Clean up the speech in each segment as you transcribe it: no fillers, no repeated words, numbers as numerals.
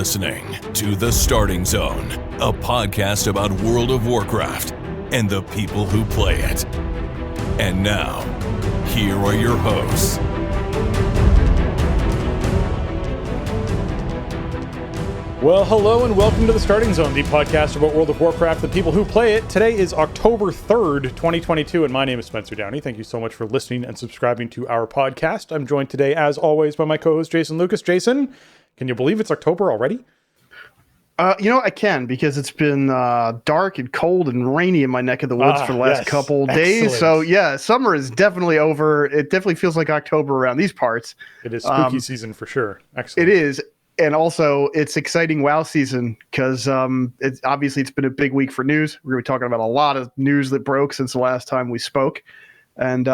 listening to The Starting Zone, a podcast about World of Warcraft and the people who play it. And now, here are your hosts. Well, hello and welcome to The Starting Zone, the podcast about World of Warcraft, the people who play it. Today is October 3rd, 2022, and my name is Spencer Downey. Thank you so much for listening and subscribing to our podcast. I'm joined today, as always, by my co-host, Jason Lucas. Jason, can you believe it's October already? I can, because it's been dark and cold and rainy in my neck of the woods for the last couple days. So, yeah, summer is definitely over. It definitely feels like October around these parts. It is spooky season for sure. Excellent. It is. And also, it's exciting WoW season because it's been a big week for news. We're going to be talking about a lot of news that broke since the last time we spoke. And,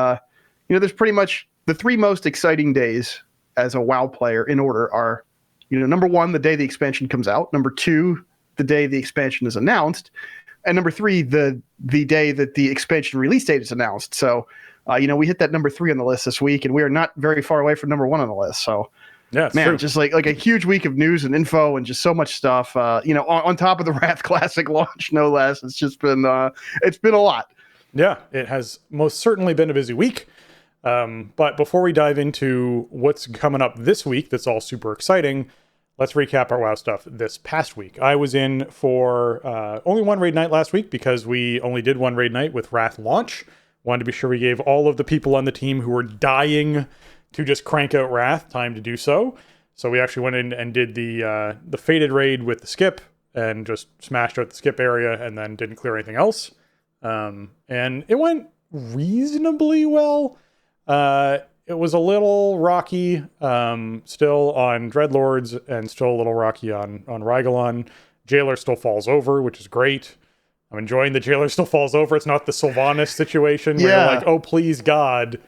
there's pretty much the three most exciting days as a WoW player in order are, number one, the day the expansion comes out. Number two, the day the expansion is announced. And number three, the day that the expansion release date is announced. So, we hit that number three on the list this week, and we are not very far away from number one on the list. So, yeah, man, true. Just like a huge week of news and info and just so much stuff, on top of the Wrath Classic launch, no less. It's just been, it's been a lot. Yeah, it has most certainly been a busy week. But before we dive into what's coming up this week, that's all super exciting, let's recap our WoW stuff this past week. I was in for only one raid night last week because we only did one raid night with Wrath launch. Wanted to be sure we gave all of the people on the team who were dying to just crank out Wrath time to do so. So we actually went in and did the Fated raid with the skip and just smashed out the skip area and then didn't clear anything else. And it went reasonably well. It was a little rocky still on Dreadlords and still a little rocky on Rygalon. Jailer still falls over, which is great. I'm enjoying the Jailer still falls over. It's not the Sylvanas situation where you're like, oh, please, God,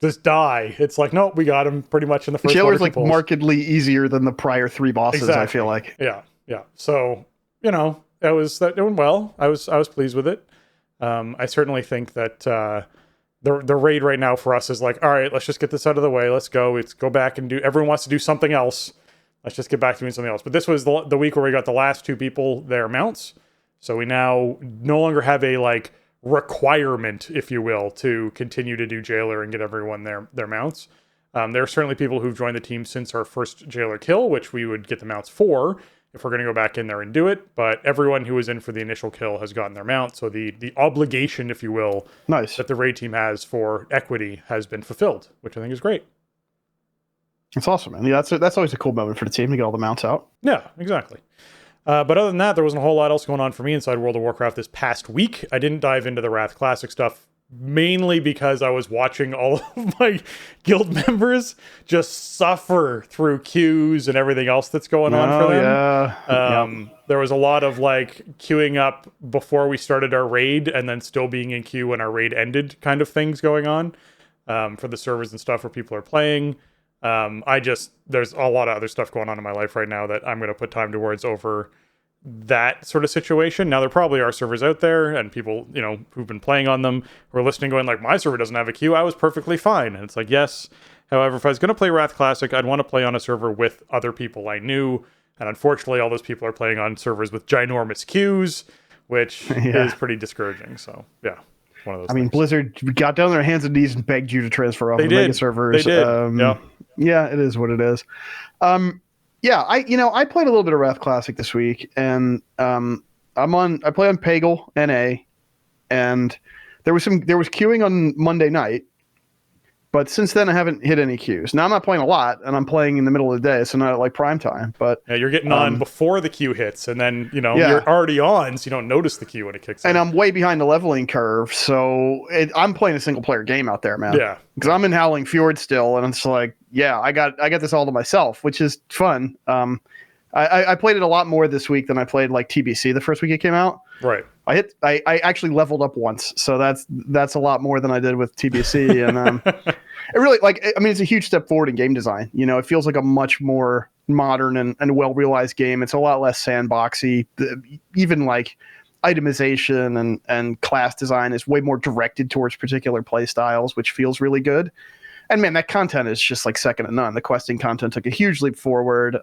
just die. It's like, nope, we got him pretty much in the first Jailer's like markedly easier than the prior three bosses, exactly. I feel like. Yeah. So, it went well. I was pleased with it. I certainly think that the raid right now for us is like, all right, let's just get this out of the way. Let's go back and everyone wants to do something else. Let's just get back to doing something else. But this was the week where we got the last two people their mounts. So we now no longer have a requirement, if you will, to continue to do Jailer and get everyone their mounts. There are certainly people who've joined the team since our first Jailer kill, which we would get the mounts for if we're going to go back in there and do it. But everyone who was in for the initial kill has gotten their mount. So the obligation, if you will, that the raid team has for equity has been fulfilled, which I think is great. It's awesome, man. Yeah, that's always a cool moment for the team to get all the mounts out. Yeah, exactly. But other than that, there wasn't a whole lot else going on for me inside World of Warcraft this past week. I didn't dive into the Wrath Classic stuff, mainly because I was watching all of my guild members just suffer through queues and everything else that's going on for them. Yeah. There was a lot of queuing up before we started our raid and then still being in queue when our raid ended kind of things going on for the servers and stuff where people are playing. There's a lot of other stuff going on in my life right now that I'm going to put time towards over that sort of situation. Now, there probably are servers out there and people, who've been playing on them who are listening going my server doesn't have a queue. I was perfectly fine. And it's like, yes. However, if I was going to play Wrath Classic, I'd want to play on a server with other people I knew. And unfortunately, all those people are playing on servers with ginormous queues, which is pretty discouraging. So, yeah. One of those things. Blizzard got down on their hands and knees and begged you to transfer off the mega servers. They did. Yeah, it is what it is. I played a little bit of Wrath Classic this week, and I play on Pagel NA, and there was queuing on Monday night, but since then I haven't hit any queues. Now I'm not playing a lot, and I'm playing in the middle of the day, so not at prime time. But yeah, you're getting on before the queue hits, and then you're already on, so you don't notice the queue when it kicks in. And I'm way behind the leveling curve, so I'm playing a single player game out there, man. Yeah, because I'm in Howling Fjord still, and it's like, yeah, I got this all to myself, which is fun. I played it a lot more this week than I played TBC the first week it came out. Right. I actually leveled up once, so that's a lot more than I did with TBC, and it really it's a huge step forward in game design. It feels like a much more modern and well realized game. It's a lot less sandboxy. Even itemization and class design is way more directed towards particular play styles, which feels really good. And man, that content is just second to none. The questing content took a huge leap forward.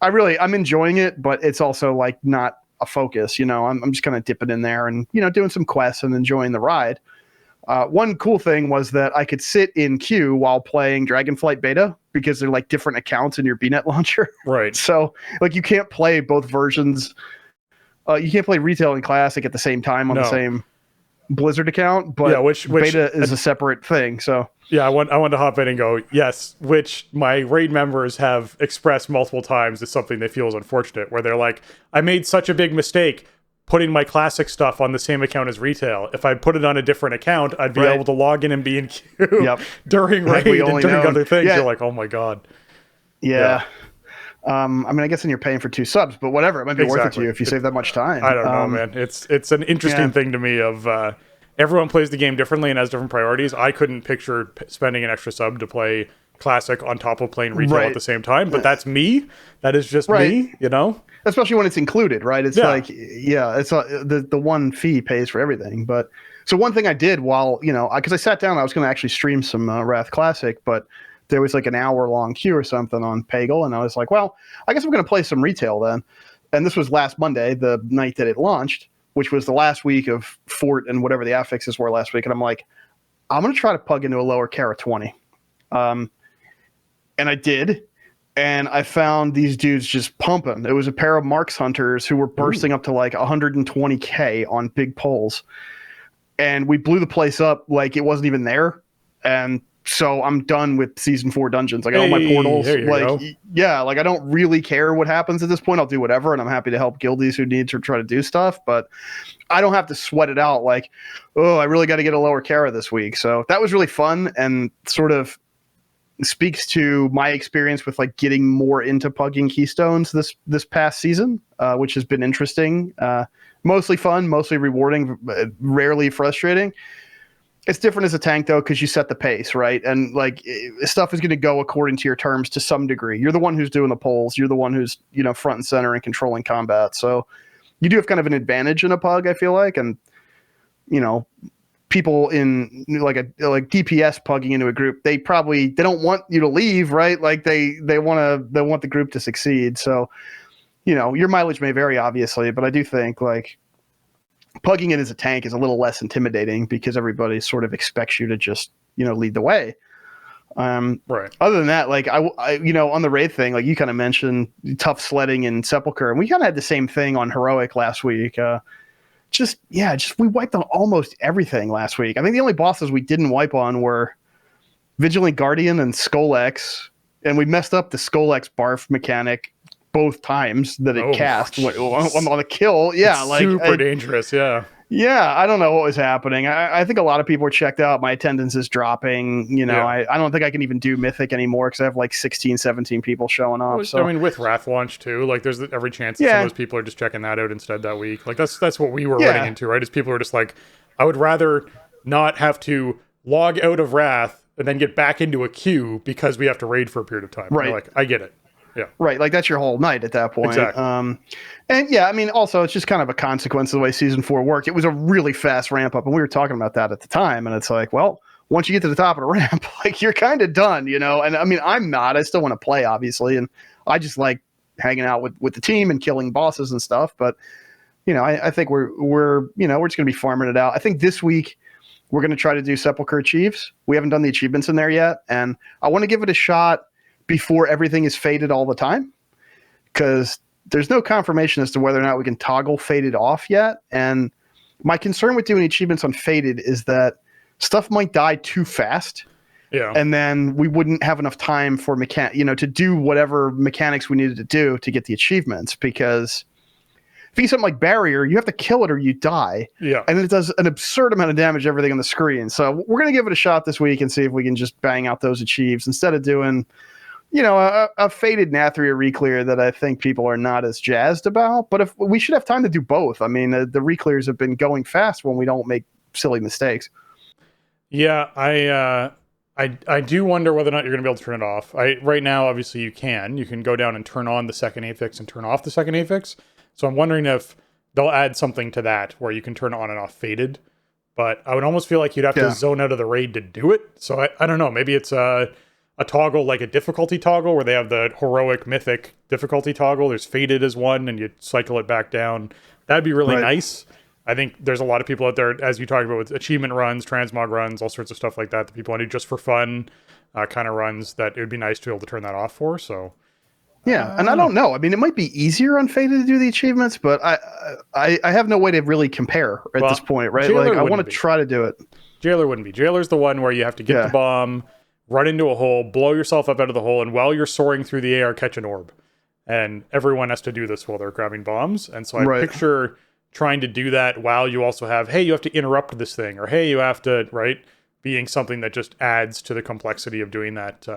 I'm enjoying it, but it's also like not a focus. I'm just kind of dipping in there and doing some quests and enjoying the ride. One cool thing was that I could sit in queue while playing Dragonflight beta because they're like different accounts in your BNet launcher. Right. So like you can't play both versions. You can't play retail and classic at the same time on the same Blizzard account, but which beta is a separate thing. So yeah, I want to hop in and go, yes, which my raid members have expressed multiple times as something they feel is unfortunate, where they're like, I made such a big mistake putting my classic stuff on the same account as retail. If I put it on a different account, I'd be able to log in and be in queue during raid and during other things. You're like, oh my God. Yeah. I mean, I guess then you're paying for 2 subs, but whatever. It might be worth it to you if you save that much time. I don't know, man. It's an interesting thing to me of everyone plays the game differently and has different priorities. I couldn't picture spending an extra sub to play classic on top of playing retail at the same time, but that's me. That is just me, Especially when it's included, right? It's like, it's the one fee pays for everything. But so one thing I did while, because I sat down, I was going to actually stream some Wrath Classic, but there was like an hour-long queue or something on Pagel, and I was like, well, I guess I'm going to play some retail then. And this was last Monday, the night that it launched, which was the last week of Fort and whatever the affixes were last week. And I'm like, I'm going to try to plug into a lower Kara 20. And I did. And I found these dudes just pumping. It was a pair of Marks Hunters who were bursting up to like 120K on big polls. And we blew the place up like it wasn't even there. And so I'm done with season 4 dungeons. Like all my portals, like I don't really care what happens at this point. I'll do whatever. And I'm happy to help guildies who need to try to do stuff, but I don't have to sweat it out. Like, oh, I really got to get a lower Kara this week. So that was really fun and sort of speaks to my experience with like getting more into pugging keystones this past season, which has been interesting, mostly fun, mostly rewarding, rarely frustrating. It's different as a tank though, because you set the pace, right? And like stuff is going to go according to your terms to some degree. You're the one who's doing the polls. You're the one who's front and center and controlling combat. So you do have kind of an advantage in a pug, I feel like, and people in like DPS pugging into a group, they don't want you to leave, right? Like they want the group to succeed. So, your mileage may vary obviously, but I do think like pugging it as a tank is a little less intimidating because everybody sort of expects you to just, lead the way. Right. Other than that, like I on the raid thing, like you kind of mentioned tough sledding in Sepulchre, and we kind of had the same thing on Heroic last week. We wiped on almost everything last week. I think the only bosses we didn't wipe on were Vigilant Guardian and Skolex, and we messed up the Skolex barf mechanic both times that it cast on the kill. Yeah, it's like super dangerous. Yeah. Yeah, I don't know what was happening. I think a lot of people were checked out. My attendance is dropping. I don't think I can even do Mythic anymore because I have like 16, 17 people showing up. So I mean, with Wrath launch too, like there's every chance that some of those people are just checking that out instead that week. Like that's what we were running into, right? Is people are just like, I would rather not have to log out of Wrath and then get back into a queue because we have to raid for a period of time. Right. Like, I get it. Yeah. Right. Like that's your whole night at that point. Exactly. And yeah, I mean, also it's just kind of a consequence of the way season 4 worked. It was a really fast ramp up, and we were talking about that at the time. And it's like, well, once you get to the top of the ramp, like you're kind of done, And I mean, I'm not. I still want to play, obviously, and I just like hanging out with the team and killing bosses and stuff. But I think we're just gonna be farming it out. I think this week we're gonna try to do Sepulchre Chiefs. We haven't done the achievements in there yet, and I want to give it a shot before everything is faded all the time, because there's no confirmation as to whether or not we can toggle faded off yet. And my concern with doing achievements on faded is that stuff might die too fast. Yeah. And then we wouldn't have enough time for to do whatever mechanics we needed to do to get the achievements, because if you get something like Barrier, you have to kill it or you die. Yeah. And then it does an absurd amount of damage to everything on the screen. So we're going to give it a shot this week and see if we can just bang out those achieves instead of doing a faded Nathria reclear that I think people are not as jazzed about. But if we should have time to do both. I mean, the reclears have been going fast when we don't make silly mistakes. Yeah, I do wonder whether or not you're going to be able to turn it off. Right now, obviously, you can go down and turn on the second affix and turn off the second affix. So I'm wondering if they'll add something to that where you can turn on and off faded. But I would almost feel like you'd have to zone out of the raid to do it. So I don't know. Maybe it's a toggle like a difficulty toggle where they have the heroic mythic difficulty toggle. There's fated as one, and you cycle it back down. That'd be really nice. I think there's a lot of people out there, as you talked about, with achievement runs, transmog runs, all sorts of stuff like that people want to do just for fun kind of runs, that it would be nice to be able to turn that off for. So yeah, and I don't know. I mean, it might be easier on Fated to do the achievements, but I have no way to really compare at this point, right? Jailer Like, I want to try to do it. Jailer wouldn't be. Jailer's the one where you have to get the bomb, run into a hole, blow yourself up out of the hole, and while you're soaring through the air, catch an orb. And everyone has to do this while they're grabbing bombs. And so I picture trying to do that while you also have, hey, you have to interrupt this thing, or hey, you have to, being something that just adds to the complexity of doing that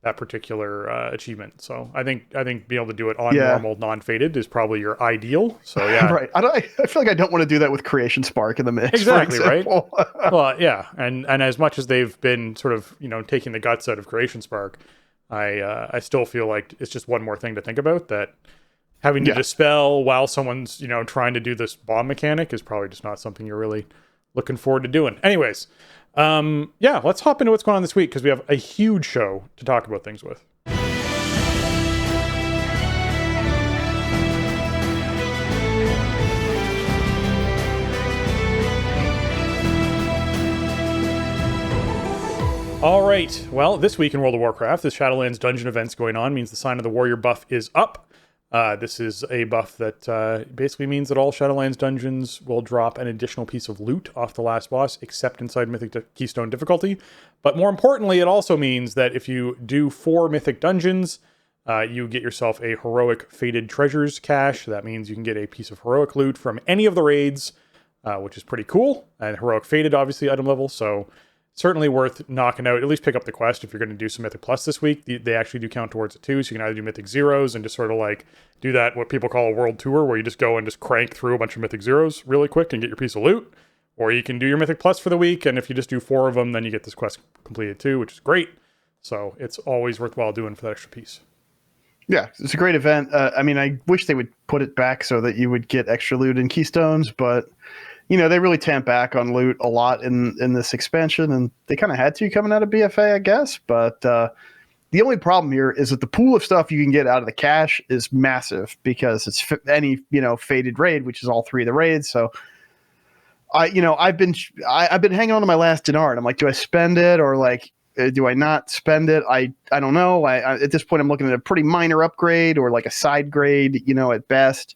that particular achievement. So I think being able to do it on normal, non-fated is probably your ideal. So yeah, right. I feel like I don't want to do that with Creation Spark in the mix. Exactly, right. Well, yeah, and as much as they've been sort of taking the guts out of Creation Spark, I still feel like it's just one more thing to think about, that having to dispel while someone's trying to do this bomb mechanic is probably just not something you're really looking forward to doing. Anyways. Let's hop into what's going on this week, because we have a huge show to talk about things with. All right. Well, this week in World of Warcraft, the Shadowlands dungeon events going on means the Sign of the Warrior buff is up. This is a buff that basically means that all Shadowlands dungeons will drop an additional piece of loot off the last boss, except inside Mythic Keystone difficulty. But more importantly, it also means that if you do 4 Mythic dungeons, you get yourself a Heroic Fated Treasures cache. That means you can get a piece of Heroic loot from any of the raids, which is pretty cool. And Heroic Fated, obviously, item level, so certainly worth knocking out. At least pick up the quest if you're going to do some Mythic Plus this week. They actually do count towards it too, so you can either do Mythic Zeros and just sort of like do that, what people call a world tour, where you just go and just crank through a bunch of Mythic Zeros really quick and get your piece of loot. Or you can do your Mythic Plus for the week, and if you just do 4 of them, then you get this quest completed too, which is great. So it's always worthwhile doing for that extra piece. Yeah, it's a great event. I mean, I wish they would put it back so that you would get extra loot in Keystones, but they really tamp back on loot a lot in this expansion, and they kind of had to coming out of BFA, I guess. But the only problem here is that the pool of stuff you can get out of the cache is massive, because it's any fated raid, which is all 3 of the raids. So I've been hanging on to my last dinar, and I'm like, do I spend it, or like do I not spend it? I don't know. I at this point I'm looking at a pretty minor upgrade, or like a side grade, at best.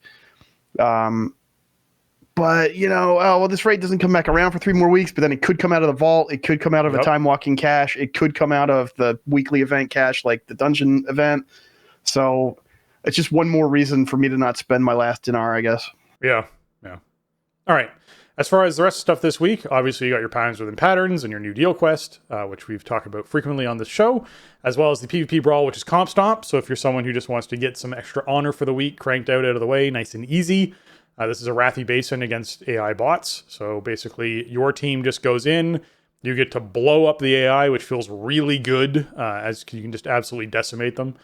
But, this raid doesn't come back around for 3 more weeks, but then it could come out of the vault. It could come out of a time walking cache. It could come out of the weekly event cache, like the dungeon event. So it's just one more reason for me to not spend my last dinar, I guess. Yeah. All right. As far as the rest of stuff this week, obviously you got your Patterns Within Patterns and your new deal quest, which we've talked about frequently on this show, as well as the PvP Brawl, which is Comp Stomp. So if you're someone who just wants to get some extra honor for the week cranked out of the way, nice and easy, this is a Wrathy Basin against AI bots. So basically your team just goes in, you get to blow up the AI, which feels really good, as you can just absolutely decimate them.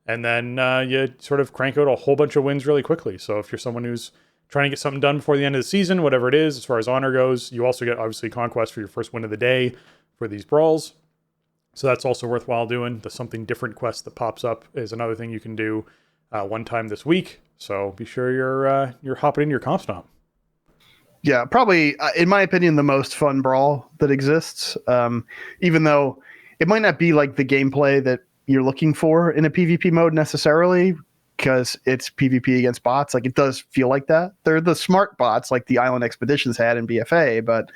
And then you sort of crank out a whole bunch of wins really quickly. So if you're someone who's trying to get something done before the end of the season, whatever it is, as far as honor goes, you also get obviously Conquest for your first win of the day for these brawls. So that's also worthwhile doing. The Something Different quest that pops up is another thing you can do one time this week. So be sure you're hopping into your Comp Stomp. Yeah, probably, in my opinion, the most fun brawl that exists. Even though it might not be like the gameplay that you're looking for in a PvP mode necessarily, because it's PvP against bots. Like, it does feel like that. They're the smart bots like the Island Expeditions had in BFA, but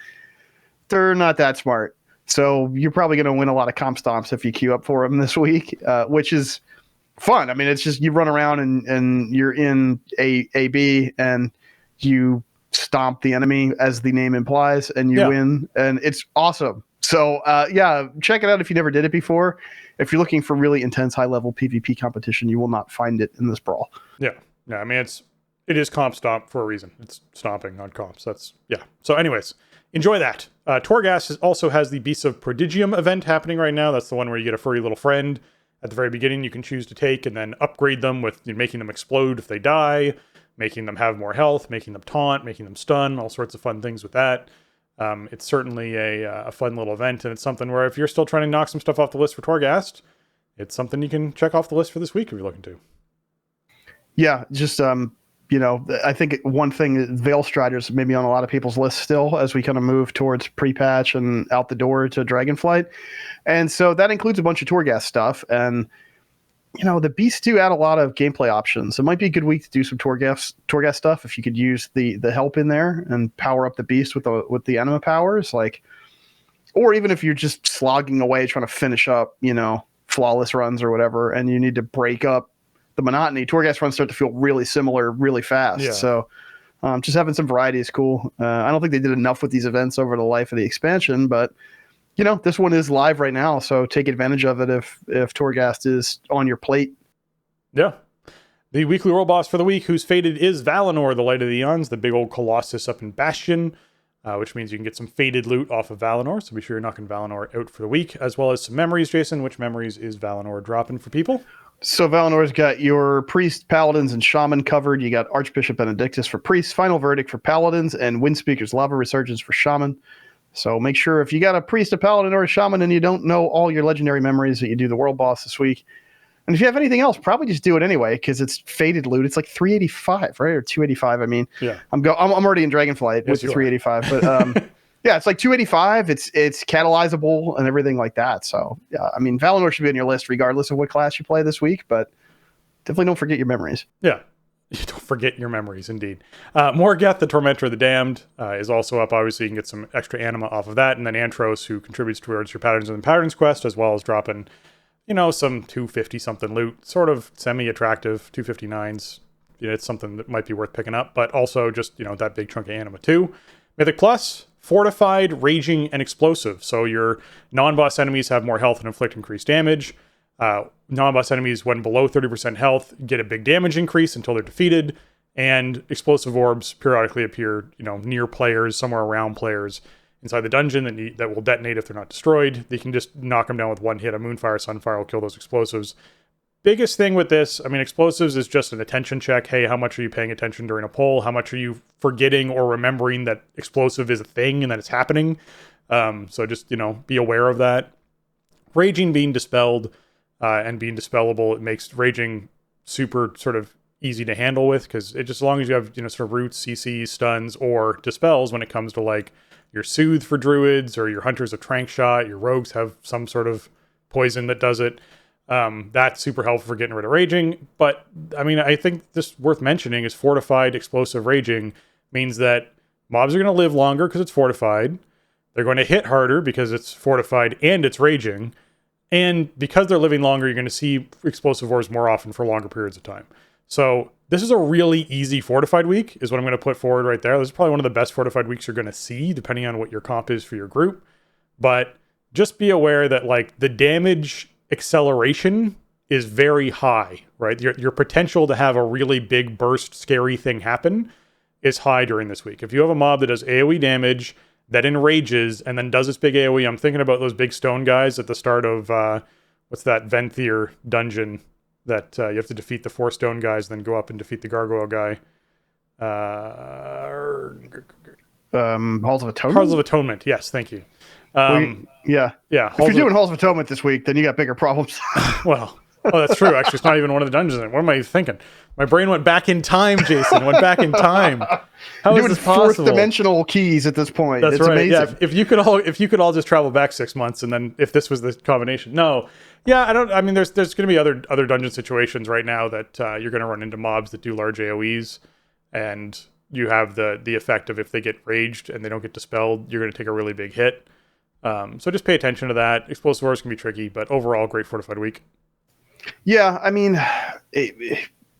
they're not that smart. So you're probably going to win a lot of comp stomps if you queue up for them this week, which is fun. I mean, it's just you run around and you're in a B and you stomp the enemy, as the name implies, and you win, and it's awesome. So check it out if you never did it before. If you're looking for really intense high level PvP competition, you will not find it in this brawl. Yeah, I mean, it is comp stomp for a reason. It's stomping on comps. So anyways, enjoy that. Torghast also has the Beasts of Prodigium event happening right now. That's the one where you get a furry little friend at the very beginning you can choose to take, and then upgrade them with making them explode if they die, making them have more health, making them taunt, making them stun, all sorts of fun things with that. It's certainly a fun little event, and it's something where if you're still trying to knock some stuff off the list for Torghast, it's something you can check off the list for this week if you're looking to. Yeah, just I think one thing, Veil Striders maybe on a lot of people's list still as we kind of move towards pre-patch and out the door to Dragonflight. And so that includes a bunch of Torghast stuff. And, the beasts do add a lot of gameplay options. It might be a good week to do some Torghast stuff if you could use the help in there and power up the beast with the anima powers. Or even if you're just slogging away trying to finish up, flawless runs or whatever, and you need to break up the monotony, Torghast runs start to feel really similar really fast. Yeah. So just having some variety is cool. I don't think they did enough with these events over the life of the expansion, but this one is live right now, so take advantage of it if Torghast is on your plate. Yeah. The weekly world boss for the week, who's fated is Valinor, the Light of the Eons, the big old Colossus up in Bastion, which means you can get some faded loot off of Valinor, so be sure you're knocking Valinor out for the week, as well as some memories. Jason, which memories is Valinor dropping for people? So Valinor's got your priest, paladins, and shaman covered. You got Archbishop Benedictus for priests, Final Verdict for paladins, and Windspeaker's Lava Resurgence for shaman. So make sure if you got a priest, a paladin, or a shaman and you don't know all your legendary memories, that you do the world boss this week. And if you have anything else, probably just do it anyway, because it's faded loot. It's like 385, right? Or 285. I mean, yeah. I'm already in Dragonflight with the 385, but yeah, it's like 285. It's catalyzable and everything like that. So yeah, I mean, Valinor should be on your list regardless of what class you play this week, but definitely don't forget your memories. Yeah. You don't forget your memories, indeed. Morgeth, the Tormentor of the Damned, is also up. Obviously, you can get some extra anima off of that. And then Antros, who contributes towards your Patterns and Patterns quest, as well as dropping, some 250-something loot. Sort of semi-attractive, 259s. It's something that might be worth picking up. But also just, that big chunk of anima, too. Mythic Plus, Fortified, Raging, and Explosive. So your non-boss enemies have more health and inflict increased damage. Non-boss enemies, when below 30% health, get a big damage increase until they're defeated, and explosive orbs periodically appear, near players, somewhere around players inside the dungeon that will detonate if they're not destroyed. They can just knock them down with one hit. A Moonfire, Sunfire will kill those explosives. Biggest thing with this, explosives is just an attention check. Hey, how much are you paying attention during a poll? How much are you forgetting or remembering that explosive is a thing and that it's happening? So just, be aware of that. Raging being dispelled and being dispellable, it makes Raging super sort of easy to handle with, because it just, as long as you have, sort of roots, CCs, stuns, or dispels when it comes to like your Soothe for druids or your Hunters of Trank Shot, your rogues have some sort of poison that does it. That's super helpful for getting rid of Raging. But I think this worth mentioning is Fortified Explosive Raging means that mobs are going to live longer because it's fortified. They're going to hit harder because it's fortified and it's Raging. And because they're living longer, you're going to see explosive orbs more often for longer periods of time. So this is a really easy fortified week, is what I'm going to put forward right there. This is probably one of the best fortified weeks you're going to see, depending on what your comp is for your group. But just be aware that like the damage acceleration is very high, right? Your potential to have a really big burst, scary thing happen is high during this week. If you have a mob that does AoE damage, that enrages, and then does its big AoE. I'm thinking about those big stone guys at the start of, what's that, Venthyr dungeon that you have to defeat the 4 stone guys, then go up and defeat the gargoyle guy. Halls of Atonement? Halls of Atonement, yes, thank you. Yeah. If you're doing Halls of Atonement this week, then you got bigger problems. Well, that's true. Actually, it's not even one of the dungeons. What am I thinking? My brain went back in time, Jason. Went back in time. How is this possible? Fourth dimensional keys at this point. That's it's right. amazing. Yeah, if you could all just travel back 6 months, and then if this was the combination, no. Yeah, there's going to be other dungeon situations right now that you're going to run into mobs that do large AoEs, and you have the effect of if they get raged and they don't get dispelled, you're going to take a really big hit. So just pay attention to that. Explosive wars can be tricky, but overall, great fortified week. Yeah,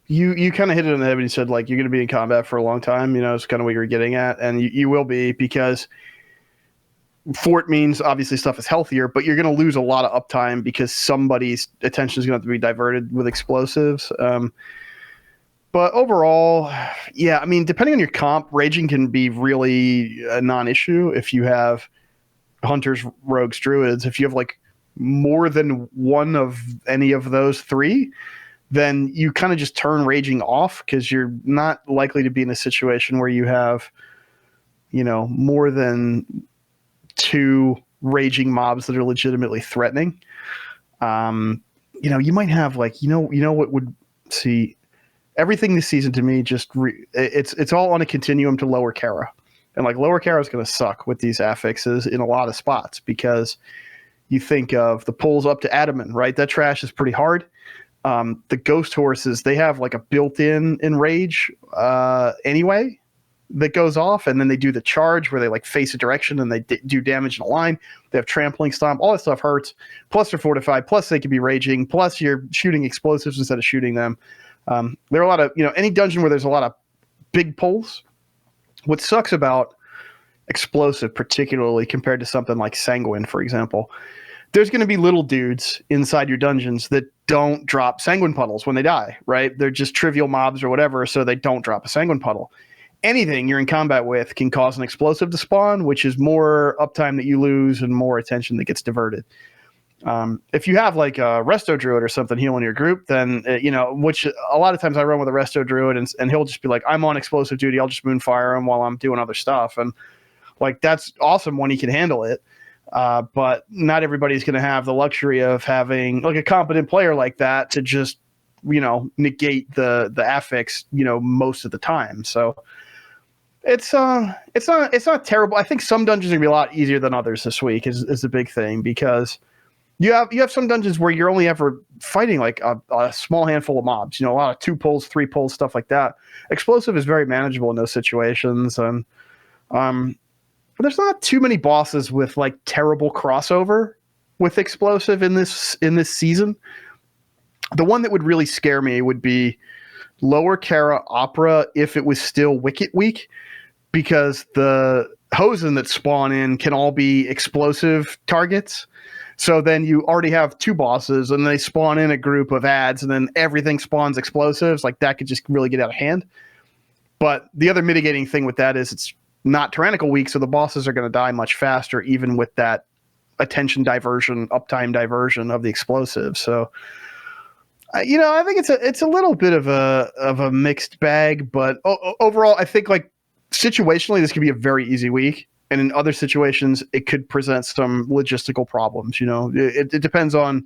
you kind of hit it on the head when you said like you're going to be in combat for a long time. It's kind of what you're getting at, and you will be, because fort means obviously stuff is healthier, but you're going to lose a lot of uptime because somebody's attention is going to have to be diverted with explosives. But overall, yeah, depending on your comp, Raging can be really a non-issue if you have Hunters, Rogues, Druids. If you have like more than one of any of those 3, then you kind of just turn Raging off, because you're not likely to be in a situation where you have more than 2 raging mobs that are legitimately threatening. You might have what would see everything this season to me. It's all on a continuum to lower Kara, and lower Kara is going to suck with these affixes in a lot of spots, because you think of the pulls up to Adaman, right? That trash is pretty hard. The ghost horses, they have a built-in enrage anyway that goes off, and then they do the charge where they face a direction and they do damage in a line. They have trampling stomp. All that stuff hurts. Plus they're fortified. Plus they can be raging. Plus you're shooting explosives instead of shooting them. There are a lot of any dungeon where there's a lot of big pulls. What sucks about explosive, particularly compared to something like Sanguine, for example, there's going to be little dudes inside your dungeons that don't drop Sanguine puddles when they die, right? They're just trivial mobs or whatever, so they don't drop a Sanguine puddle. Anything you're in combat with can cause an explosive to spawn, which is more uptime that you lose and more attention that gets diverted. If you have a Resto Druid or something healing your group, then, which a lot of times I run with a Resto Druid and he'll just be I'm on explosive duty. I'll just moonfire him while I'm doing other stuff. And that's awesome when he can handle it. But not everybody's going to have the luxury of having a competent player like that to just, negate the affix, most of the time. So it's not terrible. I think some dungeons are going to be a lot easier than others this week is the big thing, because you have some dungeons where you're only ever fighting a small handful of mobs, a lot of 2 pulls, 3 pulls, stuff like that. Explosive is very manageable in those situations. And, there's not too many bosses with terrible crossover with explosive in this season. The one that would really scare me would be Lower Kara Opera if it was still Wicket week, because the Hosen that spawn in can all be explosive targets. So then you already have 2 bosses and they spawn in a group of ads and then everything spawns explosives. That could just really get out of hand. But the other mitigating thing with that is it's not tyrannical week, so the bosses are going to die much faster, even with that attention diversion, uptime diversion of the explosive. So, I think it's a little bit of a mixed bag, but overall, I think situationally this could be a very easy week, and in other situations it could present some logistical problems. It depends on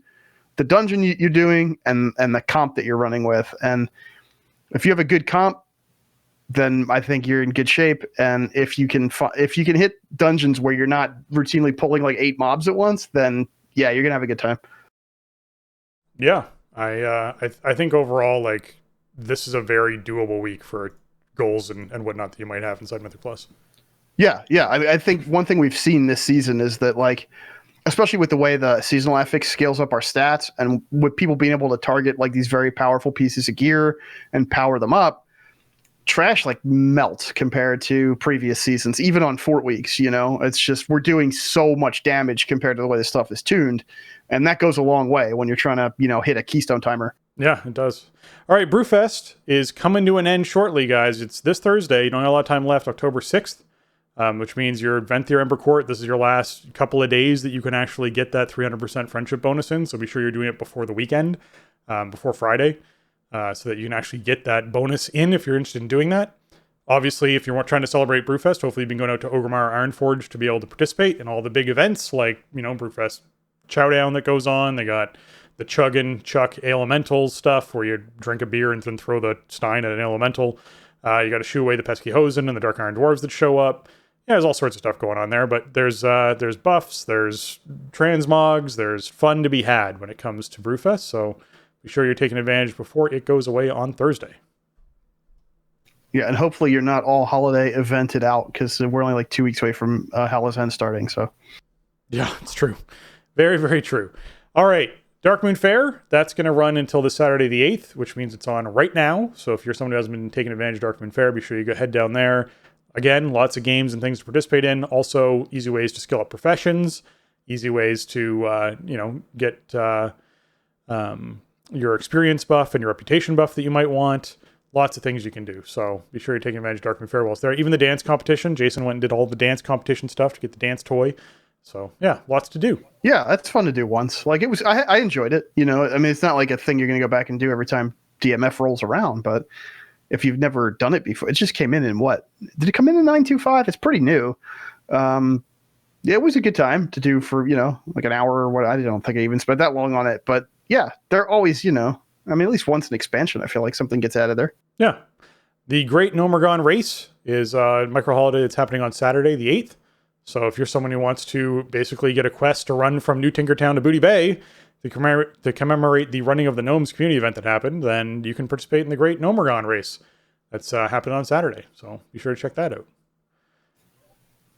the dungeon you're doing and the comp that you're running with, and if you have a good comp, then I think you're in good shape. And if you can hit dungeons where you're not routinely pulling 8 mobs at once, then yeah, you're gonna have a good time. Yeah, I think overall this is a very doable week for goals and whatnot that you might have inside Mythic Plus. Yeah. I think one thing we've seen this season is that especially with the way the seasonal affix scales up our stats, and with people being able to target these very powerful pieces of gear and power them up, trash melts compared to previous seasons, even on Fort weeks. It's just we're doing so much damage compared to the way this stuff is tuned, and that goes a long way when you're trying to hit a keystone timer. Yeah, it does. All right, Brewfest is coming to an end shortly, guys. It's this Thursday. You don't have a lot of time left, October 6th, which means your Venthyr Ember Court, this is your last couple of days that you can actually get that 300% friendship bonus in, so be sure you're doing it before the weekend, before Friday. So that you can actually get that bonus in if you're interested in doing that. Obviously, if you're trying to celebrate Brewfest, hopefully you've been going out to Ogrimmar Ironforge to be able to participate in all the big events Brewfest Chowdown that goes on. They got the Chuck Elemental stuff where you drink a beer and then throw the stein at an elemental. You got to shoo away the pesky Hosen and the Dark Iron Dwarves that show up. Yeah, there's all sorts of stuff going on there, but there's buffs, there's transmogs, there's fun to be had when it comes to Brewfest, so be sure you're taking advantage before it goes away on Thursday. Yeah, and hopefully you're not all holiday evented out, because we're only 2 weeks away from Hallow's End starting. So, yeah, it's true. Very, very true. All right, Darkmoon Fair, that's going to run until this Saturday the 8th, which means it's on right now. So if you're someone who hasn't been taking advantage of Darkmoon Fair, be sure you go head down there. Again, lots of games and things to participate in. Also, easy ways to skill up professions, easy ways to get your experience buff and your reputation buff that you might want. Lots of things you can do. So be sure you're taking advantage of Darkmoon Fair while it's there. Even the dance competition. Jason went and did all the dance competition stuff to get the dance toy. So yeah, lots to do. Yeah, that's fun to do once. It was, I enjoyed it. It's not a thing you're going to go back and do every time DMF rolls around, but if you've never done it before. It just came in what? Did it come in 9.25? It's pretty new. Yeah, it was a good time to do for, like an hour or what. I don't think I even spent that long on it. But yeah, they're always, at least once an expansion, I feel like something gets added there. Yeah. The Great Nomergon Race is a micro holiday that's happening on Saturday, the 8th. So if you're someone who wants to basically get a quest to run from New Tinkertown to Booty Bay to commemorate the Running of the Gnomes community event that happened, then you can participate in the Great Nomergon Race. That's happening on Saturday. So be sure to check that out.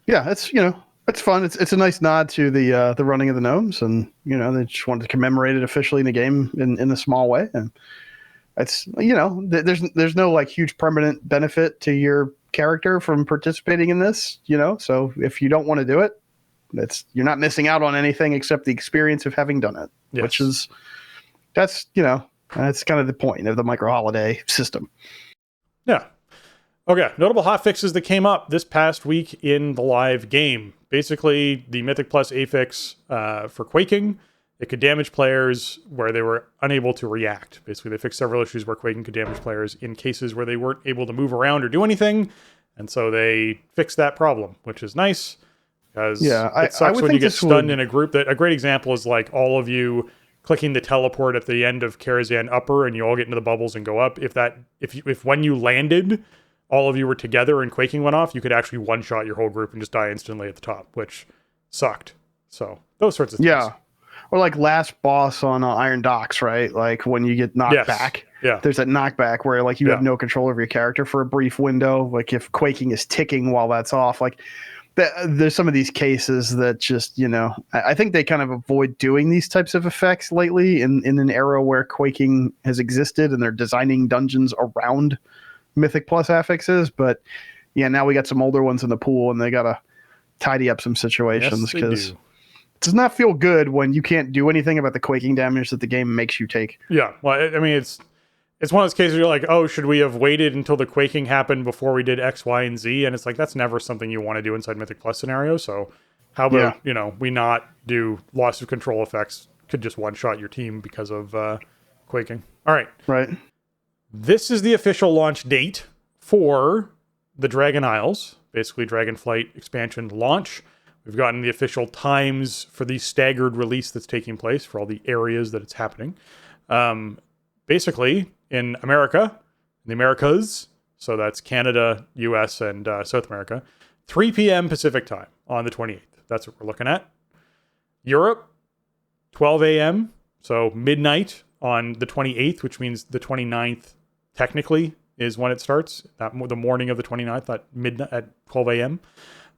Yeah, it's fun. It's a nice nod to the Running of the Gnomes, and they just wanted to commemorate it officially in the game in a small way. And it's there's no like huge permanent benefit to your character from participating in this. So if you don't want to do it, you're not missing out on anything except the experience of having done it. Yes. Which is that's kind of the point of the micro holiday system. Yeah. Okay, notable hotfixes that came up this past week in the live game. Basically, the Mythic Plus affix for quaking. It could damage players where they were unable to react. Basically, they fixed several issues where quaking could damage players in cases where they weren't able to move around or do anything. And so they fixed that problem, which is nice. Because it sucks when you get stunned in a group. A great example is like all of you clicking the teleport at the end of Karazhan Upper and you all get into the bubbles and go up. If when you landed, all of you were together and quaking went off, you could actually one-shot your whole group and just die instantly at the top, which sucked. So those sorts of things. Yeah. Or like last boss on Iron Docks, right? Like when you get knocked back. Yeah. There's that knockback where like you have no control over your character for a brief window. Like if quaking is ticking while that's off, like there's some of these cases that just, I think they kind of avoid doing these types of effects lately in an era where quaking has existed and they're designing dungeons around Mythic Plus affixes. But yeah, now we got some older ones in the pool and they got to tidy up some situations because it does not feel good when you can't do anything about the quaking damage that the game makes you take. Yeah. Well, I mean, it's one of those cases where you're like, oh, should we have waited until the quaking happened before we did X, Y, and Z? And it's like, that's never something you want to do inside Mythic Plus scenario. So how about, we not do loss of control effects? Could just one-shot your team because of quaking. All right. Right. This is the official launch date for the Dragon Isles, basically Dragonflight expansion launch. We've gotten the official times for the staggered release that's taking place for all the areas that it's happening. Basically, in America, the Americas, so that's Canada, US, and South America, 3 p.m. Pacific time on the 28th. That's what we're looking at. Europe, 12 a.m., so midnight on the 28th, which means the 29th technically is when it starts, the morning of the 29th at midnight at 12 a.m.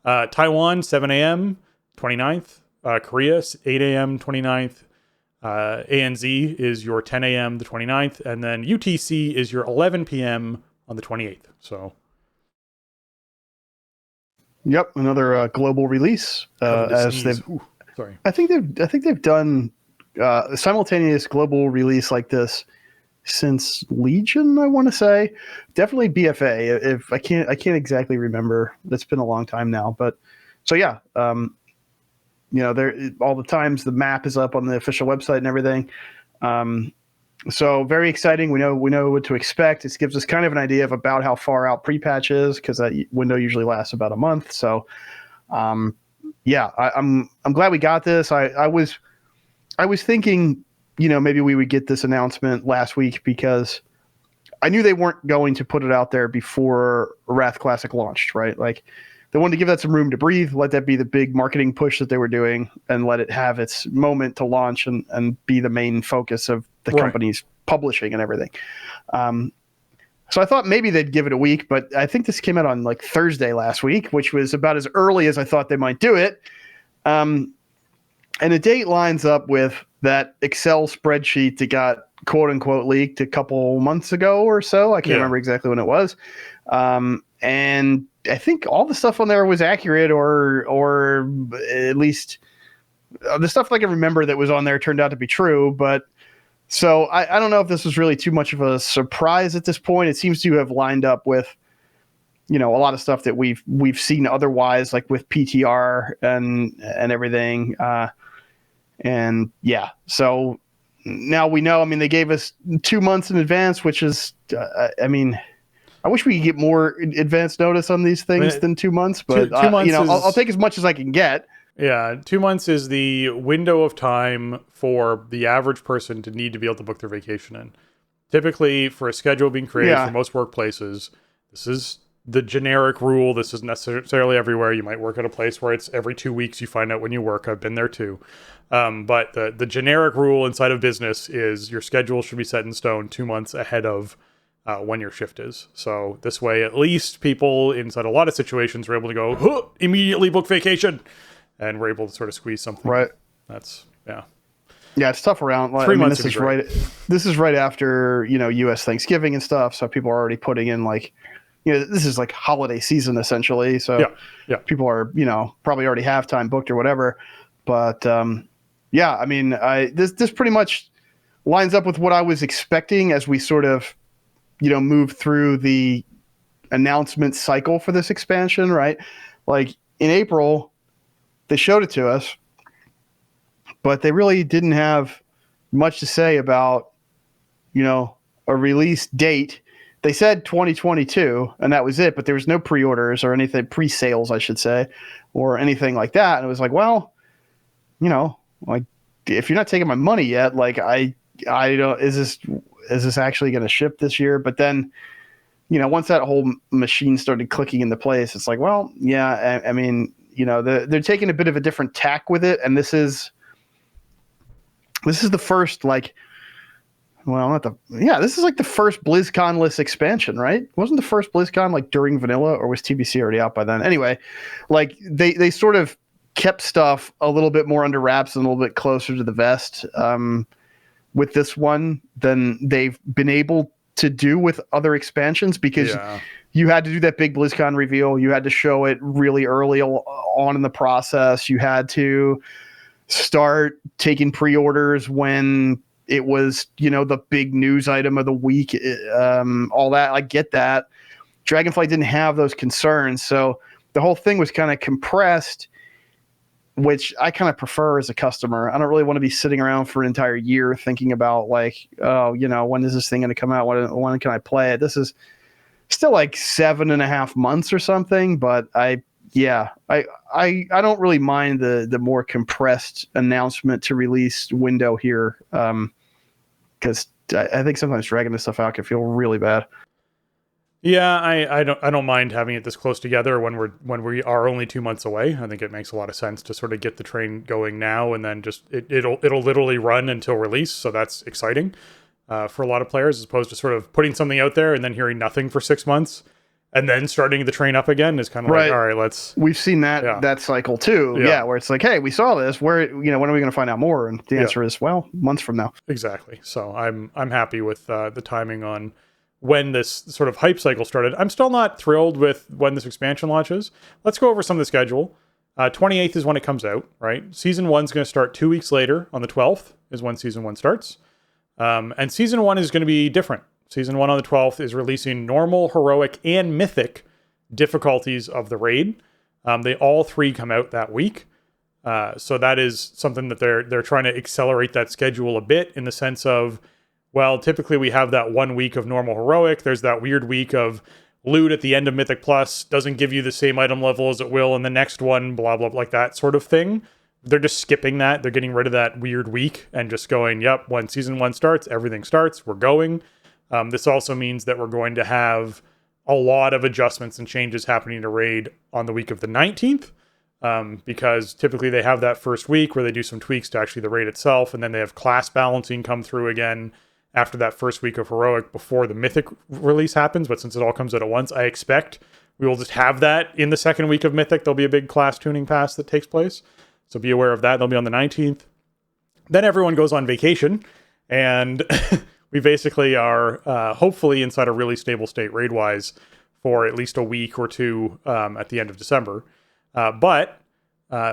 Taiwan, 7 a.m., 29th. Korea, 8 a.m., 29th. ANZ is your 10 a.m. the 29th, and then UTC is your 11 p.m. on the 28th. So, yep, another global release. As they've, sorry, I think they've done a simultaneous global release like this since Legion. I want to say definitely BFA. If I can't exactly remember. That's been a long time now, but so yeah. There all the times the map is up on the official website and everything. So very exciting. We know what to expect. It gives us kind of an idea of about how far out pre-patch is because that window usually lasts about a month. So, I'm glad we got this. I was thinking, maybe we would get this announcement last week because I knew they weren't going to put it out there before Wrath Classic launched, right? Like, they wanted to give that some room to breathe, let that be the big marketing push that they were doing, and let it have its moment to launch and be the main focus of the company's publishing and everything. So I thought maybe they'd give it a week, but I think this came out on like Thursday last week, which was about as early as I thought they might do it. And the date lines up with that Excel spreadsheet that got quote unquote leaked a couple months ago or so. I can't remember exactly when it was. And I think all the stuff on there was accurate, or at least the stuff I can remember that was on there turned out to be true. But so I don't know if this was really too much of a surprise at this point. It seems to have lined up with, a lot of stuff that we've seen otherwise, like with PTR and everything. So now we know. I mean, they gave us 2 months in advance, which is, I wish we could get more advance notice on these things than 2 months, but 2 months you know, I'll take as much as I can get. Yeah, 2 months is the window of time for the average person to need to be able to book their vacation in. Typically, for a schedule being created for most workplaces, this is the generic rule. This isn't necessarily everywhere. You might work at a place where it's every 2 weeks you find out when you work. I've been there too. But the generic rule inside of business is your schedule should be set in stone 2 months ahead of when your shift is. So this way, at least people inside a lot of situations are able to go, huh, immediately book vacation. And we're able to sort of squeeze something. Right. That's, yeah. Yeah, it's tough around. 3 months this is right. This is right after, you know, U.S. Thanksgiving and stuff. So people are already putting in like, you know, this is like holiday season essentially. So people are, you know, probably already have time booked or whatever. But yeah, I mean, this pretty much lines up with what I was expecting as we sort of, you know, move through the announcement cycle for this expansion, right? Like in April, they showed it to us, but they really didn't have much to say about, you know, a release date. They said 2022, and that was it, but there was no pre-orders or anything, pre-sales, I should say, or anything like that. And it was like, well, you know, like if you're not taking my money yet, like I don't, is this actually going to ship this year? But then, you know, once that whole machine started clicking into place, it's like, well, yeah, I mean, you know, they're taking a bit of a different tack with it, and this is the first, like, well, this is like the first BlizzCon-less expansion, right? Wasn't the first BlizzCon like during vanilla, or was TBC already out by then? Anyway, like they sort of kept stuff a little bit more under wraps and a little bit closer to the vest with this one than they've been able to do with other expansions, because you had to do that big BlizzCon reveal. You had to show it really early on in the process. You had to start taking pre-orders when it was, you know, the big news item of the week, all that. I get that. Dragonflight didn't have those concerns. So the whole thing was kind of compressed, which I kind of prefer as a customer. I don't really want to be sitting around for an entire year thinking about like, oh, you know, when is this thing going to come out? When can I play it? This is still like 7.5 months or something, but I don't really mind the more compressed announcement to release window here, because I think sometimes dragging this stuff out can feel really bad. Yeah, I don't mind having it this close together when we are only 2 months away. I think it makes a lot of sense to sort of get the train going now, and then just it'll literally run until release. So that's exciting for a lot of players, as opposed to sort of putting something out there and then hearing nothing for 6 months and then starting the train up again is kind of like, all right, we've seen that cycle too. Yeah, where it's like, hey, we saw this. Where, you know, when are we going to find out more? And the answer is, well, months from now. Exactly. So I'm happy with the timing on when this sort of hype cycle started. I'm still not thrilled with when this expansion launches. Let's go over some of the schedule. 28th is when it comes out, right? Season 1's going to start 2 weeks later. On the 12th is when Season 1 starts. And Season 1 is going to be different. Season 1 on the 12th is releasing normal, heroic, and mythic difficulties of the raid. They all three come out that week. So that is something that they're trying to accelerate that schedule a bit, in the sense of, well, typically we have that 1 week of normal heroic. There's that weird week of loot at the end of Mythic Plus, doesn't give you the same item level as it will in the next one, blah, blah, like that sort of thing. They're just skipping that. They're getting rid of that weird week and just going, yep, when Season 1 starts, everything starts. We're going. This also means that we're going to have a lot of adjustments and changes happening to raid on the week of the 19th. Because typically they have that first week where they do some tweaks to actually the raid itself, and then they have class balancing come through again after that first week of heroic before the mythic release happens. But since it all comes out at once, I expect we will just have that in the second week of mythic. There'll be a big class tuning pass that takes place, so be aware of that. They'll be on the 19th. Then everyone goes on vacation, and we basically are hopefully inside a really stable state raid wise for at least a week or two at the end of December. But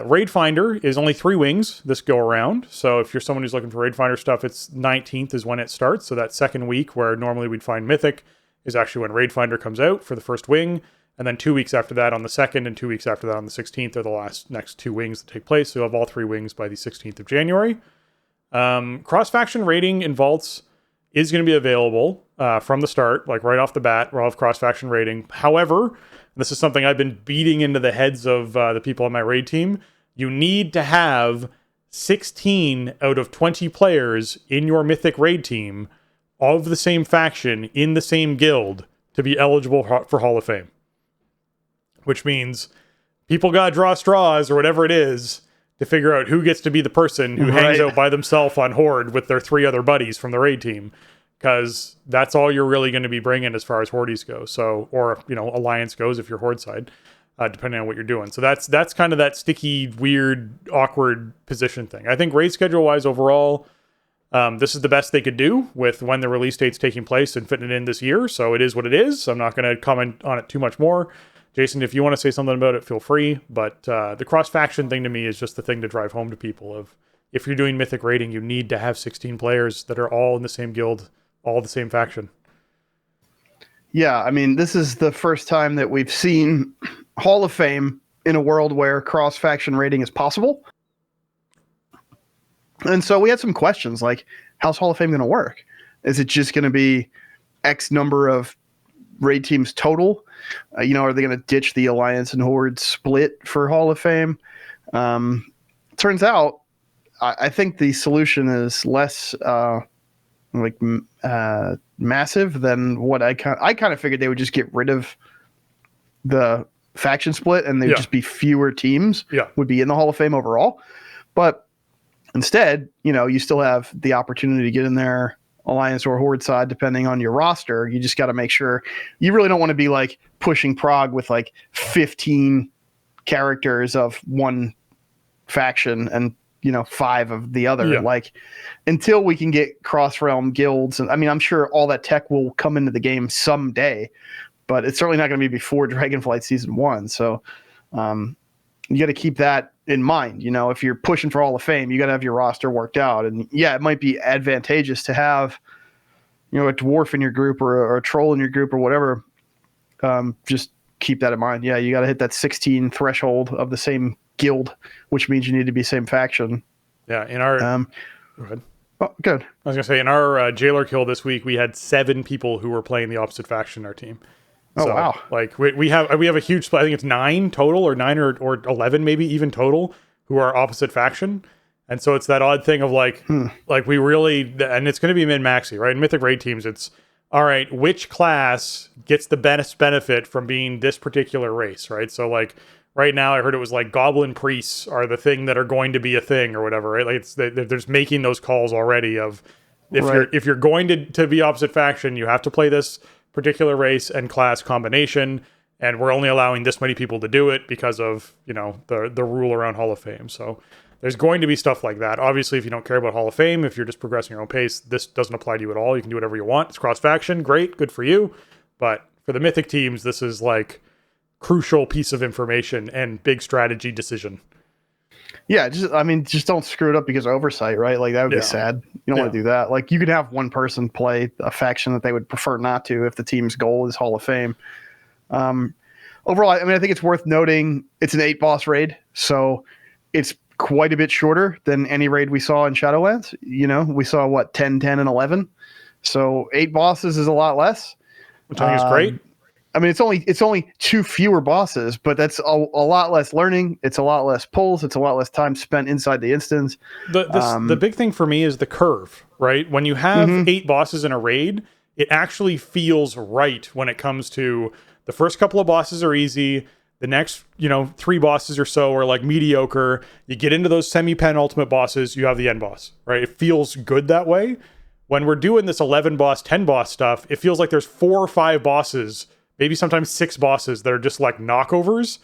Raid Finder is only 3 wings this go around. So if you're someone who's looking for Raid Finder stuff, it's 19th is when it starts. So that second week where normally we'd find Mythic is actually when Raid Finder comes out for the first wing. And then 2 weeks after that on the 2nd, and 2 weeks after that on the 16th are the next 2 wings that take place. So you'll have all 3 wings by the 16th of January. Cross-faction raiding in vaults is going to be available from the start, like right off the bat. We'll have cross-faction rating. However, this is something I've been beating into the heads of the people on my raid team. You need to have 16 out of 20 players in your Mythic raid team of the same faction in the same guild to be eligible for Hall of Fame. Which means people got to draw straws or whatever it is to figure out who gets to be the person who hangs out by themselves on Horde with their 3 other buddies from the raid team. Because that's all you're really going to be bringing as far as Hordes go. So, or, Alliance goes if you're Horde side, depending on what you're doing. So that's kind of that sticky, weird, awkward position thing. I think raid schedule-wise overall, this is the best they could do with when the release date's taking place and fitting it in this year. So it is what it is. I'm not going to comment on it too much more. Jason, if you want to say something about it, feel free. But the cross-faction thing to me is just the thing to drive home to people of, if you're doing Mythic raiding, you need to have 16 players that are all in the same guild, all the same faction. Yeah, I mean, this is the first time that we've seen Hall of Fame in a world where cross-faction rating is possible. And so we had some questions like, how's Hall of Fame going to work? Is it just going to be X number of raid teams total? Are they going to ditch the Alliance and Horde split for Hall of Fame? Turns out, I think the solution is less massive than what I kind of figured. They would just get rid of the faction split and there'd just be fewer teams would be in the Hall of Fame overall. But instead, you still have the opportunity to get in there, Alliance or Horde side, depending on your roster. You just got to make sure you really don't want to be like pushing Prague with like 15 characters of one faction and 5 of the other, like until we can get cross-realm guilds. And I mean, I'm sure all that tech will come into the game someday, but it's certainly not going to be before Dragonflight Season 1. So you got to keep that in mind. If you're pushing for Hall of Fame, you got to have your roster worked out. And yeah, it might be advantageous to have, a dwarf in your group or a troll in your group or whatever. Just keep that in mind. Yeah, you got to hit that 16 threshold of the same guild, which means you need to be same faction. Yeah, in our go ahead. Oh, good. I was gonna say in our jailer kill this week, we had 7 people who were playing the opposite faction in our team. Oh, so, wow! Like we have a huge split. I think it's 9 total, or 9 or 11 maybe even total, who are opposite faction. And so it's that odd thing of like we really, and it's going to be min-maxy, right? In Mythic raid teams, it's all right. Which class gets the best benefit from being this particular race, right? So like. Right now, I heard it was like goblin priests are the thing that are going to be a thing or whatever, right? Like they're just making those calls already of if you're going to be opposite faction, you have to play this particular race and class combination, and we're only allowing this many people to do it because of the rule around Hall of Fame. So there's going to be stuff like that. Obviously, if you don't care about Hall of Fame, if you're just progressing your own pace, this doesn't apply to you at all. You can do whatever you want. It's cross faction, great, good for you. But for the Mythic teams, this is like crucial piece of information and big strategy decision. Yeah, just don't screw it up because of oversight, right? Like that would be sad. You don't want to do that. Like you could have one person play a faction that they would prefer not to if the team's goal is Hall of Fame. Overall, I mean, I think it's worth noting it's an 8 boss raid, so it's quite a bit shorter than any raid we saw in Shadowlands. We saw 10, 10, and 11. So 8 bosses is a lot less. Which I think is great. I mean, it's only 2 fewer bosses, but that's a lot less learning. It's a lot less pulls. It's a lot less time spent inside the instance. The big thing for me is the curve, right? When you have 8 bosses in a raid, it actually feels right when it comes to the first couple of bosses are easy. The next, 3 bosses or so are like mediocre. You get into those semi-penultimate bosses, you have the end boss, right? It feels good that way. When we're doing this 11 boss, 10 boss stuff, it feels like there's 4 or 5 bosses, maybe sometimes 6 bosses that are just like knockovers.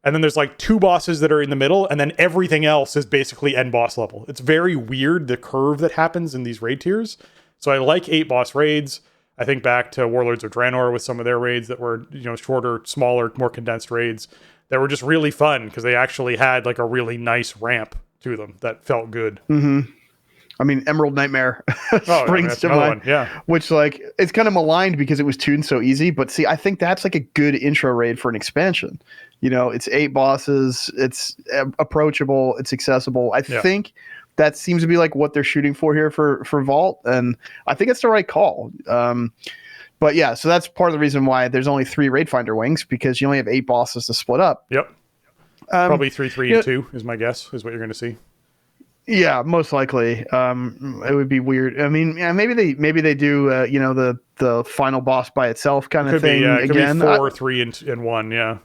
And then there's like 2 bosses that are in the middle, and then everything else is basically end boss level. It's very weird, the curve that happens in these raid tiers. So I like 8 boss raids. I think back to Warlords of Draenor with some of their raids that were, shorter, smaller, more condensed raids that were just really fun because they actually had like a really nice ramp to them that felt good. Mm-hmm. I mean, Emerald Nightmare springs to mind, which like it's kind of maligned because it was tuned so easy. But see, I think that's like a good intro raid for an expansion. It's 8 bosses. It's approachable. It's accessible. I think that seems to be like what they're shooting for here for Vault, and I think it's the right call. But yeah, so that's part of the reason why there's only 3 Raid Finder wings, because you only have 8 bosses to split up. Yep. Probably 3, 3, and 2 is my guess, is what you're going to see. Yeah, most likely. It would be weird. I mean, yeah, maybe they do, the final boss by itself kind of thing again. Could be 4, 3, and 1. Yeah.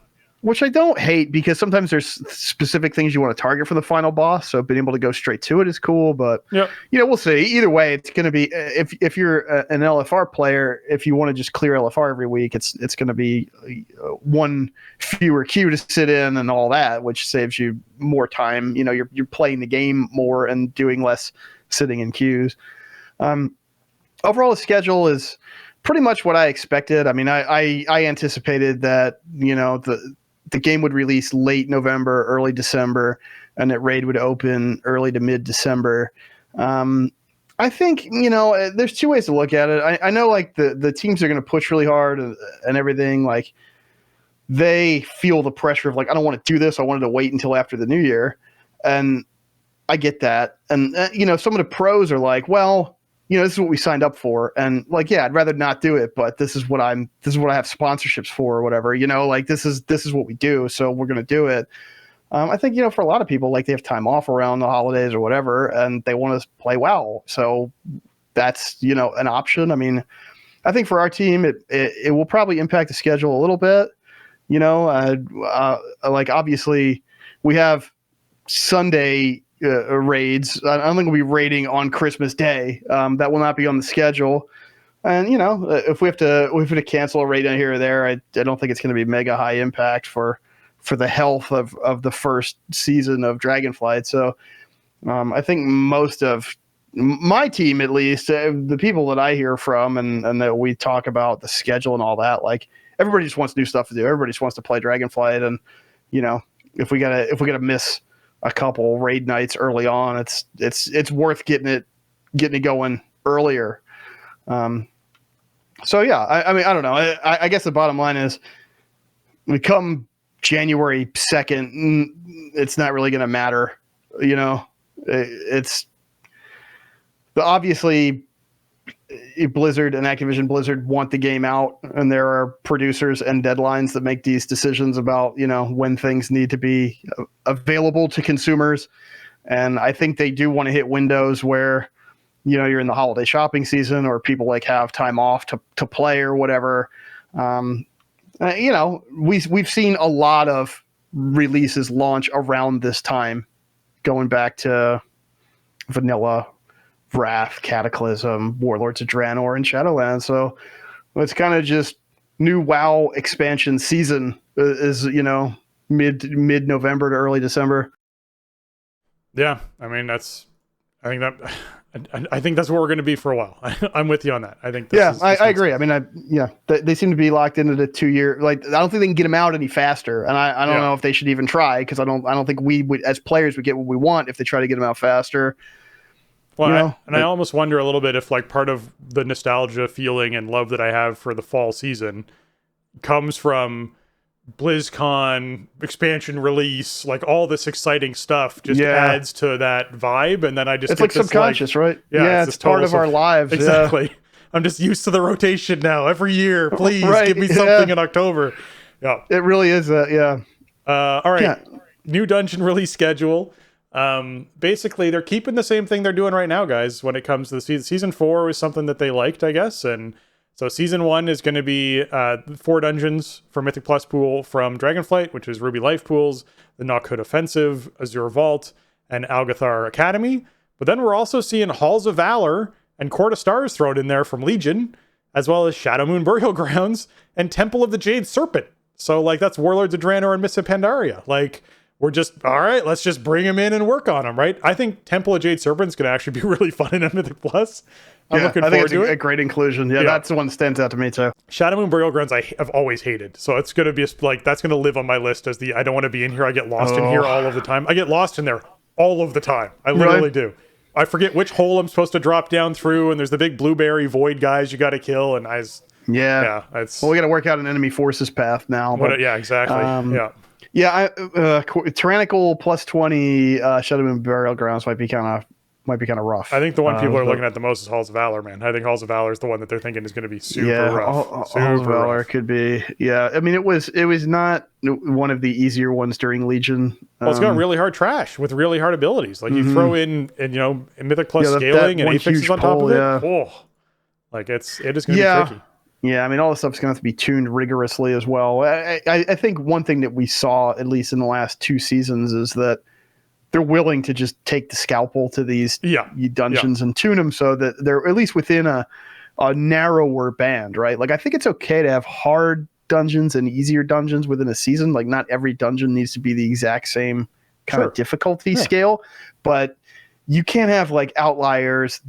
Which I don't hate, because sometimes there's specific things you want to target for the final boss. So being able to go straight to it is cool. But we'll see. Either way, it's going to be, if you're an LFR player, if you want to just clear LFR every week, it's going to be one fewer queue to sit in and all that, which saves you more time. You're playing the game more and doing less sitting in queues. Overall, the schedule is pretty much what I expected. I mean, I anticipated that the game would release late November, early December, and that Raid would open early to mid-December. I think, there's 2 ways to look at it. I know, like, the teams are going to push really hard and everything. Like, they feel the pressure of, like, I don't want to do this. I wanted to wait until after the new year. And I get that. And, some of the pros are like, well, this is what we signed up for. And like, yeah, I'd rather not do it, but this is what I have sponsorships for or whatever, like this is what we do. So we're going to do it. I think, for a lot of people, like, they have time off around the holidays or whatever, and they want to play WoW. So that's, an option. I mean, I think for our team, it will probably impact the schedule a little bit, like, obviously we have Sunday raids. I don't think we'll be raiding on Christmas Day. That will not be on the schedule. And if we have to cancel a raid down here or there, I don't think it's going to be mega high impact for the health of the first season of Dragonflight. So I think most of my team, at least, the people that I hear from and that we talk about the schedule and all that, like, everybody just wants new stuff to do. Everybody just wants to play Dragonflight, and if we gotta miss a couple raid nights early on, it's worth getting it going earlier. So yeah, I mean, I don't know. I guess the bottom line is, we come January 2nd, it's not really going to matter. It's obviously Blizzard and Activision Blizzard want the game out, and there are producers and deadlines that make these decisions about, when things need to be available to consumers. And I think they do want to hit windows where, you're in the holiday shopping season, or people like have time off to play or whatever. We've seen a lot of releases launch around this time, going back to Vanilla, Wrath, Cataclysm, Warlords of Draenor, and Shadowlands. So it's kind of just new WoW expansion season is, mid-November to early December. Yeah, I mean, I think that's where we're going to be for a while. I'm with you on that. I think. I agree. I mean, they seem to be locked into the 2-year. Like, I don't think they can get them out any faster, and I don't know if they should even try, because I don't think we would, as players, would get what we want if they try to get them out faster. Well, I almost wonder a little bit if, like, part of the nostalgia feeling and love that I have for the fall season comes from BlizzCon expansion release, like, all this exciting stuff just adds to that vibe, and then I just it's like subconscious, right? Yeah, it's part of our lives. Exactly. Yeah. I'm just used to the rotation now. Every year, please give me something in October. Yeah, it really is. Yeah. All right. New dungeon release schedule. Basically, they're keeping the same thing they're doing right now, guys. When it comes to the season, Season 4 was something that they liked, I guess, and so Season 1 is going to be 4 dungeons for Mythic Plus pool from Dragonflight, which is Ruby Life pools, the Knockhood Offensive, Azure Vault, and Algathar Academy. But then we're also seeing Halls of Valor and Court of Stars thrown in there from Legion, as well as Shadowmoon Burial Grounds and Temple of the Jade Serpent. So, like, that's Warlords of Draenor and Mists of Pandaria. Like, we're just, all right, let's just bring them in and work on them, right? I think Temple of Jade Serpent is going to actually be really fun in Mythic Plus. I'm looking forward to it. A great inclusion. Yeah, that's the one that stands out to me too. Shadowmoon Burial Grounds I have always hated. So it's going to be like, that's going to live on my list as I don't want to be in here. I get lost in here all of the time. I get lost in there all of the time. I literally do. I forget which hole I'm supposed to drop down through, and there's the big blueberry void guys you got to kill, and well, we got to work out an enemy forces path now. But, yeah, exactly. Tyrannical plus 20 Shadowmoon Burial Grounds might be kind of kind of rough. I think the one people are looking at the most is Halls of Valor, man. I think Halls of Valor is the one that they're thinking is going to be super rough. Halls of Valor could be. Yeah, I mean, it was not one of the easier ones during Legion. Well, it's got really hard trash with really hard abilities. Like you throw in, Mythic plus scaling and affixes on top of it. Yeah. Oh, like it is going to be tricky. Yeah, I mean, all the stuff's going to have to be tuned rigorously as well. I think one thing that we saw, at least in the last 2 seasons, is that they're willing to just take the scalpel to these dungeons and tune them so that they're at least within a narrower band, right? Like, I think it's okay to have hard dungeons and easier dungeons within a season. Like, not every dungeon needs to be the exact same kind of difficulty scale, but you can't have like outliers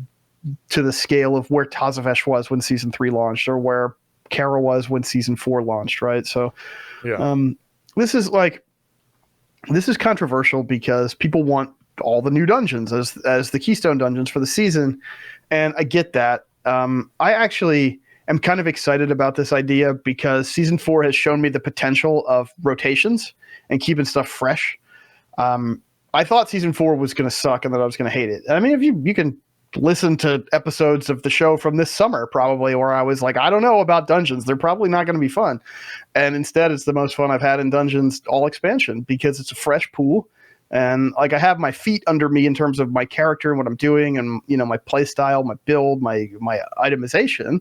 to the scale of where Tazavesh was when season 3 launched or where Kara was when season 4 launched, right? So this is controversial because people want all the new dungeons as the keystone dungeons for the season, and I get that. I actually am kind of excited about this idea because season 4 has shown me the potential of rotations and keeping stuff fresh. I thought season 4 was going to suck and that I was going to hate it. I mean, if you can listen to episodes of the show from this summer, probably, where I was like, I don't know about dungeons. They're probably not going to be fun. And instead, it's the most fun I've had in dungeons all expansion because it's a fresh pool. And like, I have my feet under me in terms of my character and what I'm doing and, my play style, my build, my itemization.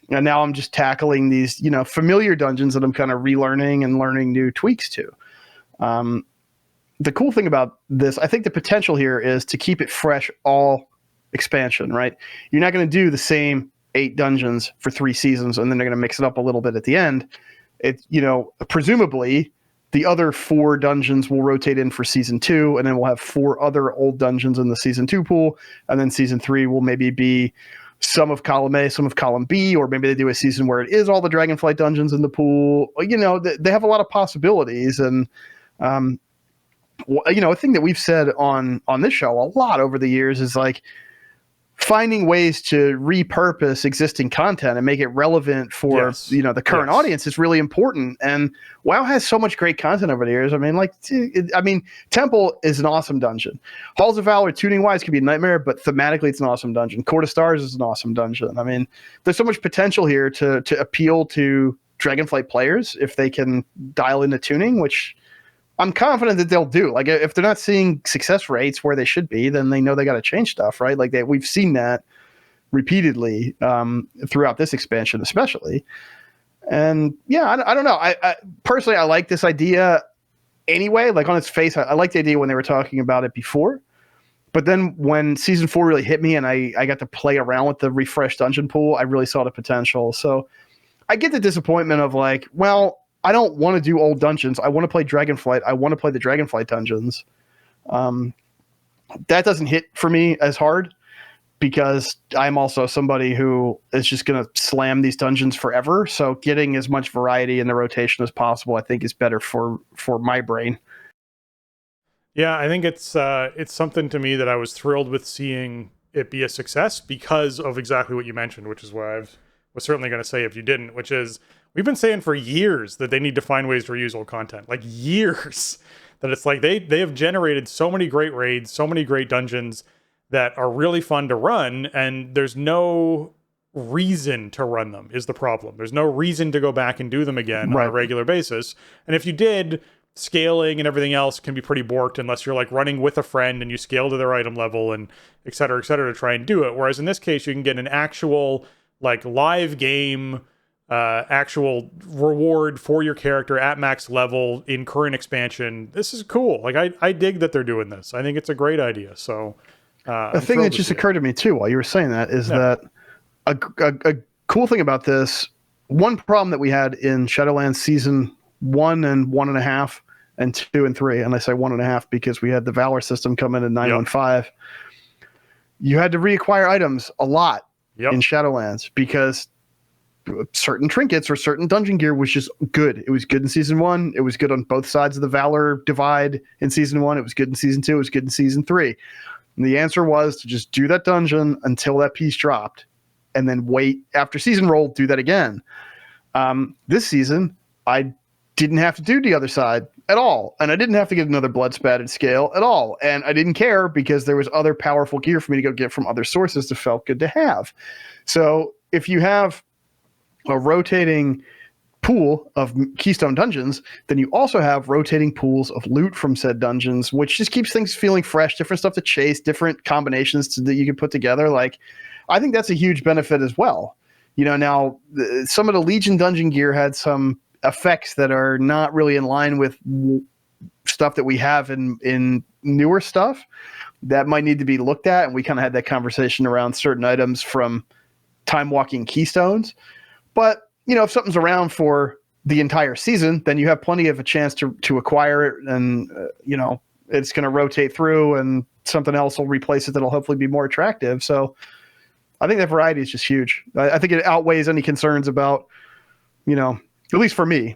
And now I'm just tackling these, familiar dungeons that I'm kind of relearning and learning new tweaks to. The cool thing about this, I think the potential here is to keep it fresh all expansion, right? You're not going to do the same 8 dungeons for 3 seasons and then they're going to mix it up a little bit at the end. Presumably the other 4 dungeons will rotate in for season 2, and then we'll have 4 other old dungeons in the season 2 pool, and then season 3 will maybe be some of column A, some of column B, or maybe they do a season where it is all the Dragonflight dungeons in the pool. They have a lot of possibilities, and a thing that we've said on this show a lot over the years is like finding ways to repurpose existing content and make it relevant for the current audience is really important. And WoW has so much great content over the years. I mean, Temple is an awesome dungeon. Halls of Valor, tuning wise, could be a nightmare, but thematically it's an awesome dungeon. Court of Stars is an awesome dungeon. I mean, there's so much potential here to appeal to Dragonflight players if they can dial into tuning, which I'm confident that they'll do. Like, if they're not seeing success rates where they should be, then they know they got to change stuff, right? Like, we've seen that repeatedly throughout this expansion, especially. And yeah, I don't know. I personally, I like this idea anyway. Like, on its face, I like the idea when they were talking about it before. But then when season 4 really hit me and I got to play around with the refreshed dungeon pool, I really saw the potential. So I get the disappointment of like, well, I don't want to do old dungeons. I want to play Dragonflight. I want to play the Dragonflight dungeons. That doesn't hit for me as hard because I'm also somebody who is just going to slam these dungeons forever. So getting as much variety in the rotation as possible, I think, is better for my brain. Yeah, I think it's something to me that I was thrilled with seeing it be a success because of exactly what you mentioned, which is what I was certainly going to say if you didn't, which is, we've been saying for years that they need to find ways to reuse old content, like years, that it's like they have generated so many great raids, so many great dungeons that are really fun to run, and there's no reason to run them is the problem. There's no reason to go back and do them again on a regular basis. And if you did, scaling and everything else can be pretty borked unless you're like running with a friend and you scale to their item level and et cetera, to try and do it. Whereas in this case, you can get an actual like live game actual reward for your character at max level in current expansion. This is cool. Like, I dig that they're doing this. I think it's a great idea. So the thing that just occurred to me too while you were saying that is that a cool thing about this, one problem that we had in Shadowlands season 1 and 1.5 and 2 and 3, and I say 1.5 because we had the Valor system come in 915. You had to reacquire items a lot in Shadowlands because certain trinkets or certain dungeon gear was just good. It was good in season 1. It was good on both sides of the Valor divide in season 1. It was good in season 2. It was good in season 3. And the answer was to just do that dungeon until that piece dropped and then wait after season roll, do that again. This season, I didn't have to do the other side at all. And I didn't have to get another blood spatted scale at all. And I didn't care because there was other powerful gear for me to go get from other sources that felt good to have. So if you have a rotating pool of Keystone dungeons, then you also have rotating pools of loot from said dungeons, which just keeps things feeling fresh, different stuff to chase, different combinations that you can put together. Like, I think that's a huge benefit as well. Now some of the Legion dungeon gear had some effects that are not really in line with stuff that we have in newer stuff that might need to be looked at. And we kind of had that conversation around certain items from time walking Keystones. But if something's around for the entire season, then you have plenty of a chance to acquire it, and it's going to rotate through, and something else will replace it that'll hopefully be more attractive. So I think that variety is just huge. I think it outweighs any concerns about, at least for me,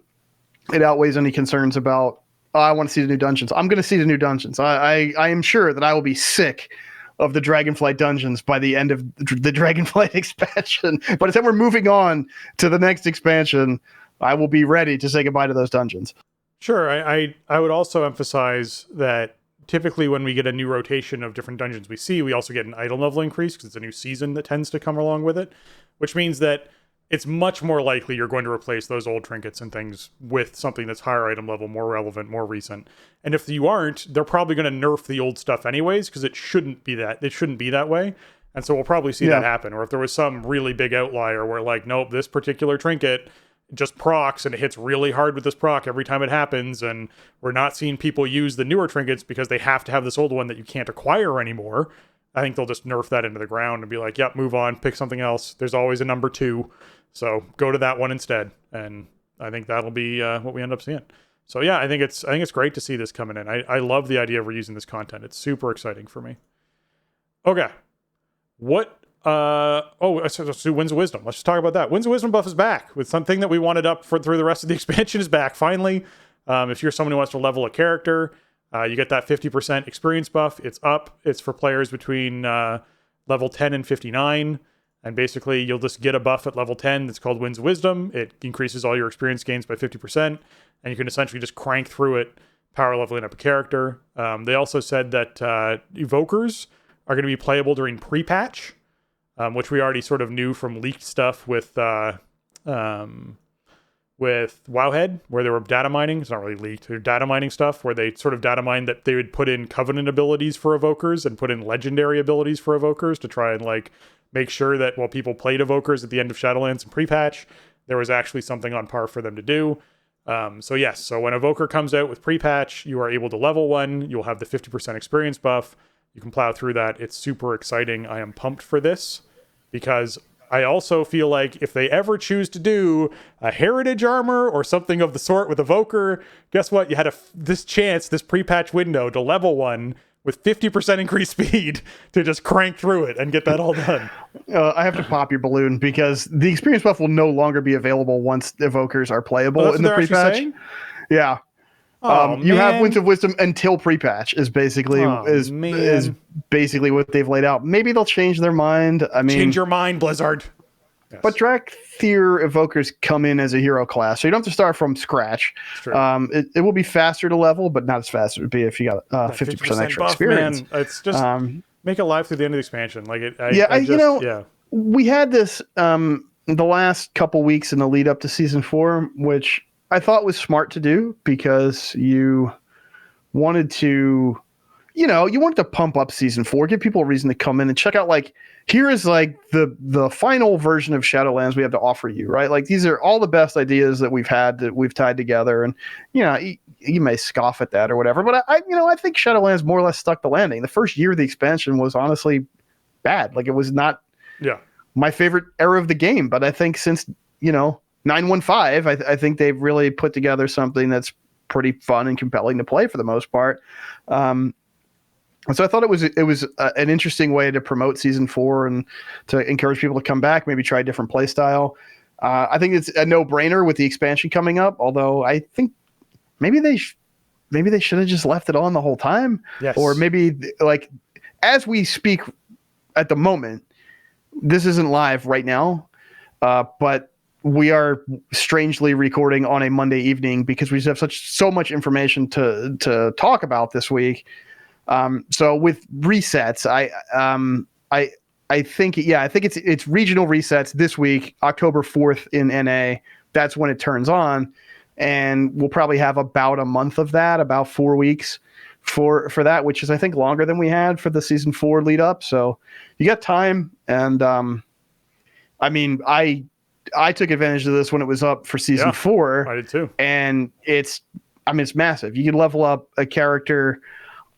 it outweighs any concerns about, I want to see the new dungeons. I'm going to see the new dungeons. I am sure that I will be sick of the Dragonflight dungeons by the end of the Dragonflight expansion. By the time we're moving on to the next expansion, I will be ready to say goodbye to those dungeons. Sure. I would also emphasize that typically when we get a new rotation of different dungeons we also get an item level increase because it's a new season that tends to come along with it, which means that it's much more likely you're going to replace those old trinkets and things with something that's higher item level, more relevant, more recent. And if you aren't, they're probably going to nerf the old stuff anyways, because it shouldn't be that way. And so we'll probably see that happen. Or if there was some really big outlier where like, nope, this particular trinket just procs and it hits really hard with this proc every time it happens, and we're not seeing people use the newer trinkets because they have to have this old one that you can't acquire anymore, I think they'll just nerf that into the ground and be like, yep, move on, pick something else. There's always a number 2. So go to that one instead. And I think that'll be what we end up seeing. So yeah, I think it's great to see this coming in. I love the idea of reusing this content. It's super exciting for me. Okay. What so Winds of Wisdom. Let's just talk about that. Winds of Wisdom buff is back with something that we wanted up through the rest of the expansion is back finally. If you're someone who wants to level a character, you get that 50% experience buff. It's up. It's for players between level 10 and 59. And basically, you'll just get a buff at level 10 that's called Winds of Wisdom. It increases all your experience gains by 50%, and you can essentially just crank through it, power leveling up a character. They also said that Evokers are going to be playable during pre-patch, which we already sort of knew from leaked stuff with Wowhead, where they were data mining. It's not really leaked. They're data mining stuff where they sort of data mined that they would put in Covenant abilities for Evokers and put in Legendary abilities for Evokers to try and like make sure that while people played Evokers at the end of Shadowlands and pre-patch, there was actually something on par for them to do. So when Evoker comes out with pre-patch, you are able to level 1. You'll have the 50% experience buff. You can plow through that. It's super exciting. I am pumped for this because I also feel like if they ever choose to do a heritage armor or something of the sort with Evoker, guess what? You had this pre-patch window to level 1 with 50% increased speed to just crank through it and get that all done. I have to pop your balloon because the experience buff will no longer be available once Evokers are playable in the pre-patch. Yeah. You have Winds of Wisdom until pre-patch is basically basically what they've laid out. Maybe they'll change their mind. I mean, change your mind, Blizzard. Yes. But Drakthir Evokers come in as a hero class, so you don't have to start from scratch. It will be faster to level, but not as fast as it would be if you got 50% extra buff, experience. Man. It's just make it live through the end of the expansion. Like we had this the last couple weeks in the lead up to season 4, which I thought was smart to do because you wanted to pump up season 4, give people a reason to come in and check out, like, here is like the final version of Shadowlands we have to offer you, right? Like, these are all the best ideas that we've had that we've tied together, and you may scoff at that or whatever, but I think Shadowlands more or less stuck the landing. The first year of the expansion was honestly bad. Like, it was not my favorite era of the game, but I think since 915, I think they've really put together something that's pretty fun and compelling to play for the most part. And so I thought it was an interesting way to promote season 4 and to encourage people to come back, maybe try a different play style. I think it's a no-brainer with the expansion coming up, although I think maybe they should have just left it on the whole time. Yes. Or maybe, like, as we speak at the moment, this isn't live right now, but we are strangely recording on a Monday evening because we just have so much information to talk about this week. So with resets, I think it's regional resets this week, October 4th in NA. That's when it turns on, and we'll probably have about a month of that, about 4 weeks for that, which is I think longer than we had for the season 4 lead up. So you got time, and I mean, I took advantage of this when it was up for season 4. I did too. And it's massive. You can level up a character,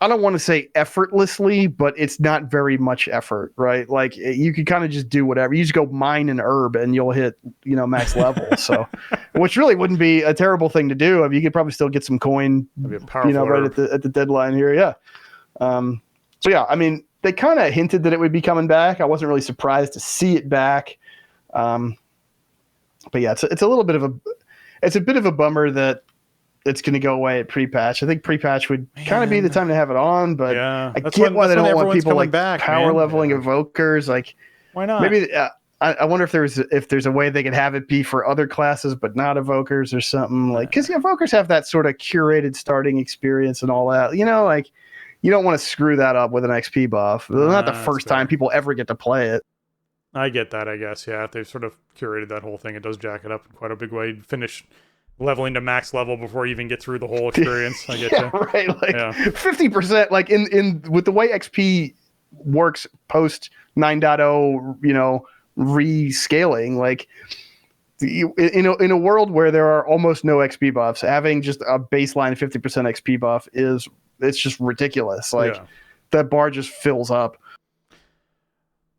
I don't want to say effortlessly, but it's not very much effort, right? Like you can kind of just do whatever. You just go mine an herb and you'll hit, max level. So, which really wouldn't be a terrible thing to do. I mean, you could probably still get some coin, right at the deadline here. Yeah. So yeah, I mean, they kind of hinted that it would be coming back. I wasn't really surprised to see it back. But yeah, it's a little bit of a bummer that it's going to go away at pre-patch. I think pre-patch would kind of be the time to have it on, but I get why they don't want people like power leveling evokers. Like, why not? Maybe I wonder if there's a way they could have it be for other classes, but not evokers or something. Like, because evokers have that sort of curated starting experience and all that. Like you don't want to screw that up with an XP buff. It's not the first time people ever get to play it. I get that, I guess. Yeah, if they've sort of curated that whole thing, it does jack it up in quite a big way. You'd finish leveling to max level before you even get through the whole experience. I get you. Right. Like 50%, like in with the way XP works post 9.0, rescaling, like in a world where there are almost no XP buffs, having just a baseline 50% XP buff it's just ridiculous. Like that bar just fills up.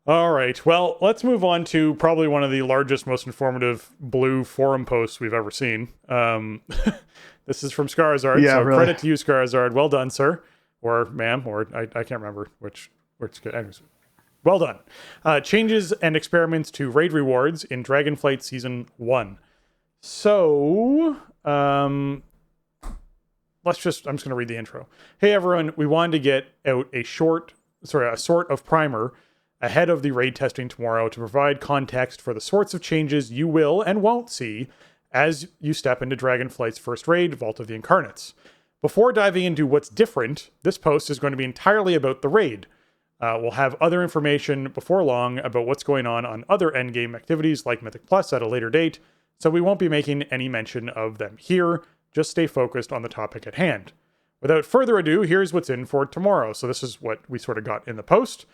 All right. Well, let's move on to probably one of the largest, most informative blue forum posts we've ever seen. This is from Skarzard. Yeah, so really. Credit to you, Skarzard. Well done, sir. Or ma'am. Or I can't remember which good. Anyways, well done. Changes and experiments to raid rewards in Dragonflight Season 1. So, I'm just going to read the intro. Hey, everyone. We wanted to get out a sort of primer ahead of the raid testing tomorrow to provide context for the sorts of changes you will and won't see as you step into Dragonflight's first raid, Vault of the Incarnates. Before diving into what's different, this post is going to be entirely about the raid. We'll have other information before long about what's going on other endgame activities like Mythic Plus at a later date, so we won't be making any mention of them here. Just stay focused on the topic at hand. Without further ado, here's what's in for tomorrow. So this is what we sort of got in the post.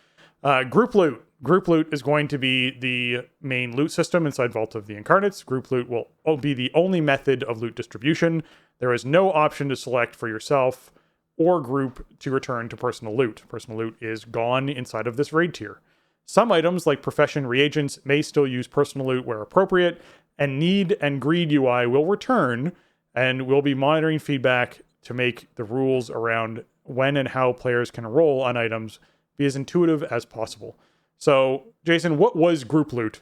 Group loot. Group loot is going to be the main loot system inside Vault of the Incarnates. Group loot will be the only method of loot distribution. There is no option to select for yourself or group to return to personal loot. Personal loot is gone inside of this raid tier. Some items, like profession reagents, may still use personal loot where appropriate, and need and greed UI will return, and we'll be monitoring feedback to make the rules around when and how players can roll on items be as intuitive as possible. So, Jason, what was group loot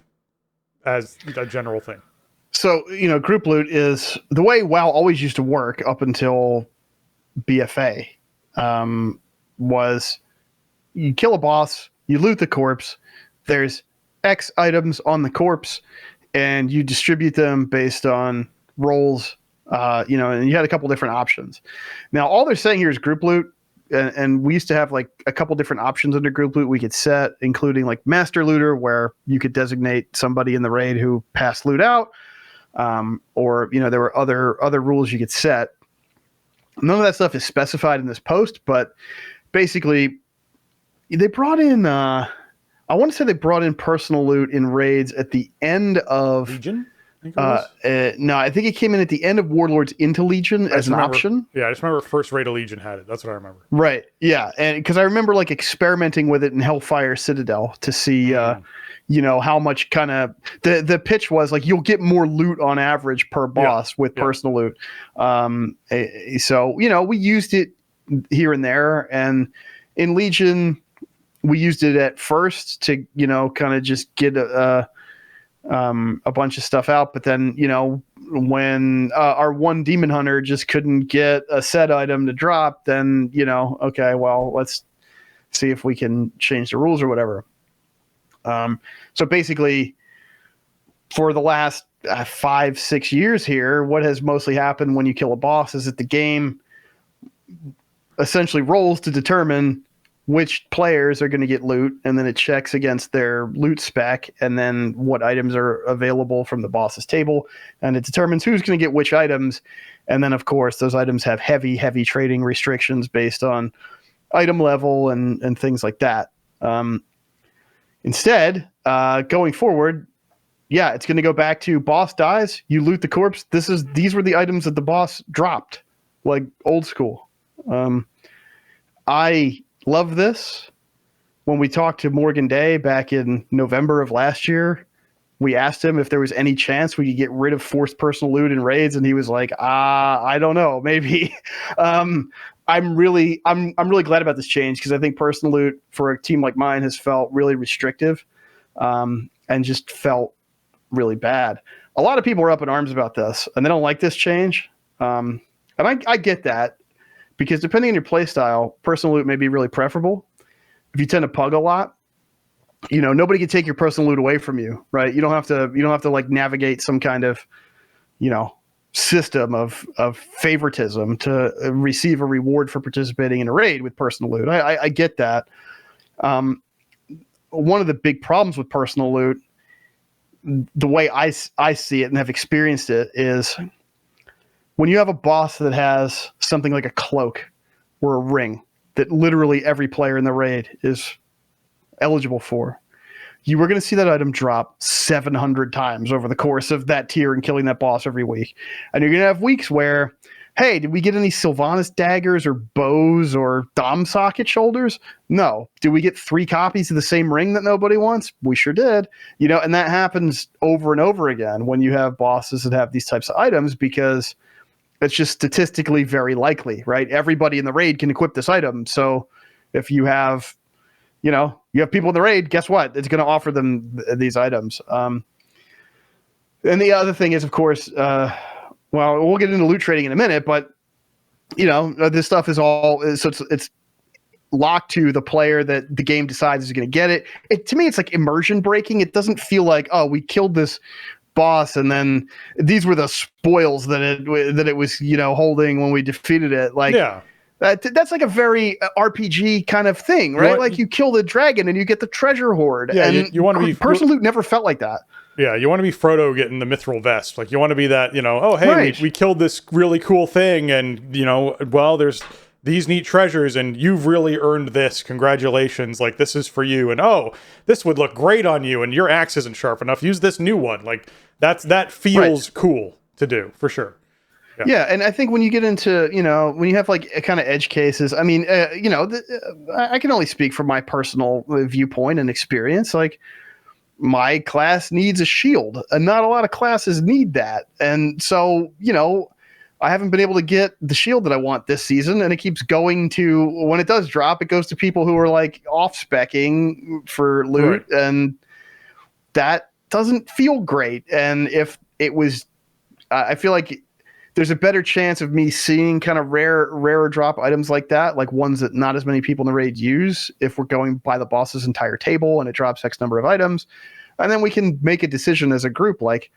as a general thing? So, group loot is the way WoW always used to work up until BFA. Was you kill a boss, you loot the corpse, there's X items on the corpse, and you distribute them based on rolls, and you had a couple different options. Now, all they're saying here is group loot. And we used to have like a couple different options under group loot we could set, including like master looter, where you could designate somebody in the raid who passed loot out, or there were other rules you could set. None of that stuff is specified in this post, but basically they brought in I want to say they brought in personal loot in raids at the end of Legion. No, I think it came in at the end of Warlords into Legion as an option. Yeah, I just remember first raid of Legion had it. That's what I remember. Right. Yeah, and because I remember like experimenting with it in Hellfire Citadel to see, how much kind of the pitch was like you'll get more loot on average per boss with personal loot. So we used it here and there, and in Legion we used it at first to kind of just get a bunch of stuff out, but then when our one demon hunter just couldn't get a set item to drop, then okay, well, let's see if we can change the rules or whatever. So basically for the last 5-6 years here, what has mostly happened when you kill a boss is that the game essentially rolls to determine which players are going to get loot, and then it checks against their loot spec and then what items are available from the boss's table, and it determines who's going to get which items. And then, of course, those items have heavy trading restrictions based on item level and things like that. Instead, going forward, yeah, it's going to go back to boss dies, you loot the corpse. These were the items that the boss dropped, like old school. I love this. When we talked to Morgan Day back in November of last year, we asked him if there was any chance we could get rid of forced personal loot in raids, and he was like, I don't know, maybe. I'm really glad about this change, because I think personal loot for a team like mine has felt really restrictive, and just felt really bad. A lot of people are up in arms about this, and they don't like this change. And I get that, because depending on your play style, personal loot may be really preferable. If you tend to pug a lot, nobody can take your personal loot away from you, right? You don't have to like navigate some kind of, system of favoritism to receive a reward for participating in a raid with personal loot. I get that. One of the big problems with personal loot, the way I see it and have experienced it, is when you have a boss that has something like a cloak or a ring that literally every player in the raid is eligible for, you were going to see that item drop 700 times over the course of that tier and killing that boss every week. And you're going to have weeks where, hey, did we get any Sylvanas daggers or bows or Dom socket shoulders? No. Did we get 3 copies of the same ring that nobody wants? We sure did. And that happens over and over again when you have bosses that have these types of items, because it's just statistically very likely, right? Everybody in the raid can equip this item. So if you have, you have people in the raid, guess what? It's going to offer them these items. And the other thing is, of course, well, we'll get into loot trading in a minute, but this stuff is all, so it's locked to the player that the game decides is going to get it. To me, it's like immersion breaking. It doesn't feel like, oh, we killed this boss and then these were the spoils that it was holding when we defeated it. Like, yeah. That's like a very RPG kind of thing, right? Like you kill the dragon and you get the treasure hoard. Yeah, and you want to be personal loot never felt like that. Yeah, you want to be Frodo getting the mithril vest. Like you want to be that, oh hey, right. we killed this really cool thing, and well, there's these neat treasures, and you've really earned this. Congratulations! Like this is for you, and oh, this would look great on you, and your axe isn't sharp enough. Use this new one. Like that feels cool to do for sure. Yeah, and I think when you get into, when you have like kind of edge cases, I mean, I can only speak from my personal viewpoint and experience. Like my class needs a shield, and not a lot of classes need that. And so, I haven't been able to get the shield that I want this season, and it keeps going to, when it does drop, it goes to people who are like off-speccing for loot, right. And that doesn't feel great. And if it was, I feel like there's a better chance of me seeing kind of rarer drop items like that, like ones that not as many people in the raid use, if we're going by the boss's entire table and it drops X number of items. And then we can make a decision as a group, like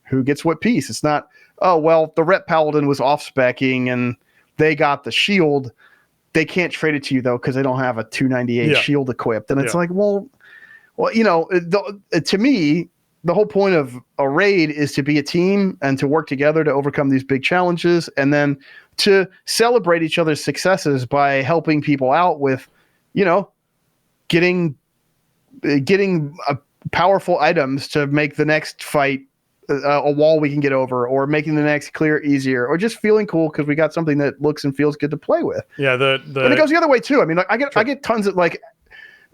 who gets what piece. It's not, oh, well, the Rep Paladin was off-speccing and they got the shield. They can't trade it to you, though, because they don't have a 298 shield equipped. And it's like, well, to me, the whole point of a raid is to be a team and to work together to overcome these big challenges, and then to celebrate each other's successes by helping people out with, getting powerful items to make the next fight a wall we can get over, or making the next clear easier, or just feeling cool because we got something that looks and feels good to play with. Yeah, and it goes the other way too. I mean, like I get tons of, like,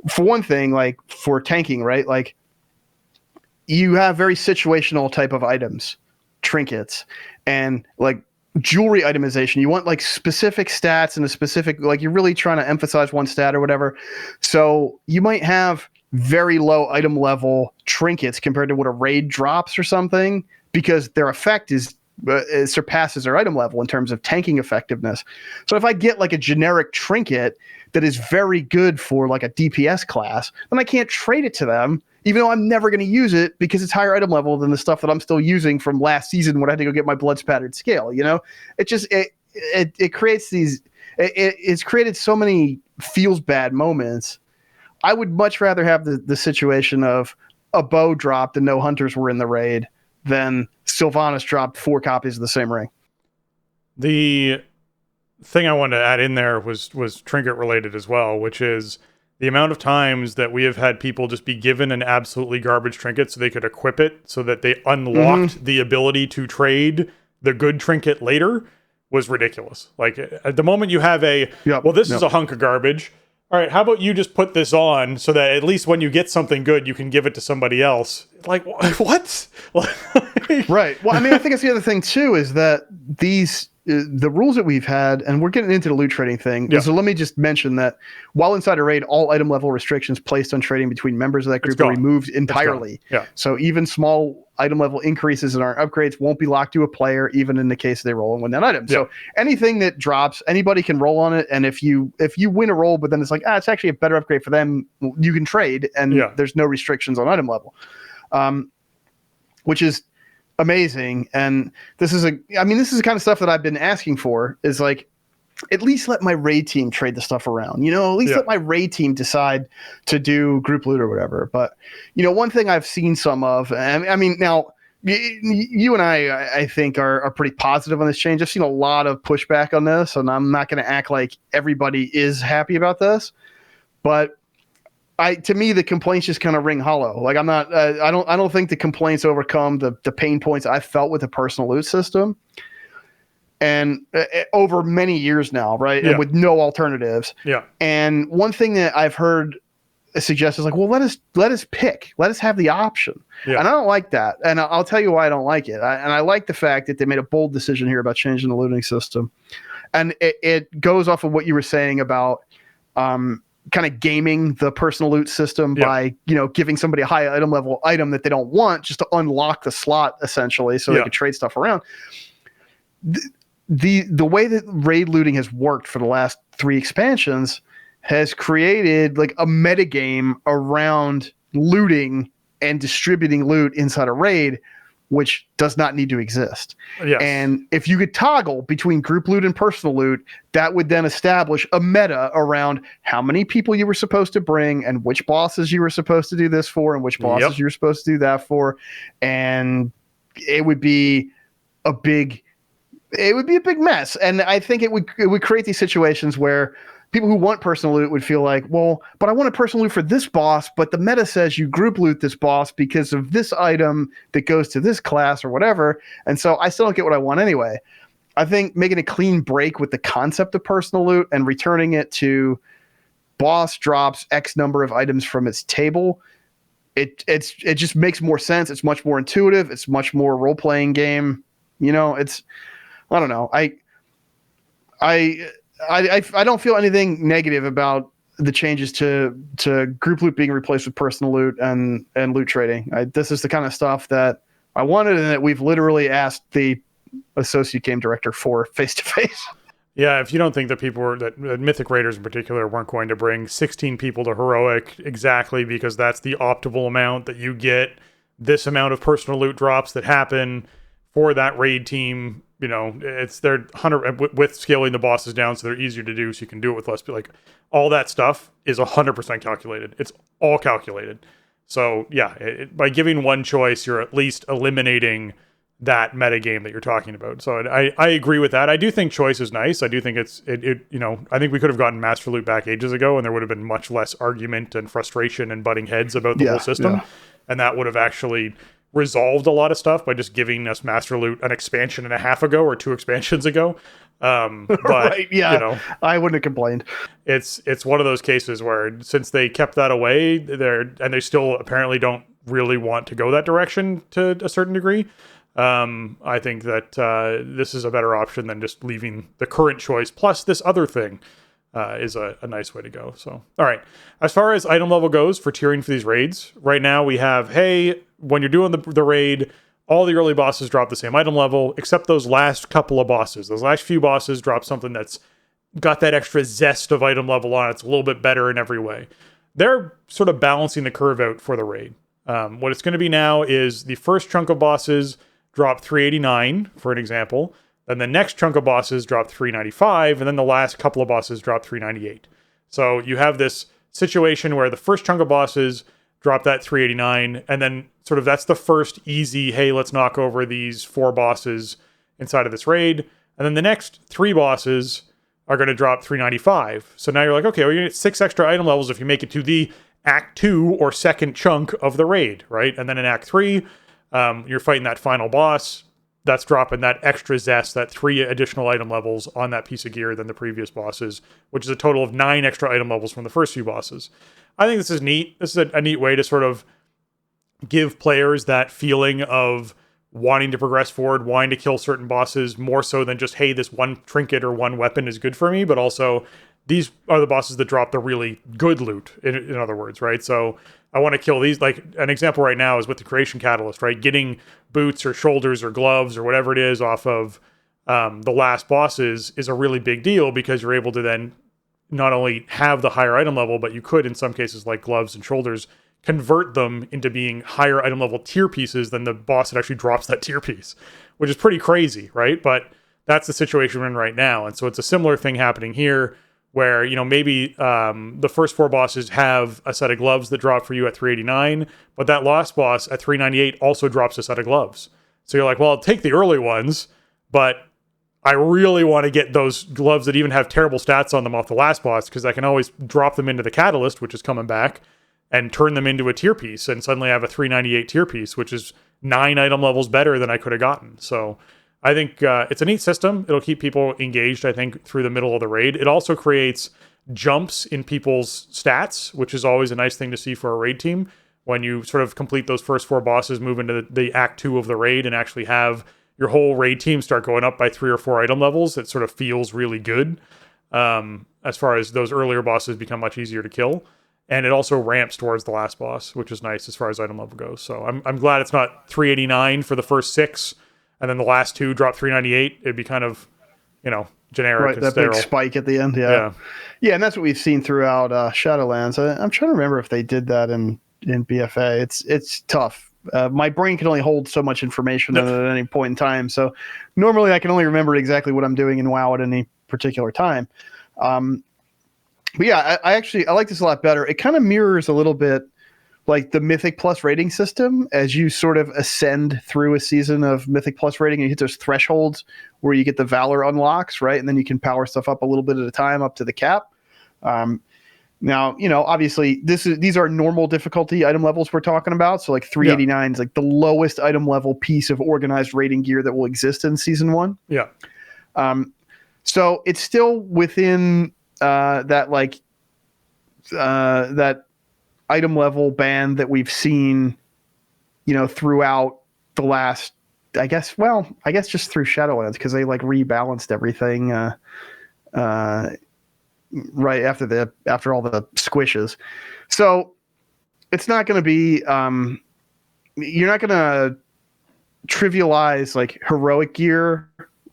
for one thing, like for tanking, right? Like, you have very situational type of items, trinkets, and like jewelry itemization. You want like specific stats and a specific, like you're really trying to emphasize one stat or whatever. So you might have very low item level trinkets compared to what a raid drops or something, because their effect is it surpasses their item level in terms of tanking effectiveness. So if I get like a generic trinket that is very good for like a DPS class, then I can't trade it to them, even though I'm never going to use it because it's higher item level than the stuff that I'm still using from last season when I had to go get my blood spattered scale. It creates these. It's created so many feels bad moments. I would much rather have the situation of a bow dropped and no hunters were in the raid than Sylvanas dropped 4 copies of the same ring. The thing I wanted to add in there was trinket related as well, which is the amount of times that we have had people just be given an absolutely garbage trinket so they could equip it so that they unlocked the ability to trade the good trinket later was ridiculous. Like at the moment you have this is a hunk of garbage. All right, how about you just put this on so that at least when you get something good, you can give it to somebody else? Like, what? Right. Well, I mean, I think it's the other thing too is that the rules that we've had, and we're getting into the loot trading thing. Yeah. So let me just mention that while inside a raid, all item level restrictions placed on trading between members of that group are removed entirely. Yeah. So even small item level increases in our upgrades won't be locked to a player, even in the case they roll and win that item. Yeah. So anything that drops, anybody can roll on it. And if you win a roll, but then it's like, it's actually a better upgrade for them, you can trade, and there's no restrictions on item level, which is amazing. And this is the kind of stuff that I've been asking for, is like, at least let my raid team trade the stuff around, at least let my raid team decide to do group loot or whatever. But, one thing I've seen some of, I mean, now you and I think are pretty positive on this change. I've seen a lot of pushback on this, and I'm not going to act like everybody is happy about this, but to me, the complaints just kind of ring hollow. Like I'm not, I don't think the complaints overcome the pain points I felt with the personal loot system, and over many years now, right? Yeah. And with no alternatives. Yeah. And one thing that I've heard suggested is like, well, let us pick, let us have the option. Yeah. And I don't like that. And I'll tell you why I don't like it. I like the fact that they made a bold decision here about changing the looting system. And it goes off of what you were saying about, kind of gaming the personal loot system by, giving somebody a high item level item that they don't want just to unlock the slot essentially so they can trade stuff around. The way that raid looting has worked for the last 3 expansions has created like a metagame around looting and distributing loot inside a raid, which does not need to exist. Yes. And if you could toggle between group loot and personal loot, that would then establish a meta around how many people you were supposed to bring and which bosses you were supposed to do this for and which bosses you were supposed to do that for. And it would be a big mess. And I think it would create these situations where people who want personal loot would feel like, well, but I want a personal loot for this boss, but the meta says you group loot this boss because of this item that goes to this class or whatever. And so I still don't get what I want anyway. I think making a clean break with the concept of personal loot and returning it to boss drops X number of items from its table, it just makes more sense. It's much more intuitive. It's much more role-playing game. I don't know. I don't feel anything negative about the changes to group loot being replaced with personal loot and loot trading. This is the kind of stuff that I wanted and that we've literally asked the associate game director for face to face. Yeah, if you don't think that Mythic Raiders in particular weren't going to bring 16 people to Heroic exactly because that's the optimal amount that you get this amount of personal loot drops that happen for that raid team. It's they're 100 with scaling the bosses down so they're easier to do, so you can do it with less. But like all that stuff is 100% calculated. It's all calculated. So yeah, by giving one choice, you're at least eliminating that metagame that you're talking about. So I agree with that. I do think choice is nice. I do think I think we could have gotten Master Loot back ages ago, and there would have been much less argument and frustration and butting heads about the whole system, and that would have actually resolved a lot of stuff by just giving us Master Loot an expansion and a half ago or 2 expansions ago. But right, yeah, I wouldn't have complained. It's one of those cases where since they kept that away, they still apparently don't really want to go that direction to a certain degree. I think that this is a better option than just leaving the current choice plus this other thing. Is a nice way to go. So, all right. As far as item level goes for tiering for these raids, right now we have, hey, when you're doing the raid, all the early bosses drop the same item level, except those last couple of bosses. Those last few bosses drop something that's got that extra zest of item level on it. It's a little bit better in every way. They're sort of balancing the curve out for the raid. What it's going to be now is the first chunk of bosses drop 389, for an example. Then the next chunk of bosses drop 395, and then the last couple of bosses drop 398. So you have this situation where the first chunk of bosses drop that 389, and then sort of that's the first easy, hey, let's knock over these 4 bosses inside of this raid. And then the next 3 bosses are going to drop 395. So now you're like, okay, well, you're going to get 6 extra item levels if you make it to the Act 2 or second chunk of the raid, right? And then in Act 3, you're fighting that final boss. That's dropping that extra zest, that 3 additional item levels on that piece of gear than the previous bosses, which is a total of 9 extra item levels from the first few bosses. I think this is neat. This is a neat way to sort of give players that feeling of wanting to progress forward, wanting to kill certain bosses more so than just, hey, this one trinket or one weapon is good for me, but also these are the bosses that drop the really good loot, in other words, right? So I want to kill these. Like an example right now is with the Creation Catalyst, right? Getting boots or shoulders or gloves or whatever it is off of the last bosses is a really big deal because you're able to then not only have the higher item level, but you could, in some cases like gloves and shoulders, convert them into being higher item level tier pieces than the boss that actually drops that tier piece, which is pretty crazy, right? But that's the situation we're in right now. And so it's a similar thing happening here where, you know, maybe the first 4 bosses have a set of gloves that drop for you at 389, but that last boss at 398 also drops a set of gloves. So you're like, well, I'll take the early ones, but I really want to get those gloves that even have terrible stats on them off the last boss because I can always drop them into the Catalyst, which is coming back, and turn them into a tier piece. And suddenly I have a 398 tier piece, which is 9 item levels better than I could have gotten. So I think it's a neat system. It'll keep people engaged, I think, through the middle of the raid. It also creates jumps in people's stats, which is always a nice thing to see for a raid team. When you sort of complete those first 4 bosses, move into the Act 2 of the raid, and actually have your whole raid team start going up by 3 or 4 item levels, it sort of feels really good. As far as those earlier bosses become much easier to kill. And it also ramps towards the last boss, which is nice as far as item level goes. So I'm glad it's not 389 for the first 6, and then the last 2 drop 398. It'd be kind of, you know, generic right, and that sterile. big spike at the end. Yeah, and that's what we've seen throughout Shadowlands. I'm trying to remember if they did that in BFA. It's tough. My brain can only hold so much information at any point in time. So normally I can only remember exactly what I'm doing in WoW at any particular time. But yeah, I like this a lot better. It kind of mirrors a little bit like the Mythic Plus rating system as you sort of ascend through a season of Mythic Plus rating and you hit those thresholds where you get the Valor unlocks, right? And then you can power stuff up a little bit at a time up to the cap. Now, you know, obviously these are normal difficulty item levels we're talking about. So like 389 is like the lowest item level piece of organized rating gear that will exist in season 1. Yeah. So it's still within that item level band that we've seen, you know, throughout the last, I guess just through Shadowlands, because they like rebalanced everything right after all the squishes. So it's not going to be you're not going to trivialize like heroic gear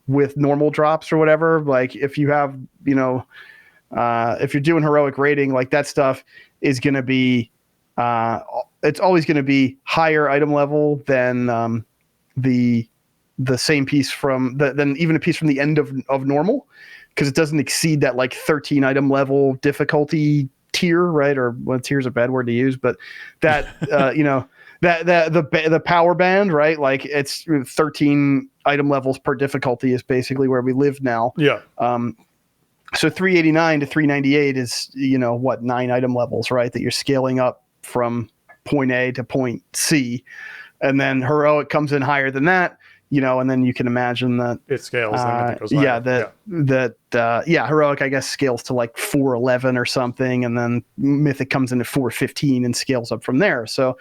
with normal drops or whatever. Like if you have, you know, if you're doing heroic rating, like that stuff is going to be, it's always going to be higher item level than the same piece than even a piece from the end of normal, because it doesn't exceed that like 13 item level difficulty tier, right? Or well, tier is a bad word to use, but that you know, that the power band, right? Like it's 13 item levels per difficulty is basically where we live now. Yeah. So 389 to 398 is, you know, what, 9 item levels, right? That you're scaling up from point A to point C. And then heroic comes in higher than that, you know, and then you can imagine that it scales. And it goes heroic, I guess, scales to like 411 or something. And then mythic comes in at 415 and scales up from there. So,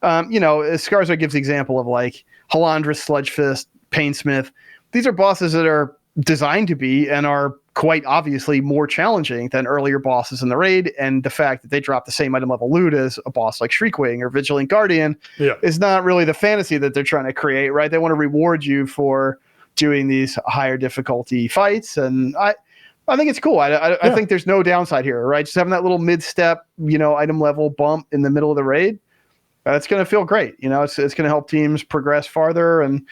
you know, Scarzo gives the example of like Halandra, Sludge Fist, Painsmith. These are bosses that are designed to be and are quite obviously more challenging than earlier bosses in the raid. And the fact that they drop the same item level loot as a boss like Shriekwing or Vigilant Guardian is not really the fantasy that they're trying to create, right? They want to reward you for doing these higher difficulty fights. And I think it's cool. I think there's no downside here, right? Just having that little mid-step, item level bump in the middle of the raid, that's going to feel great. It's going to help teams progress farther and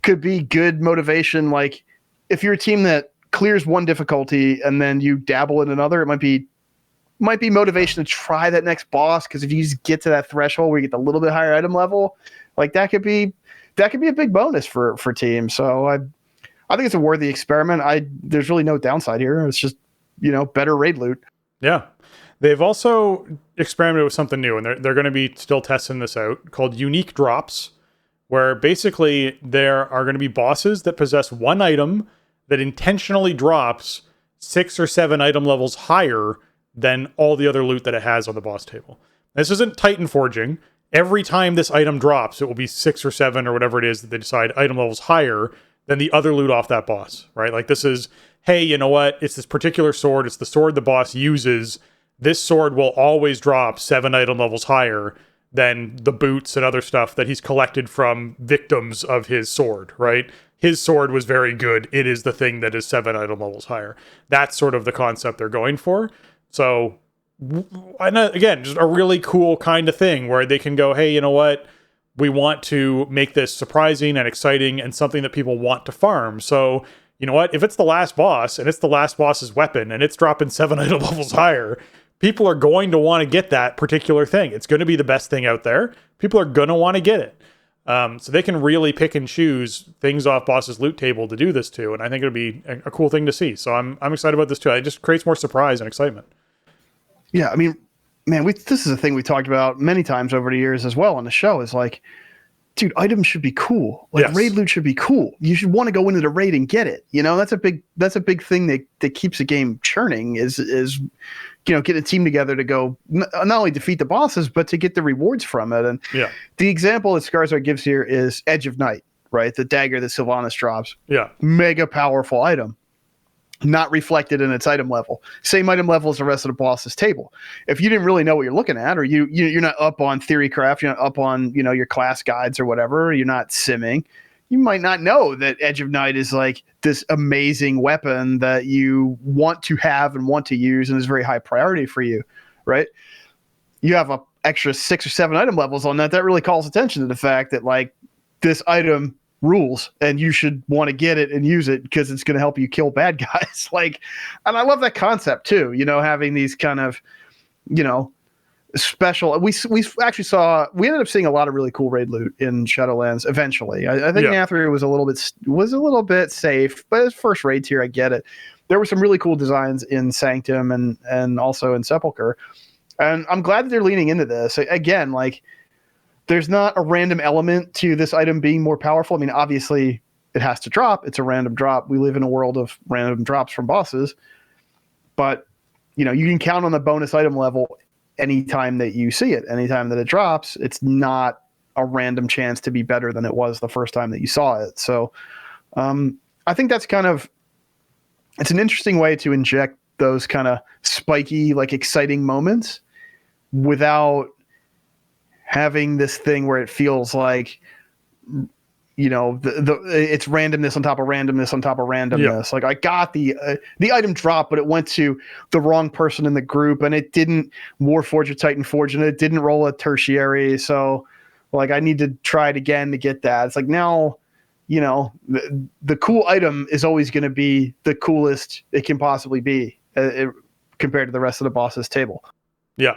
could be good motivation. Like if you're a team that clears one difficulty and then you dabble in another, it might be motivation to try that next boss. Because if you just get to that threshold where you get the little bit higher item level, like that could be a big bonus for teams. So I think it's a worthy experiment. There's really no downside here. It's just, better raid loot. Yeah. They've also experimented with something new, and they're going to be still testing this out, called unique drops, where basically there are going to be bosses that possess one item that intentionally drops 6 or 7 item levels higher than all the other loot that it has on the boss table. This isn't Titan forging. Every time this item drops, it will be 6 or 7 or whatever it is that they decide item levels higher than the other loot off that boss, right? Like this is, hey, you know what? It's this particular sword. It's the sword the boss uses. This sword will always drop 7 item levels higher than the boots and other stuff that he's collected from victims of his sword, right? His sword was very good. It is the thing that is 7 item levels higher. That's sort of the concept they're going for. So, again, just a really cool kind of thing where they can go, hey, you know what? We want to make this surprising and exciting and something that people want to farm. So, you know what? If it's the last boss and it's the last boss's weapon and it's dropping 7 item levels higher, people are going to want to get that particular thing. It's going to be the best thing out there. People are going to want to get it. So they can really pick and choose things off boss's loot table to do this to. And I think it'll be a cool thing to see. So I'm excited about this too. It just creates more surprise and excitement. Yeah. I mean, man, this is a thing we talked about many times over the years as well on the show, is like, dude, items should be cool. Like raid loot should be cool. You should want to go into the raid and get it. That's a big thing that keeps a game churning is get a team together to go not only defeat the bosses, but to get the rewards from it. And the example that Skarsgård gives here is Edge of Night, right? The dagger that Sylvanas drops. Yeah. Mega powerful item. Not reflected in its item level. Same item level as the rest of the boss's table. If you didn't really know what you're looking at, or you're not up on Theorycraft, you're not up on your class guides or whatever, you're not simming, you might not know that Edge of Night is like this amazing weapon that you want to have and want to use and is very high priority for you, right? You have a extra 6 or 7 item levels on that. That really calls attention to the fact that like this item rules and you should want to get it and use it because it's going to help you kill bad guys. And I love that concept too, having these kind of, special. We ended up seeing a lot of really cool raid loot in Shadowlands eventually. I think Nathri was a little bit safe, but his first raid tier, I get it. There were some really cool designs in Sanctum and also in Sepulchre. And I'm glad that they're leaning into this. Again, like there's not a random element to this item being more powerful. I mean, obviously it has to drop. It's a random drop. We live in a world of random drops from bosses, but you can count on the bonus item level anytime that you see it, anytime that it drops. It's not a random chance to be better than it was the first time that you saw it. So I think that's it's an interesting way to inject those kind of spiky, like exciting moments without having this thing where it feels like, it's randomness on top of randomness on top of randomness. Like I got the item drop, but it went to the wrong person in the group and it didn't Warforge or Titan Forge and it didn't roll a tertiary. So like I need to try it again to get that. It's like now, the cool item is always going to be the coolest it can possibly be compared to the rest of the boss's table. Yeah.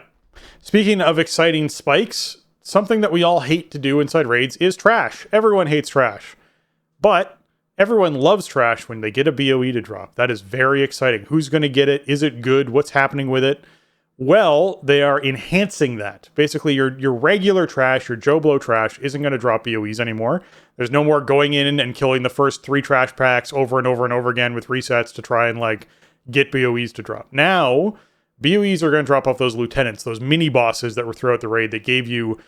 Speaking of exciting spikes, something that we all hate to do inside raids is trash. Everyone hates trash. But everyone loves trash when they get a BOE to drop. That is very exciting. Who's going to get it? Is it good? What's happening with it? Well, they are enhancing that. Basically, your regular trash, your Joe Blow trash, isn't going to drop BOEs anymore. There's no more going in and killing the first 3 trash packs over and over and over again with resets to try and get BOEs to drop. Now, BOEs are going to drop off those lieutenants, those mini bosses that were throughout the raid that gave you,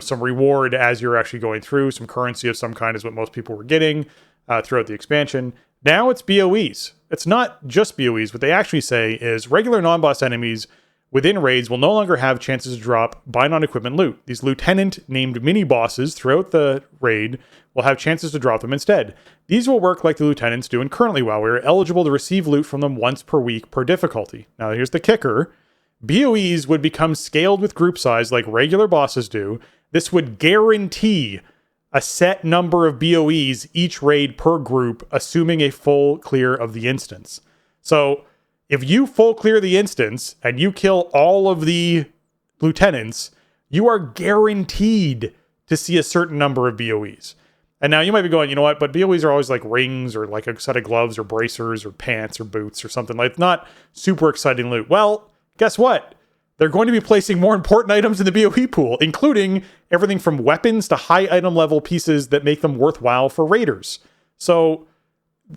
some reward as you're actually going through. Some currency of some kind is what most people were getting throughout the expansion. Now it's BOEs. It's not just BOEs. What they actually say is regular non-boss enemies within raids will no longer have chances to drop buy non-equipment loot. These lieutenant-named mini-bosses throughout the raid will have chances to drop them instead. These will work like the lieutenants do in currently WoW. We are eligible to receive loot from them once per week per difficulty. Now here's the kicker. BOEs would become scaled with group size like regular bosses do. This would guarantee a set number of BOEs each raid per group, assuming a full clear of the instance. So if you full clear the instance and you kill all of the lieutenants, you are guaranteed to see a certain number of BOEs. And now you might be going, you know what, but BOEs are always like rings or like a set of gloves or bracers or pants or boots or something like not super exciting loot. Well, guess what? They're going to be placing more important items in the BOE pool, including everything from weapons to high item level pieces that make them worthwhile for raiders. So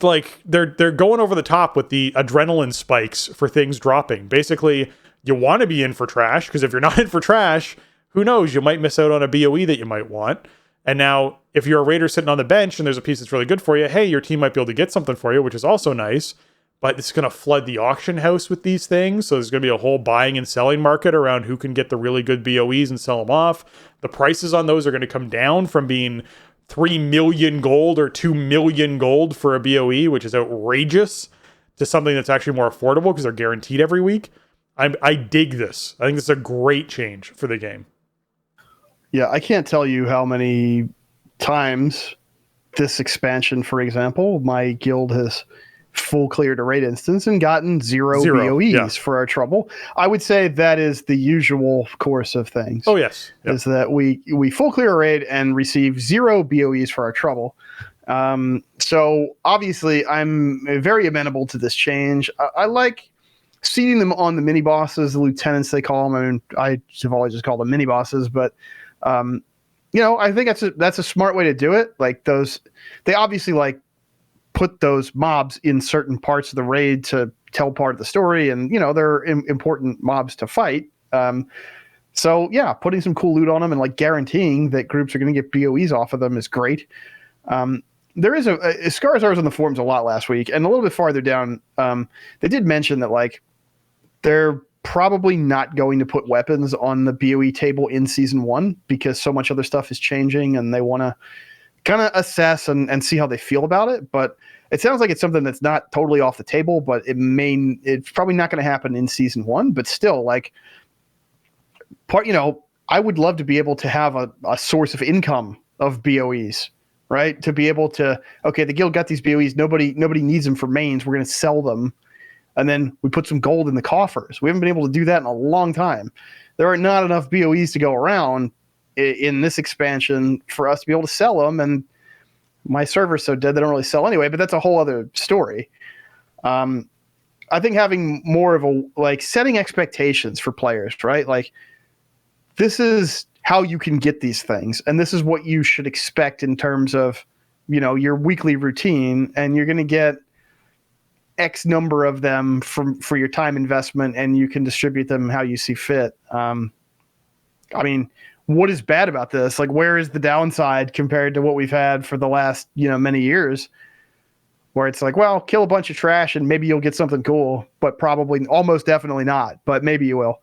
like they're going over the top with the adrenaline spikes for things dropping. Basically, you want to be in for trash, because if you're not in for trash, who knows, you might miss out on a BOE that you might want. And now if you're a raider sitting on the bench and there's a piece that's really good for you, hey, your team might be able to get something for you, which is also nice. But it's going to flood the auction house with these things. So there's going to be a whole buying and selling market around who can get the really good BOEs and sell them off. The prices on those are going to come down from being 3 million gold or 2 million gold for a BOE, which is outrageous, to something that's actually more affordable because they're guaranteed every week. I dig this. I think this is a great change for the game. Yeah, I can't tell you how many times this expansion, for example, my guild has full cleared a raid instance and gotten zero BOEs for our trouble. I would say that is the usual course of things. Oh, yes. Is that we full clear a raid and receive 0 BOEs for our trouble. So obviously I'm very amenable to this change. I like seeing them on the mini bosses, the lieutenants they call them. I mean, I have always just called them mini bosses, but I think that's a smart way to do it. Like they obviously like put those mobs in certain parts of the raid to tell part of the story, and they're important mobs to fight. So yeah, putting some cool loot on them and like guaranteeing that groups are going to get BOEs off of them is great. There is Scarzar was on the forums a lot last week, and a little bit farther down, they did mention that like they're probably not going to put weapons on the BOE table in season 1 because so much other stuff is changing, and they want to kind of assess and see how they feel about it. But it sounds like it's something that's not totally off the table, but it's probably not going to happen in season 1, but still like I would love to be able to have a source of income of BOEs, right? To be able to, okay, the guild got these BOEs. Nobody needs them for mains. We're going to sell them. And then we put some gold in the coffers. We haven't been able to do that in a long time. There are not enough BOEs to go around in this expansion for us to be able to sell them, and my server's so dead they don't really sell anyway, but that's a whole other story. I think having more of setting expectations for players, right? Like, this is how you can get these things, and this is what you should expect in terms of, your weekly routine, and you're going to get X number of them for your time investment, and you can distribute them how you see fit. I mean, what is bad about this? Like, where is the downside compared to what we've had for the last, many years, where it's like, well, kill a bunch of trash and maybe you'll get something cool, but probably almost definitely not, but maybe you will.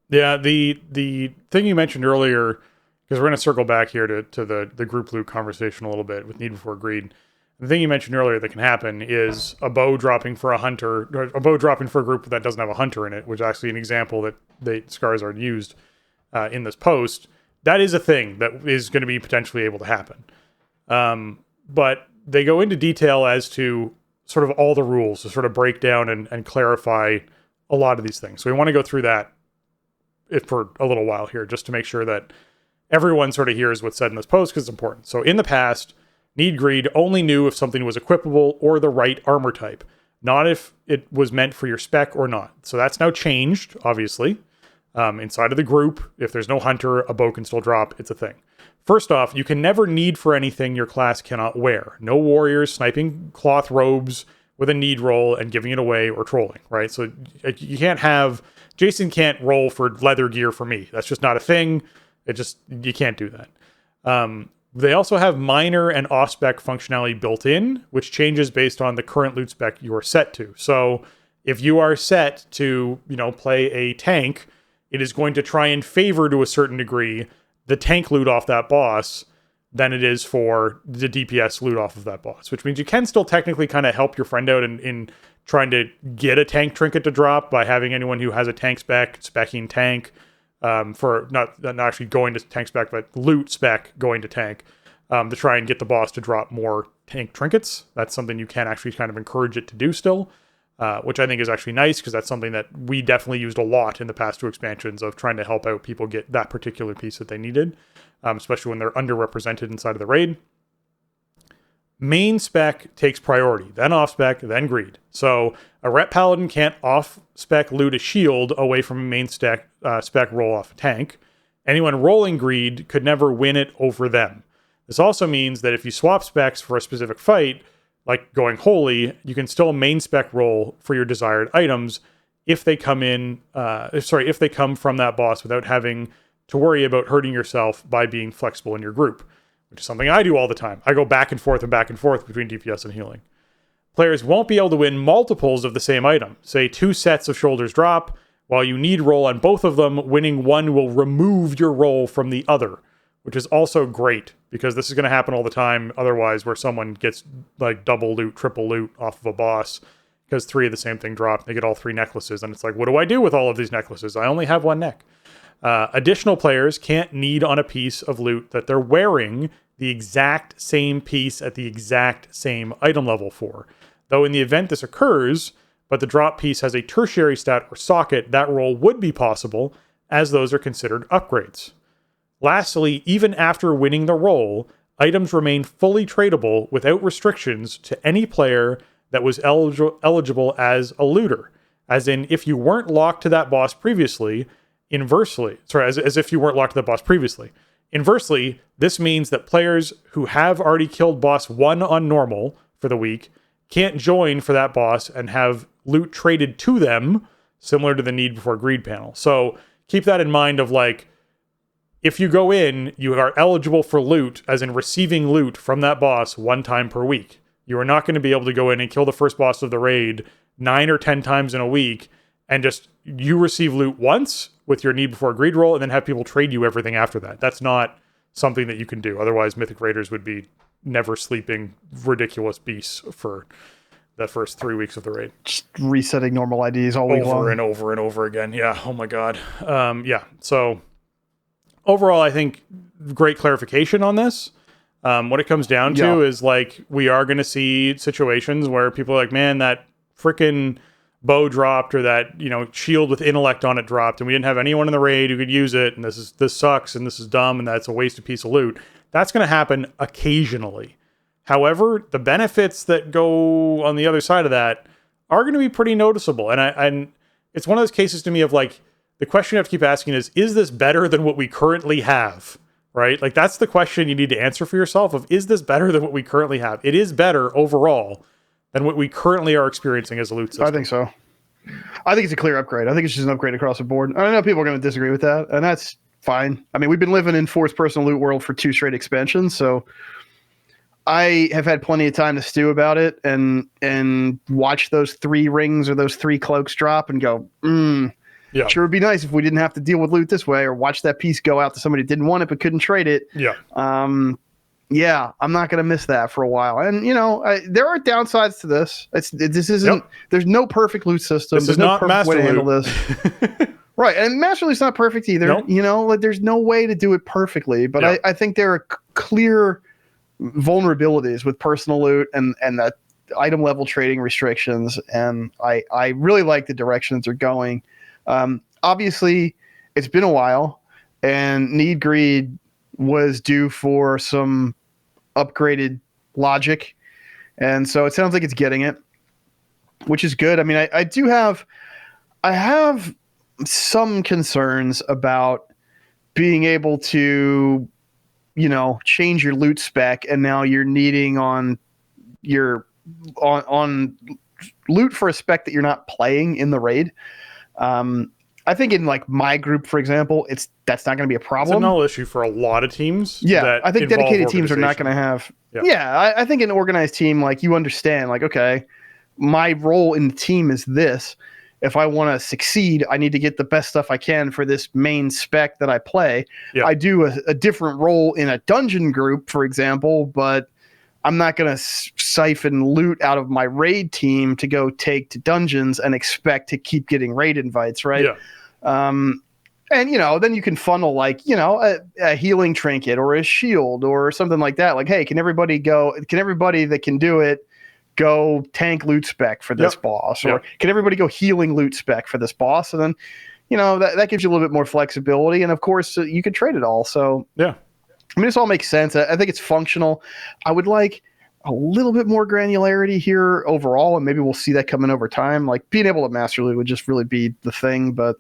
Yeah. The thing you mentioned earlier, because we're going to circle back here to the group loot conversation a little bit with Need Before Greed. The thing you mentioned earlier that can happen is a bow dropping for a hunter, or a bow dropping for a group that doesn't have a hunter in it, which is actually an example that Scarzard used in this post. That is a thing that is going to be potentially able to happen. But they go into detail as to sort of all the rules to sort of break down and clarify a lot of these things. So we want to go through that for a little while here, just to make sure that everyone sort of hears what's said in this post, because it's important. So in the past, Need Greed only knew if something was equipable or the right armor type, not if it was meant for your spec or not. So that's now changed, obviously. Inside of the group, if there's no hunter, a bow can still drop. It's a thing. First off, you can never need for anything your class cannot wear. No warriors sniping cloth robes with a need roll and giving it away or trolling, right? So you can't have... Jason can't roll for leather gear for me. That's just not a thing. You can't do that. They also have minor and off-spec functionality built in, which changes based on the current loot spec you're set to. So if you are set to, play a tank, it is going to try and favor to a certain degree the tank loot off that boss than it is for the DPS loot off of that boss, which means you can still technically kind of help your friend out in trying to get a tank trinket to drop by having anyone who has a tank specking tank, for not actually going to tank spec, but loot spec going to tank, to try and get the boss to drop more tank trinkets. That's something you can actually kind of encourage it to do still, which I think is actually nice, because that's something that we definitely used a lot in the past 2 expansions of trying to help out people get that particular piece that they needed, especially when they're underrepresented inside of the raid. Main spec takes priority, then off spec, then greed. So a rep paladin can't off spec loot a shield away from a main spec roll off a tank. Anyone rolling greed could never win it over them. This also means that if you swap specs for a specific fight, like going holy, you can still main spec roll for your desired items if they come if they come from that boss without having to worry about hurting yourself by being flexible in your group, which is something I do all the time. I go back and forth between DPS and healing. Players won't be able to win multiples of the same item. Say 2 sets of shoulders drop. While you need roll on both of them, winning one will remove your roll from the other, which is also great, because this is going to happen all the time otherwise, where someone gets like double loot, triple loot off of a boss because 3 of the same thing drop. They get all 3 necklaces, and it's like, what do I do with all of these necklaces? I only have 1 neck. Additional players can't need on a piece of loot that they're wearing the exact same piece at the exact same item level for. Though in the event this occurs, but the drop piece has a tertiary stat or socket, that roll would be possible, as those are considered upgrades. Lastly, even after winning the roll, items remain fully tradable without restrictions to any player that was eligible as a looter. As in, if you weren't locked to that boss previously, as if you weren't locked to that boss previously. Inversely, this means that players who have already killed boss 1 on normal for the week can't join for that boss and have loot traded to them, similar to the need before greed panel. So keep that in mind of like, if you go in, you are eligible for loot, as in receiving loot from that boss 1 time per week. You are not going to be able to go in and kill the first boss of the raid 9 or 10 times in a week and just you receive loot once with your need before greed roll and then have people trade you everything after that. That's not something that you can do. Otherwise, Mythic Raiders would be never sleeping ridiculous beasts for the first 3 weeks of the raid. Just resetting normal IDs all week long. Over and over and over again. Yeah. Oh my God. So overall, I think great clarification on this. What it comes down to is like, we are going to see situations where people are like, man, that freaking bow dropped, or that, shield with intellect on it dropped, and we didn't have anyone in the raid who could use it, and this sucks, and this is dumb, and that's a wasted piece of loot. That's going to happen occasionally. However, the benefits that go on the other side of that are going to be pretty noticeable. And it's one of those cases to me of like, the question you have to keep asking is this better than what we currently have? Right? Like, that's the question you need to answer for yourself of, is this better than what we currently have? It is better overall than what we currently are experiencing as a loot system. I think so. I think it's a clear upgrade. I think it's just an upgrade across the board. I know people are going to disagree with that, and that's fine. I mean, we've been living in fourth person loot world for 2 straight expansions, so I have had plenty of time to stew about it and watch those 3 rings or those 3 cloaks drop and go, yeah, sure would be nice if we didn't have to deal with loot this way, or watch that piece go out to somebody who didn't want it but couldn't trade it. Yeah. Yeah, I'm not going to miss that for a while. And, there are downsides to this. This isn't, there's no perfect loot system. There's no perfect way to handle this. Right. And Master Loot's not perfect either. Nope. There's no way to do it perfectly. But I think there are clear vulnerabilities with personal loot and the item level trading restrictions. And I really like the directions they're going. Obviously, it's been a while, and Need Greed was due for some upgraded logic, and so it sounds like it's getting it, which is good. I mean, I have some concerns about being able to, change your loot spec, and now you're needing on loot for a spec that you're not playing in the raid. I think in like my group, for example, that's not going to be a problem. It's a null issue for a lot of teams. Yeah, I think dedicated teams are not going to have. Yeah, I think an organized team, like you understand, like, okay, my role in the team is this. If I want to succeed, I need to get the best stuff I can for this main spec that I play. Yeah. I do a different role in a dungeon group, for example, but I'm not going to siphon loot out of my raid team to go take to dungeons and expect to keep getting raid invites, right? Yeah. And, then you can funnel like, a healing trinket or a shield or something like that. Like, hey, can everybody that can do it go tank loot spec for this boss? Or can everybody go healing loot spec for this boss? And then, that gives you a little bit more flexibility. And of course, you can trade it all. So, yeah. I mean, this all makes sense. I think it's functional. I would like a little bit more granularity here overall, and maybe we'll see that coming over time. Like being able to master loot would just really be the thing, but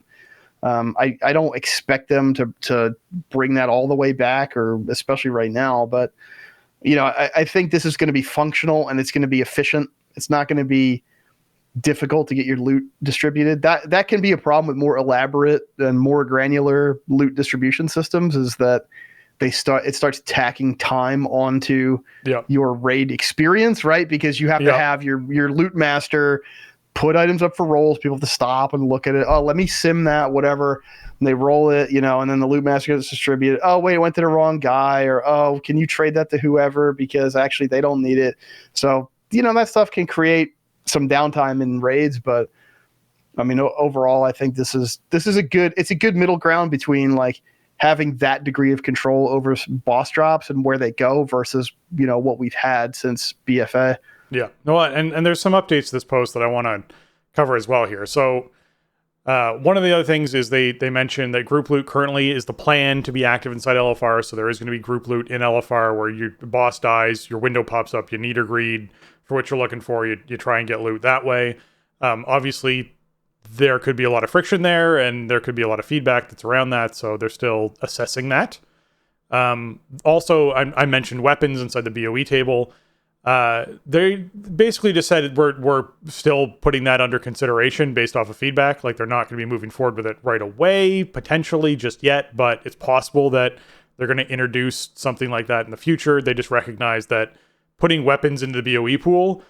I don't expect them to bring that all the way back, or especially right now. But I think this is going to be functional and it's going to be efficient. It's not going to be difficult to get your loot distributed. That can be a problem with more elaborate and more granular loot distribution systems, is that it starts tacking time onto your raid experience, right? Because you have to have your loot master put items up for rolls. People have to stop and look at it. Oh, let me sim that, whatever. And they roll it, and then the loot master gets distributed. Oh, wait, it went to the wrong guy. Or, oh, can you trade that to whoever because actually they don't need it. So, that stuff can create some downtime in raids. But, I mean, overall, I think this is a good middle ground between, like, having that degree of control over boss drops and where they go versus, what we've had since BFA. Yeah. No, and there's some updates to this post that I want to cover as well here. So one of the other things is they mentioned that group loot currently is the plan to be active inside LFR. So there is going to be group loot in LFR where your boss dies, your window pops up, you need or greed for what you're looking for. You try and get loot that way. Obviously, there could be a lot of friction there, and there could be a lot of feedback that's around that. So they're still assessing that. Also, I mentioned weapons inside the BOE table. They basically just said we're still putting that under consideration based off of feedback. Like, they're not going to be moving forward with it right away, potentially just yet, but it's possible that they're going to introduce something like that in the future. They just recognize that putting weapons into the BOE pool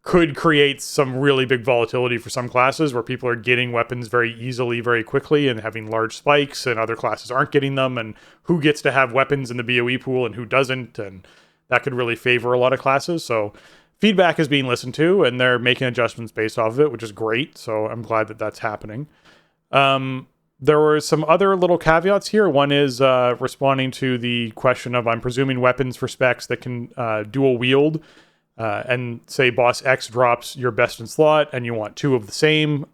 could create some really big volatility for some classes where people are getting weapons very easily, very quickly, and having large spikes, and other classes aren't getting them, and who gets to have weapons in the BOE pool and who doesn't, and that could really favor a lot of classes. So feedback is being listened to, and they're making adjustments based off of it, which is great. So I'm glad that that's happening. There were some other little caveats here. One is responding to the question of, I'm presuming weapons for specs that can dual wield, and say boss X drops your best in slot and you want two of the same,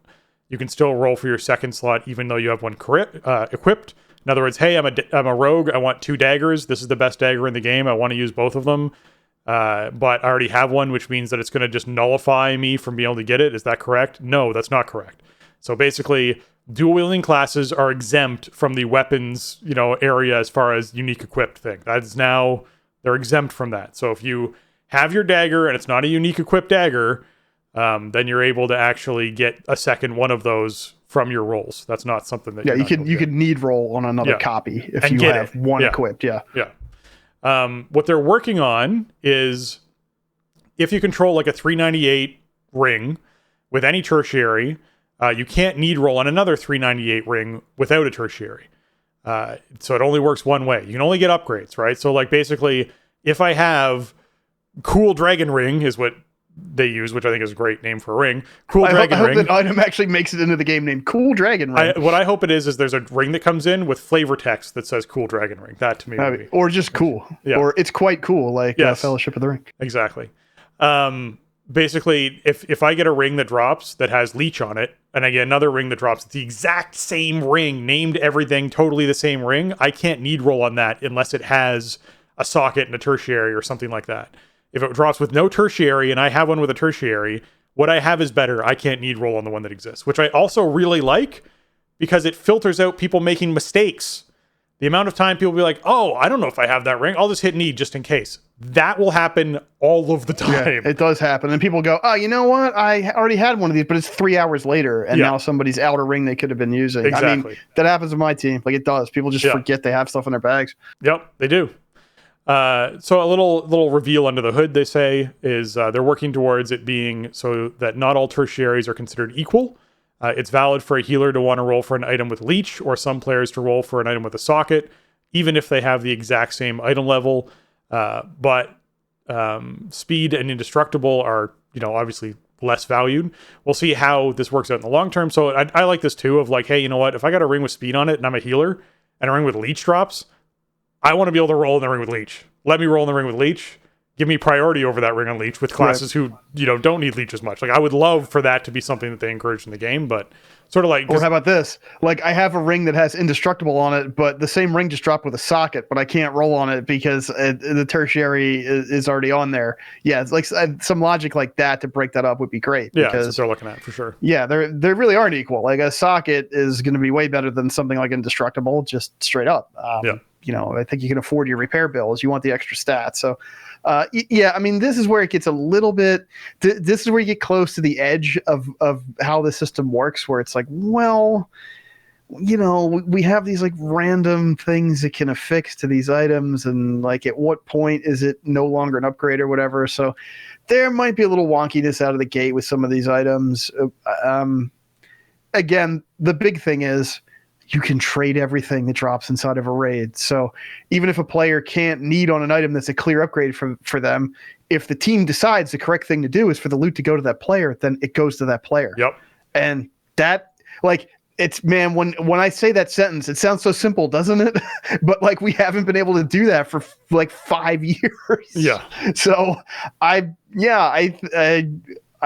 you can still roll for your second slot even though you have one equipped. In other words, hey, I'm a rogue, I want two daggers, this is the best dagger in the game, I want to use both of them, but I already have one, which means that it's going to just nullify me from being able to get it. Is that correct? No, that's not correct. So basically, dual wielding classes are exempt from the weapons, area as far as unique equipped thing. That is now, they're exempt from that. So if you have your dagger and it's not a unique equipped dagger, then you're able to actually get a second one of those from your rolls. That's not something that you could need roll on another copy if you have one equipped. Yeah. What they're working on is, if you control like a 398 ring with any tertiary, you can't need roll on another 398 ring without a tertiary. So it only works one way. You can only get upgrades, right? So like basically, if I have Cool Dragon Ring is what they use, which I think is a great name for a ring. Cool Dragon Ring. I hope that item actually makes it into the game named Cool Dragon Ring. What I hope it is there's a ring that comes in with flavor text that says Cool Dragon Ring. That to me would be. Or just cool. Yeah. Or it's quite cool, like Fellowship of the Ring. Exactly. Basically, if I get a ring that drops that has Leech on it, and I get another ring that drops the exact same ring, named everything, totally the same ring, I can't need roll on that unless it has a socket and a tertiary or something like that. If it drops with no tertiary and I have one with a tertiary, what I have is better. I can't need roll on the one that exists, which I also really like because it filters out people making mistakes. the amount of time people be like, oh, I don't know if I have that ring. I'll just hit need just in case. That will happen all of the time. Yeah, it does happen. And people go, oh, you know what? I already had one of these, but it's 3 hours later. And now somebody's out a ring they could have been using. Exactly. I mean, that happens with my team. Like, it does. People just forget they have stuff in their bags. Yep, they do. So a little reveal under the hood, they say, is they're working towards it being so that not all tertiaries are considered equal. It's valid for a healer to want to roll for an item with leech, or some players to roll for an item with a socket, even if they have the exact same item level. But speed and indestructible are, obviously less valued. We'll see how this works out in the long term. So I like this too, of like, hey, you know what? If I got a ring with speed on it and I'm a healer and a ring with leech drops, I want to be able to roll in the ring with leech. Let me roll in the ring with leech. Give me priority over that ring on leech with classes who, don't need leech as much. Like, I would love for that to be something that they encourage in the game, but sort of like... Or how about this? Like, I have a ring that has indestructible on it, but the same ring just dropped with a socket, but I can't roll on it because the tertiary is already on there. Yeah, it's like some logic like that to break that up would be great. Yeah, that's what they're looking at, for sure. Yeah, they really aren't equal. Like, a socket is going to be way better than something like indestructible, just straight up. I think you can afford your repair bills. You want the extra stats. So, I mean, this is where it gets a little bit, this is where you get close to the edge of how the system works, where it's like, well, we have these like random things that can affix to these items. And like, at what point is it no longer an upgrade or whatever? So there might be a little wonkiness out of the gate with some of these items. Again, the big thing is, you can trade everything that drops inside of a raid. So even if a player can't need on an item that's a clear upgrade for them, if the team decides the correct thing to do is for the loot to go to that player, then it goes to that player. Yep. And that, like, it's, man, when I say that sentence, it sounds so simple, doesn't it? But like, we haven't been able to do that for like 5 years. Yeah. So I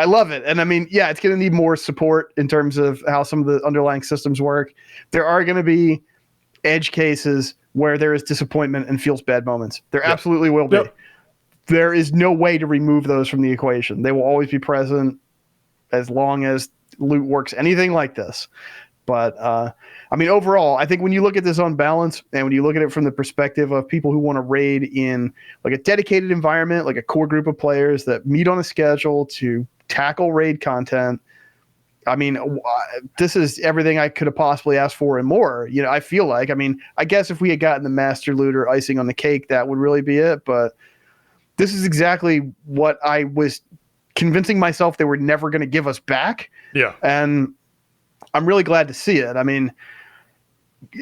love it. And I mean, yeah, it's going to need more support in terms of how some of the underlying systems work. There are going to be edge cases where there is disappointment and feels bad moments. There absolutely will be. There is no way to remove those from the equation. They will always be present as long as loot works anything like this. But I mean, overall, I think when you look at this on balance and when you look at it from the perspective of people who want to raid in like a dedicated environment, like a core group of players that meet on a schedule to tackle raid content, I mean, this is everything I could have possibly asked for and more. I feel like, I mean, I guess if we had gotten the master looter icing on the cake, that would really be it. But this is exactly what I was convincing myself they were never going to give us back. Yeah. And I'm really glad to see it. I mean,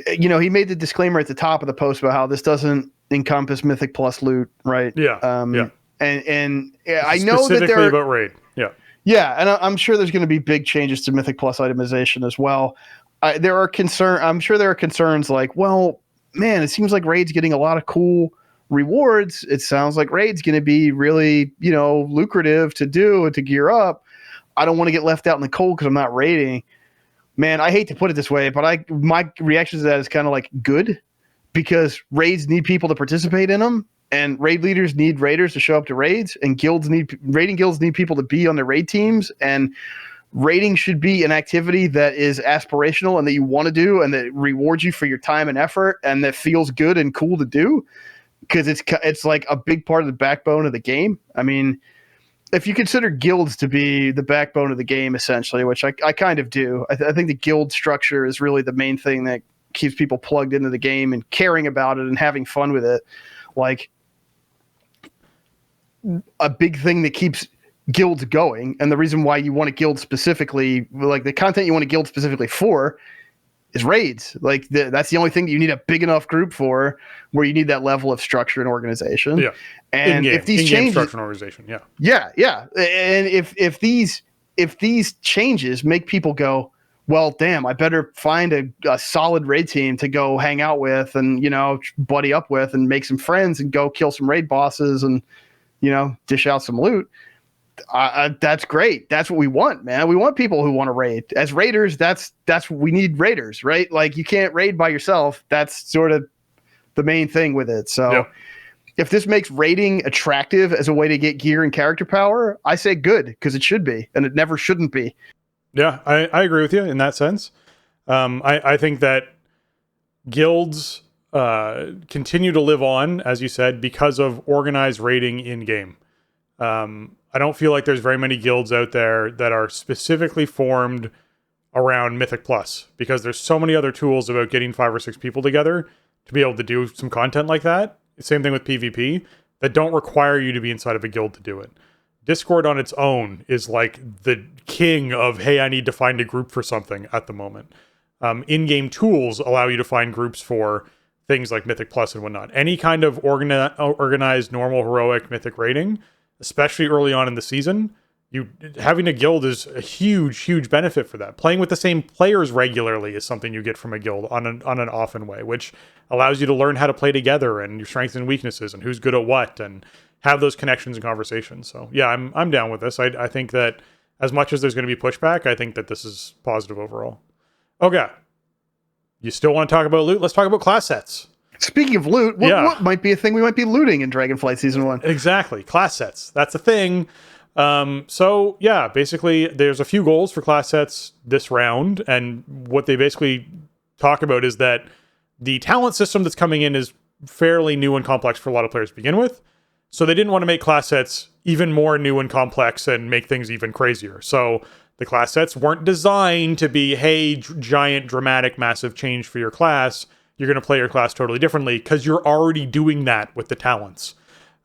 he made the disclaimer at the top of the post about how this doesn't encompass Mythic Plus loot, right? Yeah. And I know that specifically about raid. Yeah. Yeah, and I'm sure there's going to be big changes to Mythic Plus itemization as well. I'm sure there are concerns like, well, man, it seems like raid's getting a lot of cool rewards. It sounds like raid's going to be really, lucrative to do and to gear up. I don't want to get left out in the cold because I'm not raiding. Man, I hate to put it this way, but my reaction to that is kind of like good, because raids need people to participate in them. And raid leaders need raiders to show up to raids, and raiding guilds need people to be on their raid teams. And raiding should be an activity that is aspirational and that you want to do, and that rewards you for your time and effort, and that feels good and cool to do, because it's like a big part of the backbone of the game. I mean, if you consider guilds to be the backbone of the game, essentially, which I kind of do, I think the guild structure is really the main thing that keeps people plugged into the game and caring about it and having fun with it. Like, a big thing that keeps guilds going, and the reason why you want a guild specifically, like the content you want a guild specifically for, is raids. Like, that's the only thing that you need a big enough group for, where you need that level of structure and organization. Yeah. And if these changes, structure and organization, yeah. And if these changes make people go, well, damn, I better find a solid raid team to go hang out with and, buddy up with and make some friends and go kill some raid bosses and, dish out some loot. That's great. That's what we want, man. We want people who want to raid. As raiders, that's we need raiders, right? Like, you can't raid by yourself. That's sort of the main thing with it. So if this makes raiding attractive as a way to get gear and character power, I say good, because it should be, and it never shouldn't be. Yeah, I agree with you in that sense. I think that guilds continue to live on, as you said, because of organized raiding in game. I don't feel like there's very many guilds out there that are specifically formed around Mythic Plus, because there's so many other tools about getting 5 or 6 people together to be able to do some content like that. Same thing with PvP, that don't require you to be inside of a guild to do it. Discord on its own is like the king of, hey, I need to find a group for something at the moment. In-game tools allow you to find groups for things like Mythic Plus and whatnot. Any kind of organized, normal, heroic Mythic raiding, especially early on in the season, having a guild is a huge benefit for that. Playing with the same players regularly is something you get from a guild on an often way, which allows you to learn how to play together and your strengths and weaknesses and who's good at what, and have those connections and conversations. So yeah, I'm down with this. I think that as much as there's going to be pushback, I think that this is positive overall. Okay. You still want to talk about loot? Let's talk about class sets. Speaking of loot, what might be a thing we might be looting in Dragonflight Season 1? Exactly. Class sets. That's a thing. So yeah, basically there's a few goals for class sets this round, and what they basically talk about is that the talent system that's coming in is fairly new and complex for a lot of players to begin with. So they didn't want to make class sets even more new and complex and make things even crazier. So the class sets weren't designed to be, hey, giant, dramatic, massive change for your class. You're going to play your class totally differently because you're already doing that with the talents.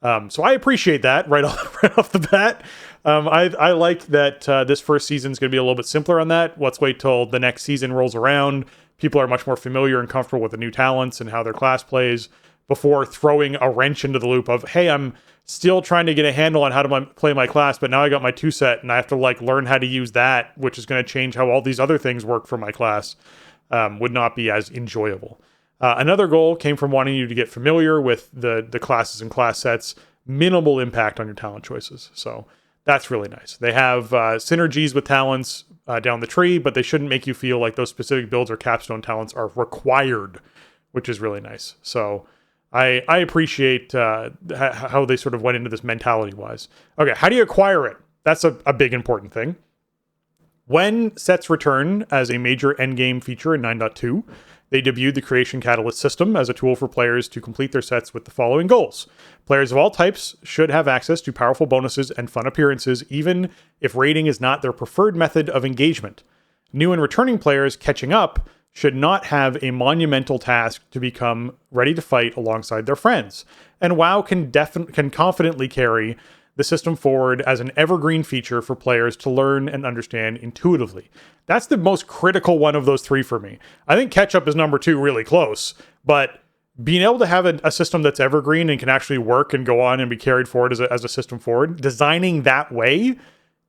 So I appreciate that right off the bat. I like that this first season is going to be a little bit simpler on that. Let's wait till the next season rolls around. People are much more familiar and comfortable with the new talents and how their class plays before throwing a wrench into the loop of, hey, I'm still trying to get a handle on how to play my class, but now I got my 2 set and I have to learn how to use that, which is going to change how all these other things work for my class. Would not be as enjoyable. Another goal came from wanting you to get familiar with the classes and class sets, minimal impact on your talent choices. So that's really nice. They have synergies with talents down the tree, but they shouldn't make you feel like those specific builds or capstone talents are required, which is really nice. So I appreciate how they sort of went into this mentality-wise. Okay, how do you acquire it? That's a big important thing. When sets return as a major endgame feature in 9.2, they debuted the Creation Catalyst system as a tool for players to complete their sets with the following goals. Players of all types should have access to powerful bonuses and fun appearances, even if raiding is not their preferred method of engagement. New and returning players catching up should not have a monumental task to become ready to fight alongside their friends. And WoW can confidently carry the system forward as an evergreen feature for players to learn and understand intuitively. That's the most critical one of those 3 for me. I think catch-up is number 2 really close, but being able to have a system that's evergreen and can actually work and go on and be carried forward as a system forward, designing that way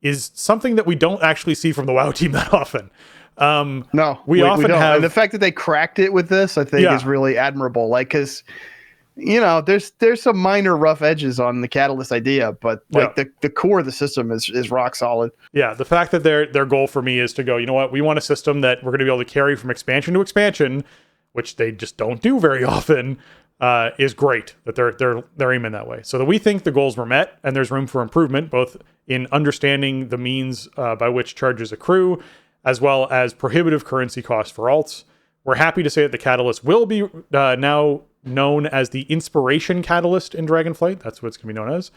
is something that we don't actually see from the WoW team that often. No, we often don't. have, and the fact that they cracked it with this, I think, is really admirable. Because there's some minor rough edges on the Catalyst idea, but the core of the system is rock solid. Yeah, the fact that their goal for me is to go, you know what, we want a system that we're going to be able to carry from expansion to expansion, which they just don't do very often, is great. That they're aiming that way. So that we think the goals were met, and there's room for improvement, both in understanding the means by which charges accrue, as well as prohibitive currency costs for alts. We're happy to say that the Catalyst will be now known as the Inspiration Catalyst in Dragonflight. That's what it's going to be known as.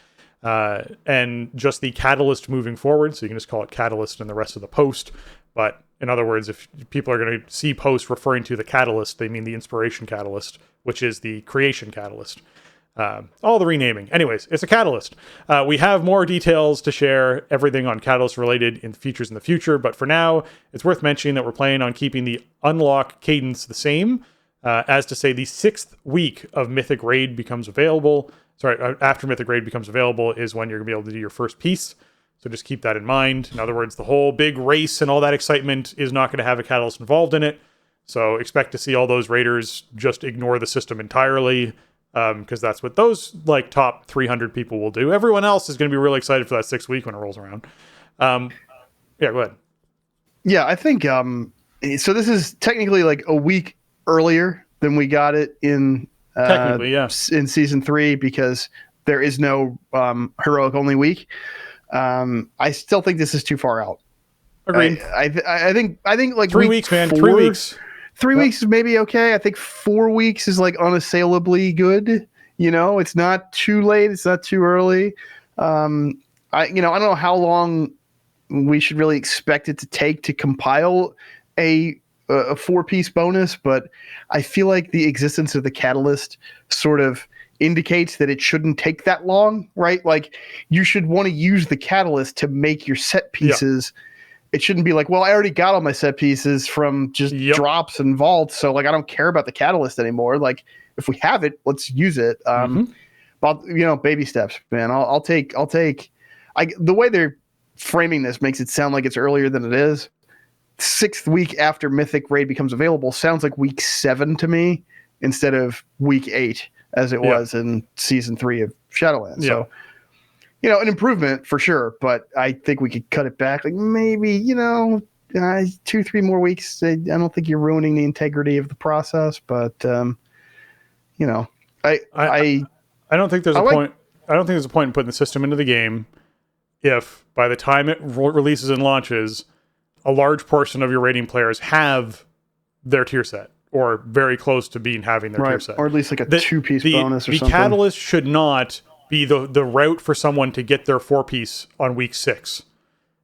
And just the Catalyst moving forward. So you can just call it Catalyst and the rest of the post. But in other words, if people are going to see posts referring to the Catalyst, they mean the Inspiration Catalyst, which is the Creation Catalyst. All the renaming. Anyways, it's a Catalyst. We have more details to share, everything on Catalyst related in features in the future, but for now, it's worth mentioning that we're planning on keeping the unlock cadence the same, as to say the 6th week of Mythic Raid becomes available. After Mythic Raid becomes available is when you're going to be able to do your first piece. So just keep that in mind. In other words, the whole big race and all that excitement is not going to have a Catalyst involved in it. So expect to see all those raiders just ignore the system entirely, because that's what those top 300 people will do. Everyone else is going to be really excited for that 6th week when it rolls around. Yeah, go ahead. Yeah, I think so. This is technically a week earlier than we got it in technically, yeah, in season 3, because there is no heroic only week. I still think this is too far out. Agreed. I think 3 weeks, man. 3 weeks. 3 weeks is maybe okay. I think 4 weeks is like unassailably good. It's not too late. It's not too early. I don't know how long we should really expect it to take to compile a 4-piece bonus, but I feel like the existence of the catalyst sort of indicates that it shouldn't take that long, right? Like you should want to use the catalyst to make your set pieces. It shouldn't be like, well, I already got all my set pieces from just drops and vaults, so like I don't care about the catalyst anymore. Like if we have it, let's use it. But baby steps, man. I'll take. The way they're framing this makes it sound like it's earlier than it is. 6th week after Mythic Raid becomes available sounds like week 7 to me instead of week 8 as it was in season 3 of Shadowlands. So, an improvement for sure, but I think we could cut it back. Like maybe, 2-3 more weeks. I don't think you're ruining the integrity of the process, but, I don't think there's a point. I don't think there's a point in putting the system into the game if by the time it releases and launches, a large portion of your rating players have their tier set or very close to having their tier set. Or at least like a 2-piece bonus or something. The catalyst should not be the route for someone to get their 4-piece on week 6.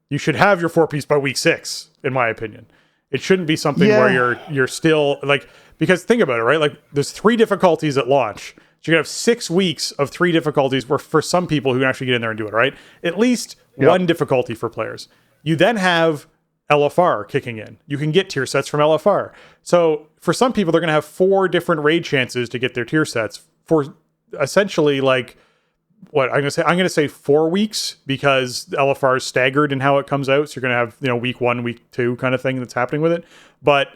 You should have your 4-piece by week 6, in my opinion. It shouldn't be something where you're still like, because think about it, right? Like there's 3 difficulties at launch. So you have 6 weeks of 3 difficulties where for some people who can actually get in there and do it, right? At least 1 difficulty for players. You then have LFR kicking in. You can get tier sets from LFR. So for some people, they're going to have 4 different raid chances to get their tier sets for essentially like what I'm going to say 4 weeks because LFR is staggered in how it comes out. So you're going to have, week 1, week 2 kind of thing that's happening with it. But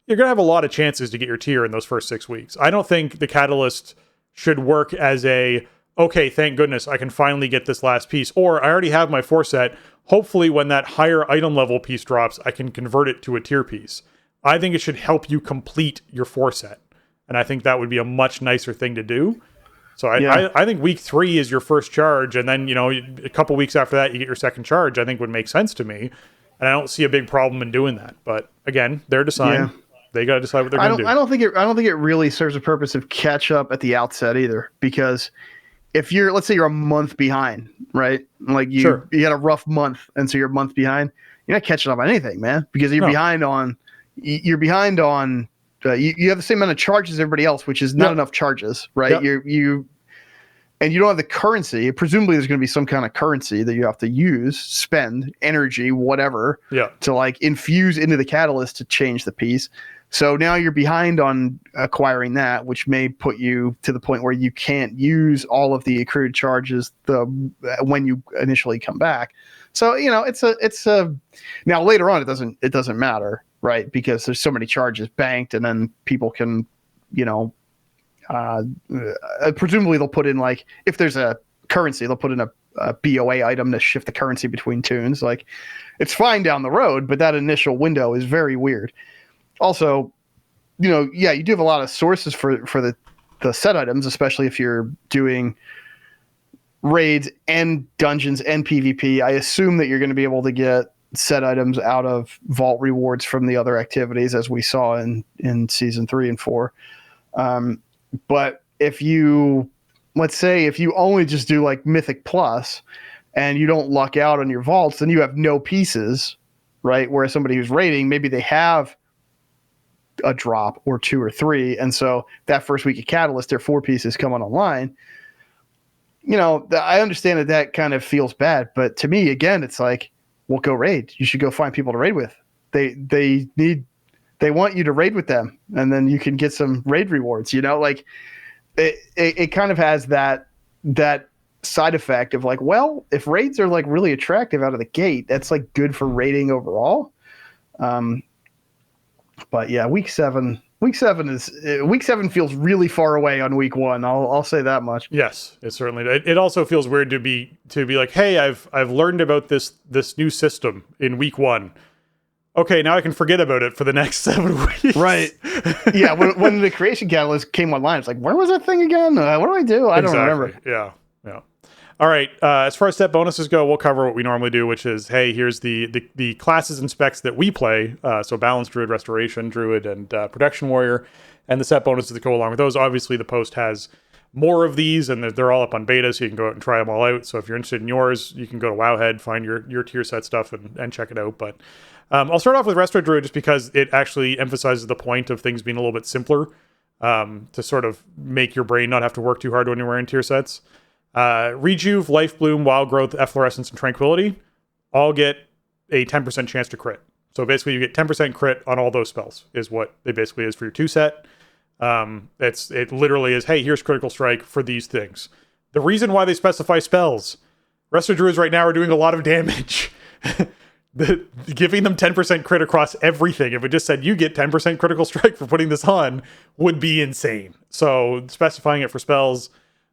you're going to have a lot of chances to get your tier in those first 6 weeks. I don't think the catalyst should work as okay, thank goodness I can finally get this last piece, or I already have my 4 set. Hopefully when that higher item level piece drops, I can convert it to a tier piece. I think it should help you complete your 4 set. And I think that would be a much nicer thing to do. So I think week 3 is your first charge. And then, a couple weeks after that, you get your second charge, I think would make sense to me. And I don't see a big problem in doing that. But again, they're deciding. Yeah. They got to decide what they're going to do. I don't think it really serves a purpose of catch up at the outset either, because if let's say you're a month behind, right? Like you had a rough month, and so you're a month behind. You're not catching up on anything, man, because you're behind on. You have the same amount of charges as everybody else, which is not enough charges, right? And you don't have the currency. Presumably, there's going to be some kind of currency that you have to use, spend energy, whatever, to like infuse into the catalyst to change the piece. So now you're behind on acquiring that, which may put you to the point where you can't use all of the accrued charges when you initially come back. So it's a now later on it doesn't matter, right? Because there's so many charges banked, and then people can presumably they'll put in, like, if there's a currency, they'll put in a BOA item to shift the currency between tunes. Like, it's fine down the road, but that initial window is very weird. Also, you do have a lot of sources for the set items, especially if you're doing raids and dungeons and PvP. I assume that you're going to be able to get set items out of vault rewards from the other activities, as we saw in season 3 and 4. But if you only just do like Mythic Plus and you don't luck out on your vaults, then you have no pieces, right? Whereas somebody who's raiding, maybe they have a drop or 2 or 3, and so that first week of Catalyst, their 4 pieces come online. I understand that kind of feels bad, but to me, again, it's like, well, go raid. You should go find people to raid with. They want you to raid with them, and then you can get some raid rewards. Like it kind of has that side effect of like, well, if raids are like really attractive out of the gate, that's like good for raiding overall. But yeah, week 7 feels really far away on week 1. I'll say that much. Yes, it certainly. It also feels weird to be like, hey, I've learned about this new system in week 1. Okay, now I can forget about it for the next 7 weeks. Right. Yeah. When the creation catalyst came online, it's like, where was that thing again? What do I do? I don't remember. Yeah. All right. As far as set bonuses go, we'll cover what we normally do, which is, hey, here's the classes and specs that we play. So Balanced Druid, Restoration Druid, and Protection Warrior, and the set bonuses that go along with those. Obviously, the post has more of these, and they're all up on beta, so you can go out and try them all out. So if you're interested in yours, you can go to Wowhead, find your tier set stuff, and check it out. But I'll start off with Resto Druid just because it actually emphasizes the point of things being a little bit simpler, to sort of make your brain not have to work too hard when you're wearing tier sets. Rejuve, Life Bloom, Wild Growth, Efflorescence, and Tranquility all get a 10% chance to crit. So basically you get 10% crit on all those spells is what it basically is for your 2 set. It literally is, hey, here's Critical Strike for these things. The reason why they specify spells, Resto Druids right now are doing a lot of damage. Giving them 10% crit across everything, if it just said you get 10% Critical Strike for putting this on, would be insane. So specifying it for spells,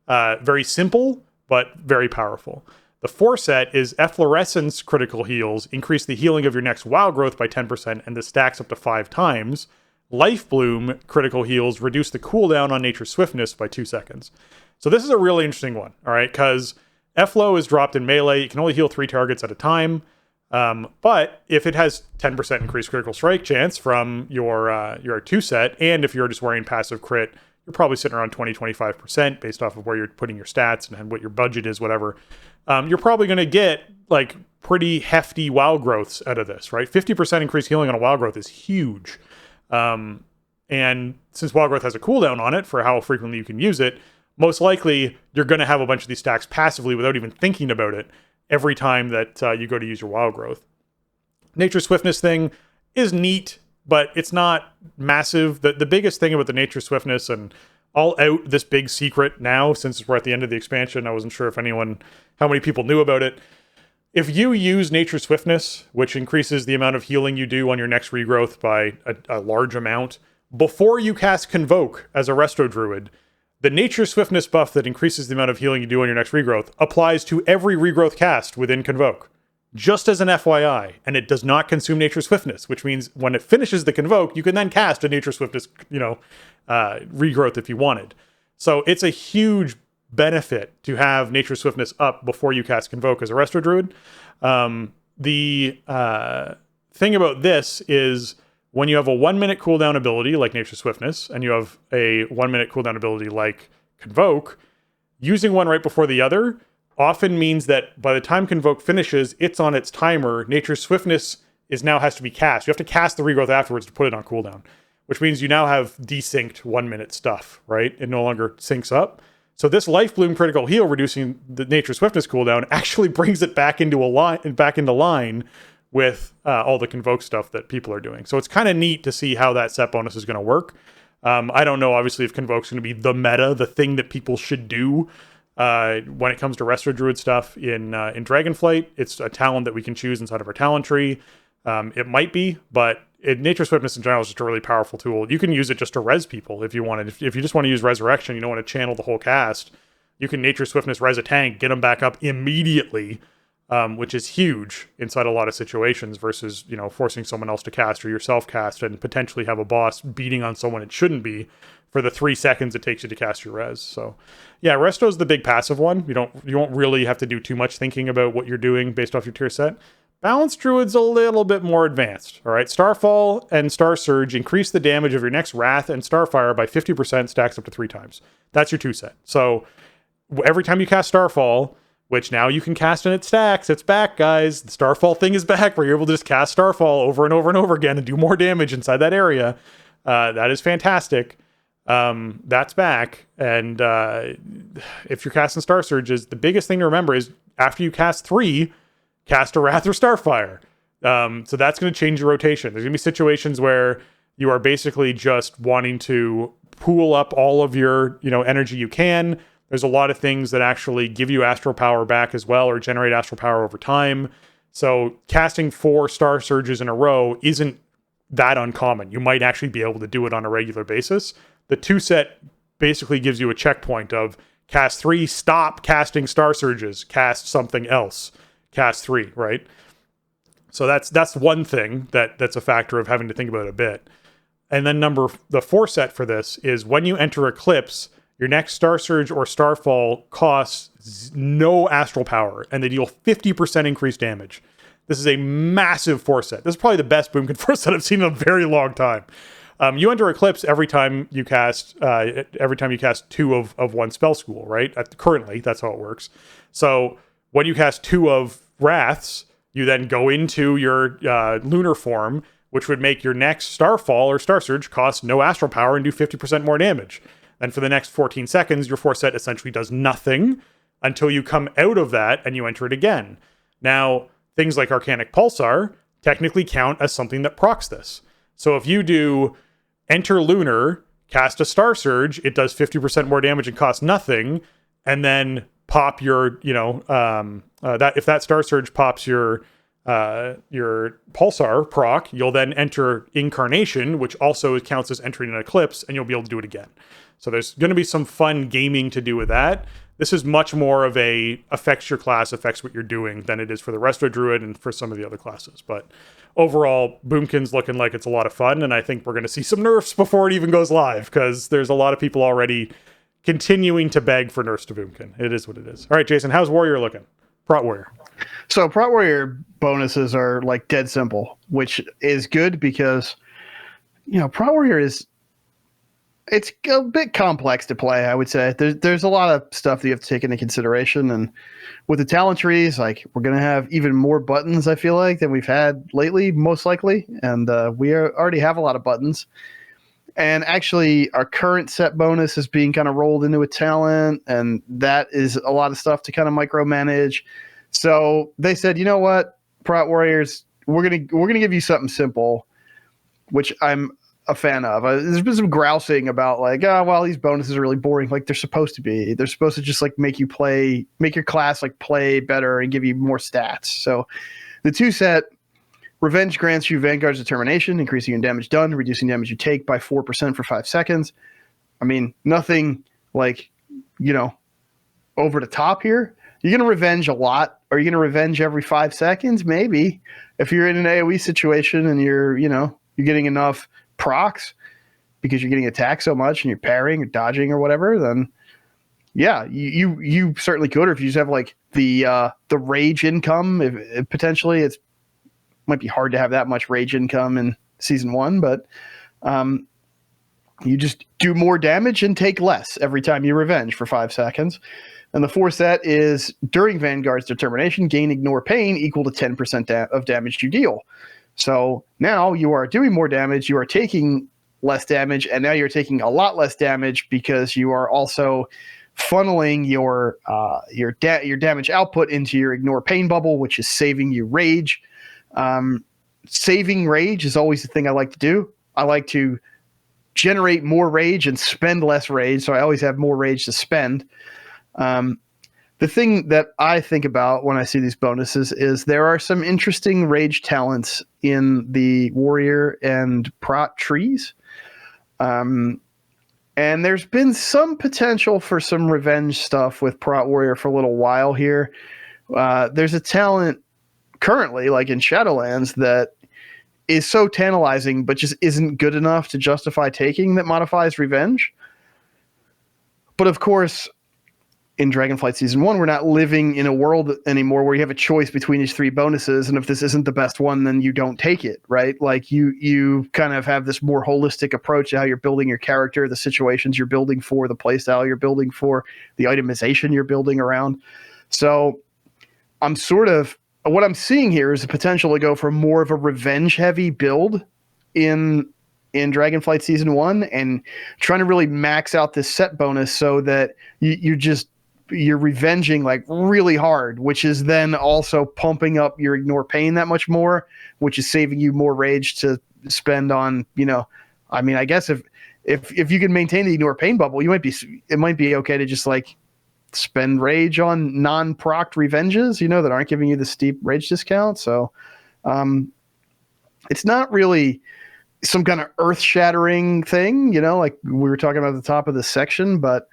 very simple, but very powerful. The 4 set is Efflorescence critical heals, increase the healing of your next Wild Growth by 10%, and this stacks up to 5 times. Life Bloom critical heals, reduce the cooldown on Nature's Swiftness by 2 seconds. So this is a really interesting one, all right, because Efflo is dropped in melee. You can only heal 3 targets at a time. But if it has 10% increased critical strike chance from your 2 set, and if you're just wearing passive crit, you're probably sitting around 20-25% based off of where you're putting your stats and what your budget is, whatever. You're probably going to get like pretty hefty wild growths out of this, right? 50% increased healing on a wild growth is huge. And since wild growth has a cooldown on it for how frequently you can use it, most likely you're going to have a bunch of these stacks passively without even thinking about it every time that you go to use your wild growth. Nature Swiftness thing is neat, but it's not massive. The biggest thing about the Nature Swiftness, and I'll out this big secret now since we're at the end of the expansion. I wasn't sure how many people knew about it. If you use Nature Swiftness, which increases the amount of healing you do on your next regrowth by a large amount, before you cast Convoke as a Resto Druid, the Nature Swiftness buff that increases the amount of healing you do on your next regrowth applies to every regrowth cast within Convoke, just as an FYI, and it does not consume Nature Swiftness, which means when it finishes the Convoke, you can then cast a Nature Swiftness, regrowth if you wanted. So it's a huge benefit to have Nature Swiftness up before you cast Convoke as a Resto Druid. The thing about this is when you have a 1-minute cooldown ability like Nature Swiftness, and you have a 1-minute cooldown ability like Convoke, using one right before the other often means that by the time Convoke finishes, it's on its timer. Nature Swiftness has to be cast. You have to cast the regrowth afterwards to put it on cooldown, which means you now have desynced 1-minute stuff, right? It no longer syncs up. So this Life Bloom critical heal, reducing the Nature Swiftness cooldown, actually brings it back into line with all the Convoke stuff that people are doing. So it's kind of neat to see how that set bonus is going to work. I don't know, obviously, if Convoke's going to be the meta, the thing that people should do when it comes to Resto Druid stuff in Dragonflight. It's a talent that we can choose inside of our talent tree. It might be, but Nature Swiftness in general is just a really powerful tool. You can use it just to res people if you wanted. If you just want to use Resurrection, you don't want to channel the whole cast, you can Nature Swiftness res a tank, get them back up immediately, which is huge inside a lot of situations versus, forcing someone else to cast or yourself cast and potentially have a boss beating on someone it shouldn't be for the 3 seconds it takes you to cast your res. So yeah, Resto's the big passive one. You won't really have to do too much thinking about what you're doing based off your tier set. Balanced Druid's a little bit more advanced. All right, Starfall and Star Surge increase the damage of your next Wrath and Starfire by 50%, stacks up to 3 times. That's your 2 set. So every time you cast Starfall, which now you can cast and it stacks, it's back, guys. The Starfall thing is back, where you're able to just cast Starfall over and over and over again and do more damage inside that area. That is fantastic. That's back. And if you're casting Star Surges, the biggest thing to remember is after you cast 3, cast a Wrath or Starfire. So that's going to change your rotation. There's going to be situations where you are basically just wanting to pool up all of your, energy you can. There's a lot of things that actually give you astral power back as well, or generate astral power over time. So casting 4 Star Surges in a row isn't that uncommon. You might actually be able to do it on a regular basis. The 2 set basically gives you a checkpoint of cast 3, stop casting Star Surges, cast something else. Cast 3, right? So that's one thing that's a factor of having to think about it a bit. And then the 4 set for this is when you enter Eclipse, your next Star Surge or Starfall costs no astral power, and they deal 50% increased damage. This is a massive force set. This is probably the best Boomkin force set I've seen in a very long time. You enter Eclipse every time you cast 2 of one spell school, right? Currently, that's how it works. So when you cast 2 of Wraths, you then go into your lunar form, which would make your next Starfall or Star Surge cost no astral power and do 50% more damage. And for the next 14 seconds, your force set essentially does nothing until you come out of that and you enter it again. Now, things like Arcanic Pulsar technically count as something that procs this. So if you do enter lunar, cast a Star Surge, it does 50% more damage and costs nothing, and then pop your, that if that Star Surge pops your Pulsar proc, you'll then enter Incarnation, which also counts as entering an Eclipse, and you'll be able to do it again. So there's going to be some fun gaming to do with that. This is much more of a affects your class, affects what you're doing than it is for the Resto Druid and for some of the other classes. But overall, Boomkin's looking like it's a lot of fun, and I think we're going to see some nerfs before it even goes live, because there's a lot of people already continuing to beg for nerfs to Boomkin. It is what it is. All right, Jason, how's Warrior looking? Prot Warrior. So Prot Warrior bonuses are like dead simple, which is good because, Prot Warrior it's a bit complex to play, I would say. There's a lot of stuff that you have to take into consideration. And with the talent trees, like, we're going to have even more buttons, I feel like, than we've had lately, most likely. And we already have a lot of buttons. And actually, our current set bonus is being kind of rolled into a talent, and that is a lot of stuff to kind of micromanage. So they said, you know what, Prot Warriors, we're gonna give you something simple, which I'm a fan of. There's been some grousing about like, well, these bonuses are really boring. Like, they're supposed to be. They're supposed to just like make your class like play better and give you more stats. So the 2 set, Revenge grants you Vanguard's Determination, increasing your damage done, reducing damage you take by 4% for 5 seconds. I mean, nothing like, over the top here. You're going to revenge a lot. Are you going to revenge every 5 seconds? Maybe. If you're in an AoE situation and you're getting enough procs because you're getting attacked so much and you're parrying or dodging or whatever, then yeah, you certainly could. Or if you just have like the rage income, if potentially it's might be hard to have that much rage income in season 1, but you just do more damage and take less every time you revenge for 5 seconds. And the 4 set is during Vanguard's Determination, gain Ignore Pain equal to 10% of damage you deal. So now you are doing more damage, you are taking less damage, and now you're taking a lot less damage because you are also funneling your damage output into your Ignore Pain bubble, which is saving you rage. Saving rage is always the thing I like to do. I like to generate more rage and spend less rage, so I always have more rage to spend. The thing that I think about when I see these bonuses is there are some interesting rage talents in the Warrior and Prot trees. And there's been some potential for some revenge stuff with Prot Warrior for a little while here. There's a talent currently, like in Shadowlands, that is so tantalizing but just isn't good enough to justify taking, that modifies revenge. But of course, in Dragonflight Season 1, we're not living in a world anymore where you have a choice between these 3 bonuses, and if this isn't the best one, then you don't take it, right? Like, you kind of have this more holistic approach to how you're building your character, the situations you're building for, the playstyle you're building for, the itemization you're building around. So what I'm seeing here is the potential to go for more of a revenge-heavy build in Dragonflight Season 1 and trying to really max out this set bonus so that you're revenging like really hard, which is then also pumping up your Ignore Pain that much more, which is saving you more rage to spend on, I guess if you can maintain the Ignore Pain bubble, it might be okay to just like spend rage on non-procced revenges, that aren't giving you the steep rage discount. So it's not really some kind of earth-shattering thing, like we were talking about at the top of this section, but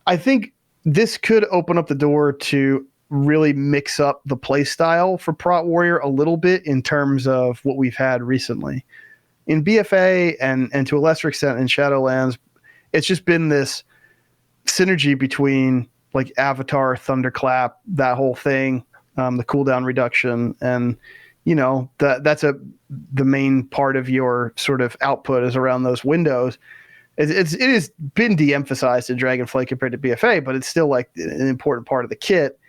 I think this could open up the door to really mix up the play style for Prot Warrior a little bit in terms of what we've had recently. In BFA and to a lesser extent in Shadowlands, it's just been this synergy between like Avatar, Thunderclap, that whole thing, the cooldown reduction, and that's the main part of your sort of output is around those windows. It has been de-emphasized in Dragonflight compared to BFA, but it's still like an important part of the kit,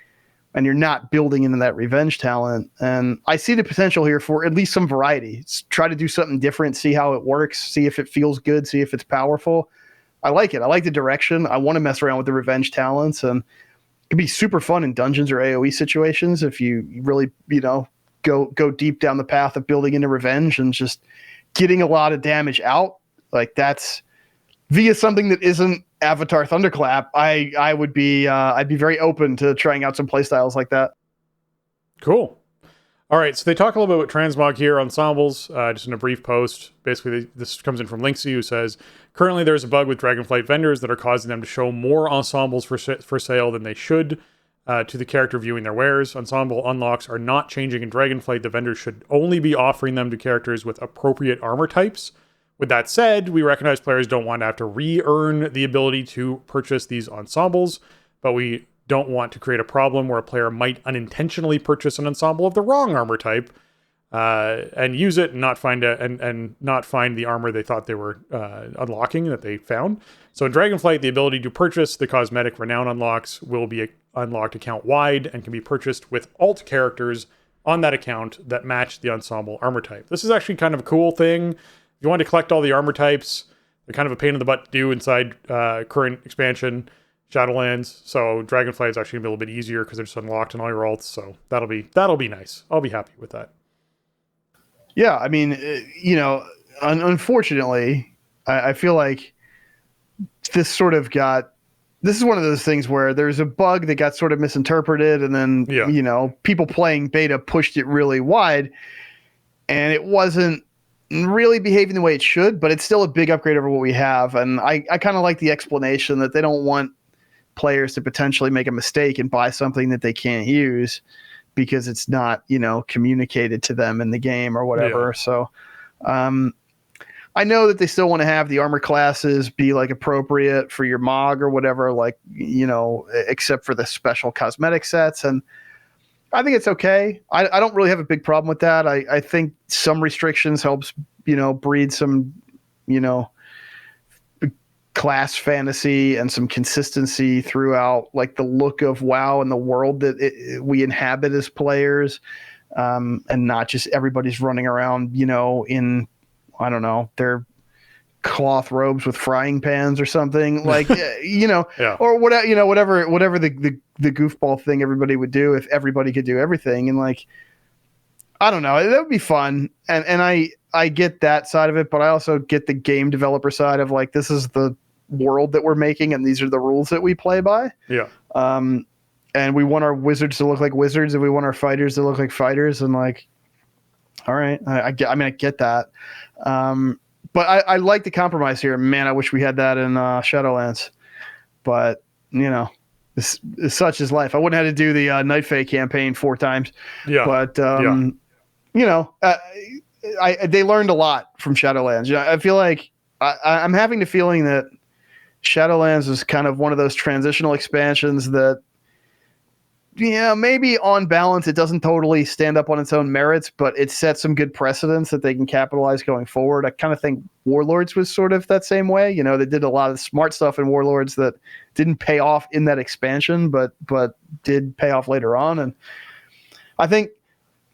and you're not building into that revenge talent. And I see the potential here for at least some variety. Try to do something different, see how it works, see if it feels good, see if it's powerful. I like it. I like the direction. I want to mess around with the revenge talents, and it can be super fun in dungeons or AoE situations if you really, go deep down the path of building into revenge and just getting a lot of damage out. Like that's via something that isn't Avatar Thunderclap. I would be I'd be very open to trying out some playstyles like that. Cool. All right, so they talk a little bit about transmog here, ensembles, just in a brief post. Basically, this comes in from Linksy, who says, currently there's a bug with Dragonflight vendors that are causing them to show more ensembles for sale than they should to the character viewing their wares. Ensemble unlocks are not changing in Dragonflight. The vendors should only be offering them to characters with appropriate armor types. With that said, we recognize players don't want to have to re-earn the ability to purchase these ensembles, but we don't want to create a problem where a player might unintentionally purchase an ensemble of the wrong armor type and use it and not find the armor they thought they were unlocking that they found. So in Dragonflight, the ability to purchase the cosmetic renown unlocks will be unlocked account-wide and can be purchased with alt characters on that account that match the ensemble armor type. This is actually kind of a cool thing. If you want to collect all the armor types, they're kind of a pain in the butt to do inside current expansion Shadowlands. So Dragonflight is actually a little bit easier because they're just unlocked in all your alts. So that'll be nice. I'll be happy with that. Yeah, I mean, unfortunately, I feel like this sort of this is one of those things where there's a bug that got sort of misinterpreted, and then people playing beta pushed it really wide, and it wasn't really behaving the way it should, but it's still a big upgrade over what we have. And I kind of like the explanation that they don't want players to potentially make a mistake and buy something that they can't use because it's not, communicated to them in the game or whatever. Yeah. So I know that they still want to have the armor classes be like appropriate for your MOG or whatever, like, except for the special cosmetic sets. And I think it's okay. I don't really have a big problem with that. I think some restrictions helps, breed some, class fantasy and some consistency throughout, like the look of WoW and the world that we inhabit as players, and not just everybody's running around, in, I don't know, their cloth robes with frying pans or something, like, yeah. Or whatever the goofball thing everybody would do if everybody could do everything. And like, I don't know, that would be fun. And I get that side of it, but I also get the game developer side of like, this is the world that we're making and these are the rules that we play by. Yeah. And we want our wizards to look like wizards and we want our fighters to look like fighters, and like, all right, I get that. But I like the compromise here. Man, I wish we had that in Shadowlands. But, such is life. I wouldn't have to do the Night Fae campaign 4 times. Yeah. But, they learned a lot from Shadowlands. I feel like I'm having the feeling that Shadowlands is kind of one of those transitional expansions that, maybe on balance, it doesn't totally stand up on its own merits, but it sets some good precedents that they can capitalize going forward. I kind of think Warlords was sort of that same way. They did a lot of smart stuff in Warlords that didn't pay off in that expansion, but did pay off later on. And I think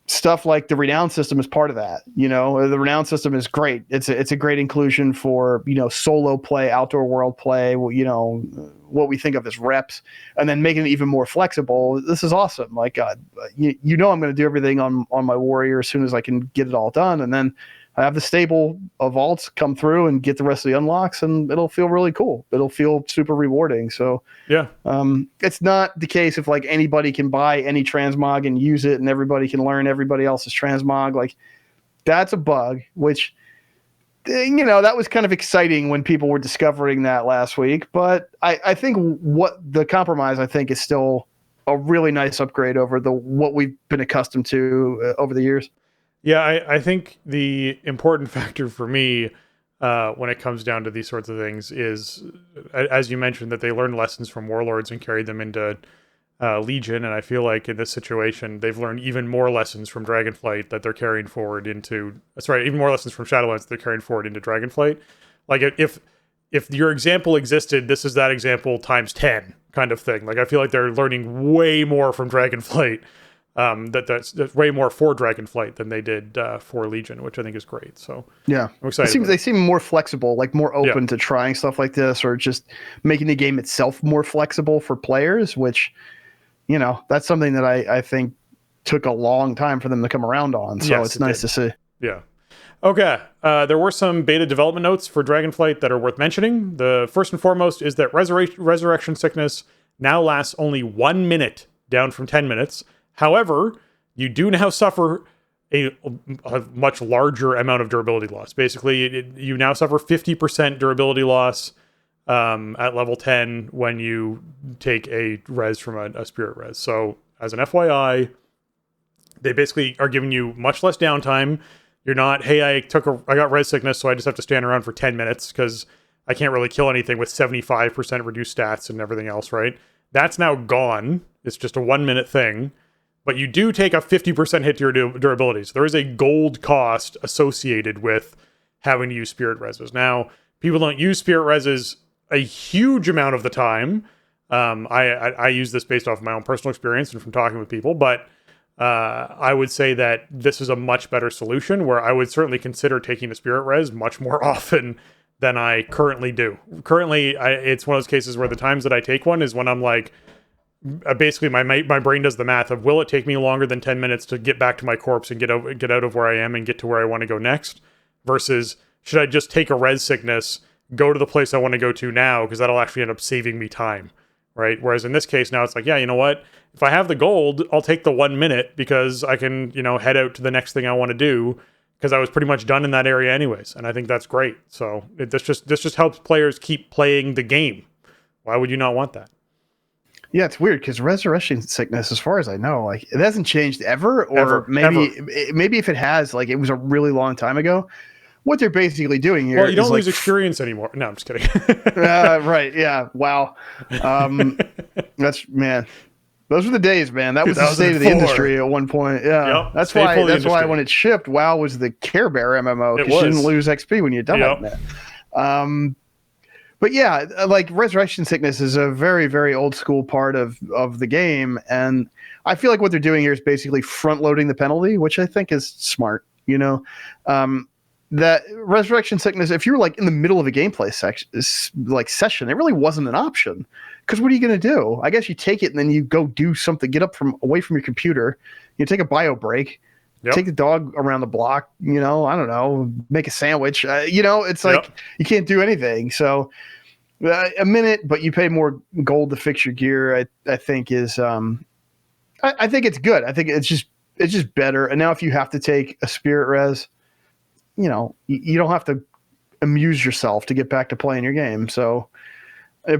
stuff like the Renown system is part of that. The Renown system is great. It's a great inclusion for, solo play, outdoor world play, what we think of as reps, and then making it even more flexible. This is awesome. Like, I'm going to do everything on my warrior as soon as I can get it all done. And then I have the stable of alts come through and get the rest of the unlocks, and it'll feel really cool. It'll feel super rewarding. So yeah, it's not the case if like anybody can buy any transmog and use it and everybody can learn everybody else's transmog. Like, that's a bug, which, that was kind of exciting when people were discovering that last week. But I think what the compromise, I think, is still a really nice upgrade over what we've been accustomed to over the years. Yeah, I think the important factor for me when it comes down to these sorts of things is, as you mentioned, that they learned lessons from Warlords and carried them into Legion, and I feel like in this situation they've learned even more lessons from Dragonflight that they're carrying forward into. Sorry, even more lessons from Shadowlands that they're carrying forward into Dragonflight. Like if your example existed, this is that example times 10 kind of thing. Like I feel like they're learning way more from Dragonflight. That's way more for Dragonflight than they did for Legion, which I think is great. So yeah, I'm excited. They seem more flexible, like more open to trying stuff like this, or just making the game itself more flexible for players, which, you know, that's something that I think took a long time for them to come around on. So yes, it's nice to see. Yeah. Okay. There were some beta development notes for Dragonflight that are worth mentioning. The first and foremost is that Resurrection Sickness now lasts only 1 minute, down from 10 minutes. However, you do now suffer a much larger amount of durability loss. Basically, you now suffer 50% durability loss at level 10 when you take a res from a spirit res. So, as an FYI, they basically are giving you much less downtime. You're not, hey, I got res sickness, so I just have to stand around for 10 minutes because I can't really kill anything with 75% reduced stats and everything else, right? That's now gone. It's just a 1 minute thing. But you do take a 50% hit to your durability. So there is a gold cost associated with having to use spirit reses. Now, people don't use spirit reses a huge amount of the time. I use this based off of my own personal experience and from talking with people, but I would say that this is a much better solution where I would certainly consider taking a spirit res much more often than I currently do. Currently, it's one of those cases where the times that I take one is when I'm like, basically my brain does the math of, will it take me longer than 10 minutes to get back to my corpse and get out of where I am and get to where I want to go next, versus should I just take a res sickness, go to the place I want to go to now, because that'll actually end up saving me time, right? Whereas in this case now it's like, yeah, you know what, if I have the gold, I'll take the 1 minute because I can, you know, head out to the next thing I want to do because I was pretty much done in that area anyways, and I think that's great. So this just helps players keep playing the game. Why would you not want that? Yeah, it's weird because Resurrection Sickness, as far as I know, like it hasn't changed ever, or maybe if it has, like it was a really long time ago. What they're basically doing here, well, you don't lose experience anymore. No, I'm just kidding. Right? Yeah. Wow. That's man. Those were the days, man. That was the state of the industry at one point. Yeah, yep, that's why when it shipped, WoW was the Care Bear MMO because you didn't lose XP when you died. Yep. But yeah, like Resurrection Sickness is a very, very old school part of the game. And I feel like what they're doing here is basically front loading the penalty, which I think is smart, you know. That Resurrection Sickness, if you were like in the middle of a gameplay session, it really wasn't an option. Because what are you going to do? I guess you take it and then you go do something, get up away from your computer, you take a bio break, take the dog around the block, you know, I don't know, make a sandwich. You know, it's like you can't do anything. So a minute, but you pay more gold to fix your gear, I think is I think it's good. I think it's just better. And now if you have to take a spirit res, you know, you don't have to amuse yourself to get back to playing your game. So,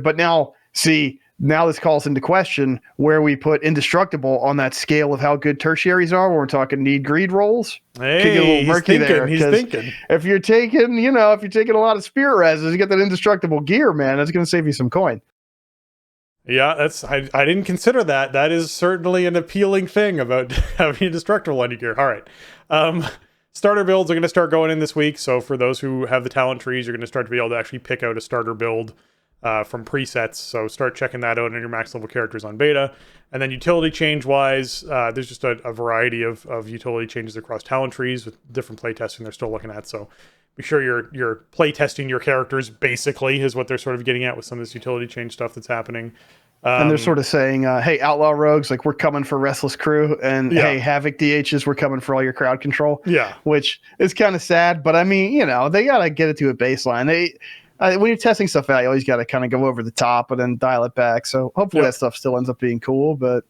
but now this calls into question where we put indestructible on that scale of how good tertiaries are when we're talking need greed rolls. Hey, he's thinking. If you're taking a lot of spirit reses, you get that indestructible gear, man, that's going to save you some coin. Yeah, I didn't consider that. That is certainly an appealing thing about having indestructible on your gear. All right. Starter builds are going to start going in this week. So for those who have the talent trees, you're going to start to be able to actually pick out a starter build from presets. So start checking that out in your max level characters on beta. And then utility change wise, there's just a variety of utility changes across talent trees with different play testing they're still looking at. So be sure you're play testing your characters, basically, is what they're sort of getting at with some of this utility change stuff that's happening. And they're sort of saying, hey, Outlaw Rogues, like we're coming for Restless Crew, and hey, Havoc DHs, we're coming for all your crowd control. Yeah. Which is kind of sad, but I mean, you know, they got to get it to a baseline. When you're testing stuff out, you always got to kind of go over the top and then dial it back. So hopefully that stuff still ends up being cool. But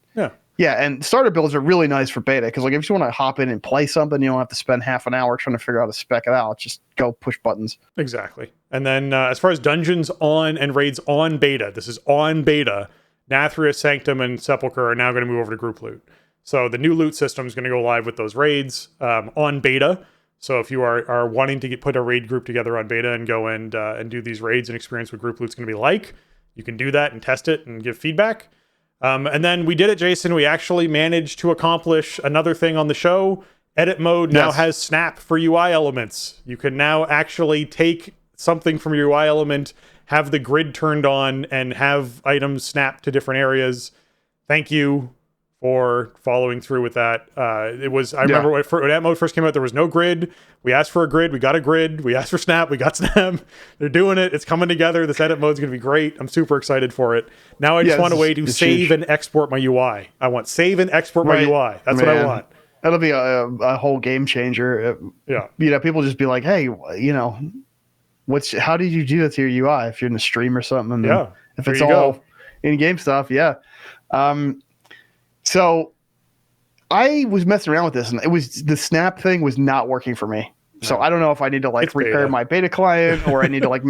yeah, and starter builds are really nice for beta because like if you want to hop in and play something, you don't have to spend half an hour trying to figure out how to spec it out. Just go push buttons. Exactly. And then as far as dungeons on and raids on beta, this is on beta. Nathria, Sanctum, and Sepulchre are now going to move over to group loot. So the new loot system is going to go live with those raids on beta. So if you are wanting to put a raid group together on beta and go and do these raids and experience what group loot's going to be like, you can do that and test it and give feedback. And then we did it, Jason. We actually managed to accomplish another thing on the show. Edit mode now has snap for UI elements. You can now actually take something from your UI element, have the grid turned on, and have items snap to different areas. Thank you for following through with that. I remember when that mode first came out, there was no grid. We asked for a grid, we got a grid. We asked for snap, we got snap. They're doing it. It's coming together. This edit mode is going to be great. I'm super excited for it. Now I just want a way to save and export my UI. I want save and export my UI. That's what I want. That'll be a whole game changer. People just be like, hey, how did you do that to your UI if you're in a stream or something? And if it's all in-game stuff, So I was messing around with this, and the snap thing was not working for me. So I don't know if I need to repair my beta client, or I need to wipe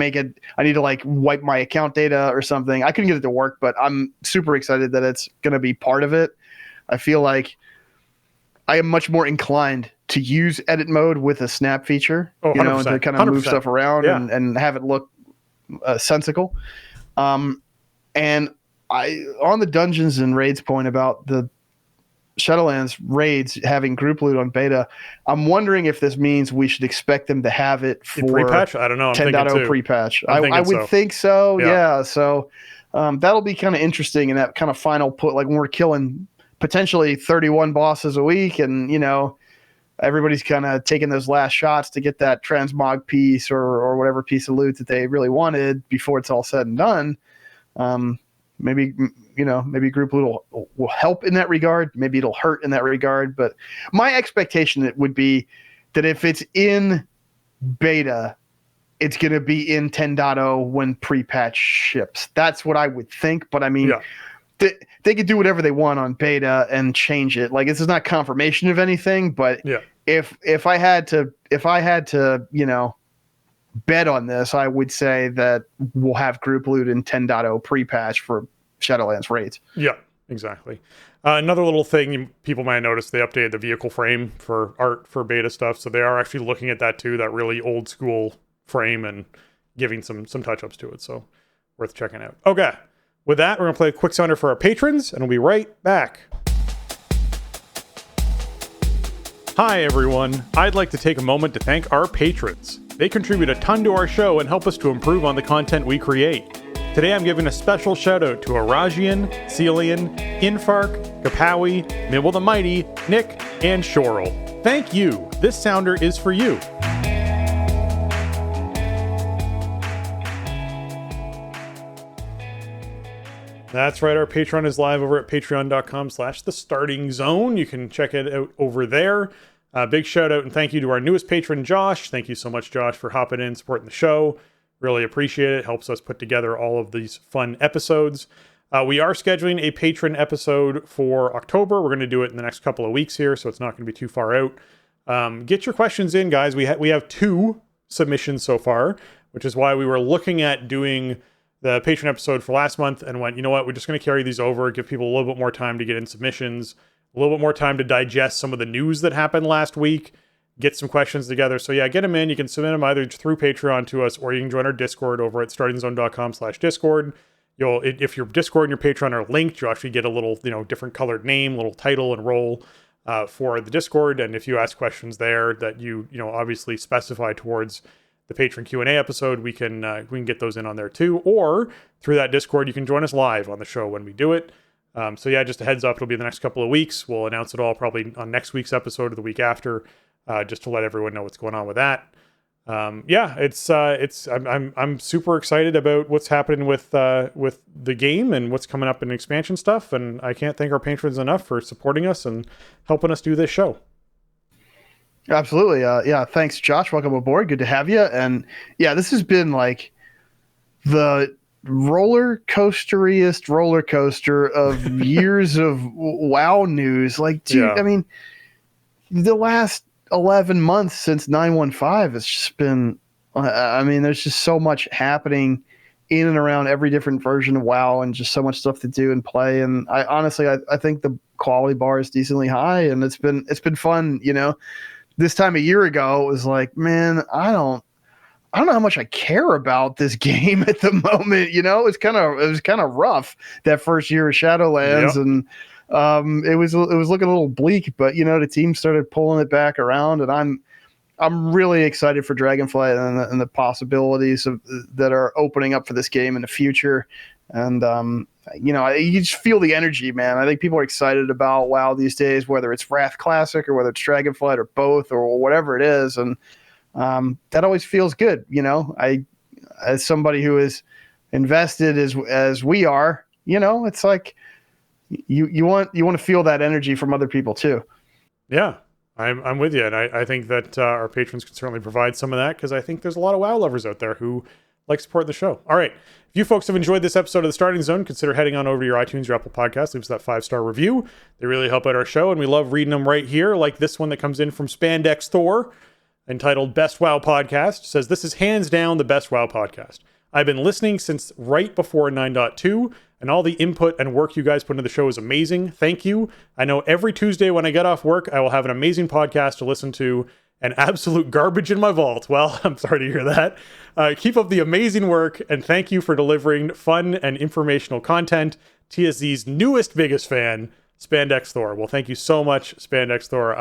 my account data or something. I couldn't get it to work, but I'm super excited that it's going to be part of it. I feel like I am much more inclined to use edit mode with a snap feature, and to kind of move stuff around and have it look sensical. And on the dungeons and raids point about the Shadowlands raids having group loot on beta, I'm wondering if this means we should expect them to have it for pre-patch. I don't know. 10.0 pre-patch. I would think so. Yeah. So that'll be kind of interesting in that kind of final put, like when we're killing potentially 31 bosses a week, and everybody's kind of taking those last shots to get that transmog piece or whatever piece of loot that they really wanted before it's all said and done. Maybe group loot will help in that regard. Maybe it'll hurt in that regard. But my expectation would be that if it's in beta, it's going to be in 10.0 when pre-patch ships. That's what I would think. But I mean, they could do whatever they want on beta and change it. Like, this is not confirmation of anything. But if I had to, bet on this, I would say that we'll have group loot in 10.0 pre-patch for Shadowlands raids. Yeah, exactly. Another little thing people might notice, they updated the vehicle frame for art for beta stuff, so they are actually looking at that too, that really old school frame, and giving some touch-ups to it, so worth checking out. Okay, with that, we're going to play a quick sounder for our patrons, and we'll be right back. Hi everyone, I'd like to take a moment to thank our patrons. They contribute a ton to our show and help us to improve on the content we create. Today I'm giving a special shout out to Arajian, Celian, Infark, Kapawi, Mibble the Mighty, Nick, and Shorel. Thank you! This sounder is for you. That's right, our Patreon is live over at patreon.com/thestartingzone. You can check it out over there. Big shout out and thank you to our newest patron, Josh. Thank you so much, Josh, for hopping in, supporting the show. Really appreciate it. Helps us put together all of these fun episodes. We are scheduling a patron episode for October. We're going to do it in the next couple of weeks here, so it's not going to be too far out. Get your questions in, guys. We have 2 submissions so far, which is why we were looking at doing the patron episode for last month and went, you know what, we're just going to carry these over, give people a little bit more time to get in submissions, a little bit more time to digest some of the news that happened last week, get some questions together. So yeah, get them in. You can submit them either through Patreon to us, or you can join our Discord over at startingzone.com/Discord. If your Discord and your Patreon are linked, you'll actually get a little, different colored name, little title and role for the Discord. And if you ask questions there that you obviously specify towards the patron Q&A episode, we can get those in on there too. Or through that Discord, you can join us live on the show when we do it. So yeah, just a heads up, it'll be the next couple of weeks. We'll announce it all probably on next week's episode or the week after, just to let everyone know what's going on with that. I'm super excited about what's happening with the game and what's coming up in expansion stuff. And I can't thank our patrons enough for supporting us and helping us do this show. Absolutely. Thanks, Josh. Welcome aboard. Good to have you. And yeah, this has been like the roller coaster of years of WoW news. Like, dude, I mean, the last 11 months since 9.15, it's just been, there's just so much happening in and around every different version of WoW, and just so much stuff to do and play. And I honestly think the quality bar is decently high, and it's been fun, this time a year ago, it was like, man, I don't know how much I care about this game at the moment. You know, it was kind of rough that first year of Shadowlands, Yep. and it was looking a little bleak. But you know, the team started pulling it back around, and I'm really excited for Dragonflight and the possibilities that are opening up for this game in the future. And you know, you just feel the energy, man. I think people are excited about WoW these days, whether it's Wrath Classic or whether it's Dragonflight or both or whatever it is, and that always feels good. You know, as somebody who is invested as we are, you know, it's like you want to feel that energy from other people too. Yeah, I'm with you. And I think that our patrons can certainly provide some of that, because I think there's a lot of WoW lovers out there who like supporting the show. All right. If you folks have enjoyed this episode of The Starting Zone, consider heading on over to your iTunes, your Apple Podcast, leave us that 5-star review. They really help out our show, and we love reading them right here, like this one that comes in from Spandex Thor, entitled Best WoW Podcast. Says, this is hands down the best WoW podcast. I've been listening since right before 9.2, and all the input and work you guys put into the show is amazing. Thank you. I know every Tuesday when I get off work, I will have an amazing podcast to listen to, and absolute garbage in my vault. Well, I'm sorry to hear that. Keep up the amazing work, and thank you for delivering fun and informational content. TSZ's newest, biggest fan, Spandex Thor. Well, thank you so much, Spandex Thor.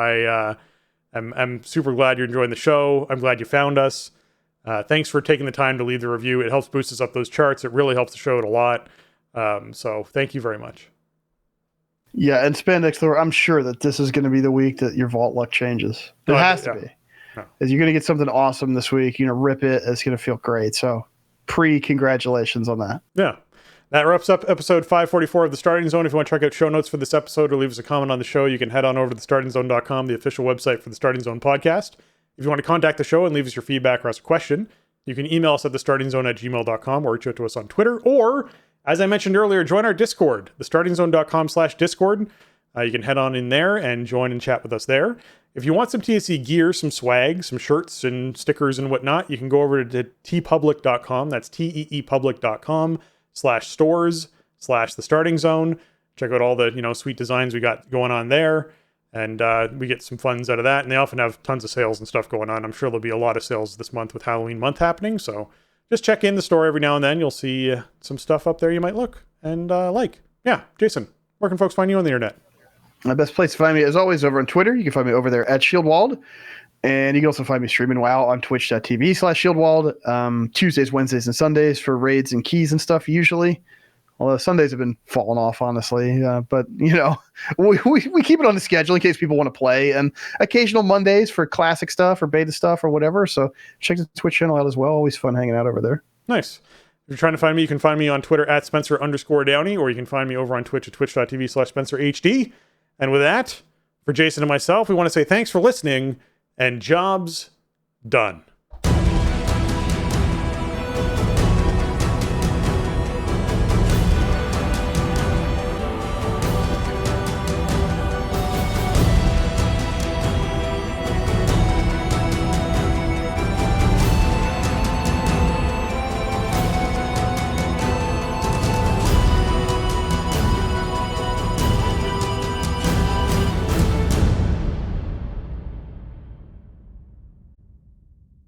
I'm super glad you're enjoying the show. I'm glad you found us. Thanks for taking the time to leave the review. It helps boost us up those charts. It really helps the show out a lot. So thank you very much. Yeah, and Spandex Thor, I'm sure that this is going to be the week that your vault luck changes. It has to be. No. You're going to get something awesome this week. You're going to rip it. It's going to feel great. So congratulations on that. Yeah. That wraps up episode 544 of The Starting Zone. If you want to check out show notes for this episode or leave us a comment on the show, you can head on over to thestartingzone.com, the official website for The Starting Zone podcast. If you want to contact the show and leave us your feedback or ask a question, you can email us at thestartingzone@gmail.com or reach out to us on Twitter, or, as I mentioned earlier, join our Discord, thestartingzone.com/Discord. You can head on in there and join and chat with us there. If you want some TSC gear, some swag, some shirts and stickers and whatnot, you can go over to teepublic.com. That's teepublic.com/stores/thestartingzone. Check out all the, sweet designs we got going on there. And we get some funds out of that. And they often have tons of sales and stuff going on. I'm sure there'll be a lot of sales this month with Halloween month happening. So just check in the store every now and then. You'll see some stuff up there you might look and like. Yeah, Jason, where can folks find you on the internet? My best place to find me, as always, over on Twitter. You can find me over there at Shieldwald. And you can also find me streaming WoW on twitch.tv/Shieldwald. Tuesdays, Wednesdays, and Sundays for raids and keys and stuff usually. Although Sundays have been falling off, honestly. But, we keep it on the schedule in case people want to play. And occasional Mondays for classic stuff or beta stuff or whatever. So check the Twitch channel out as well. Always fun hanging out over there. Nice. If you're trying to find me, you can find me on Twitter at Spencer_Downey, or you can find me over on Twitch at twitch.tv/SpencerHD. And with that, for Jason and myself, we want to say thanks for listening, and job's done.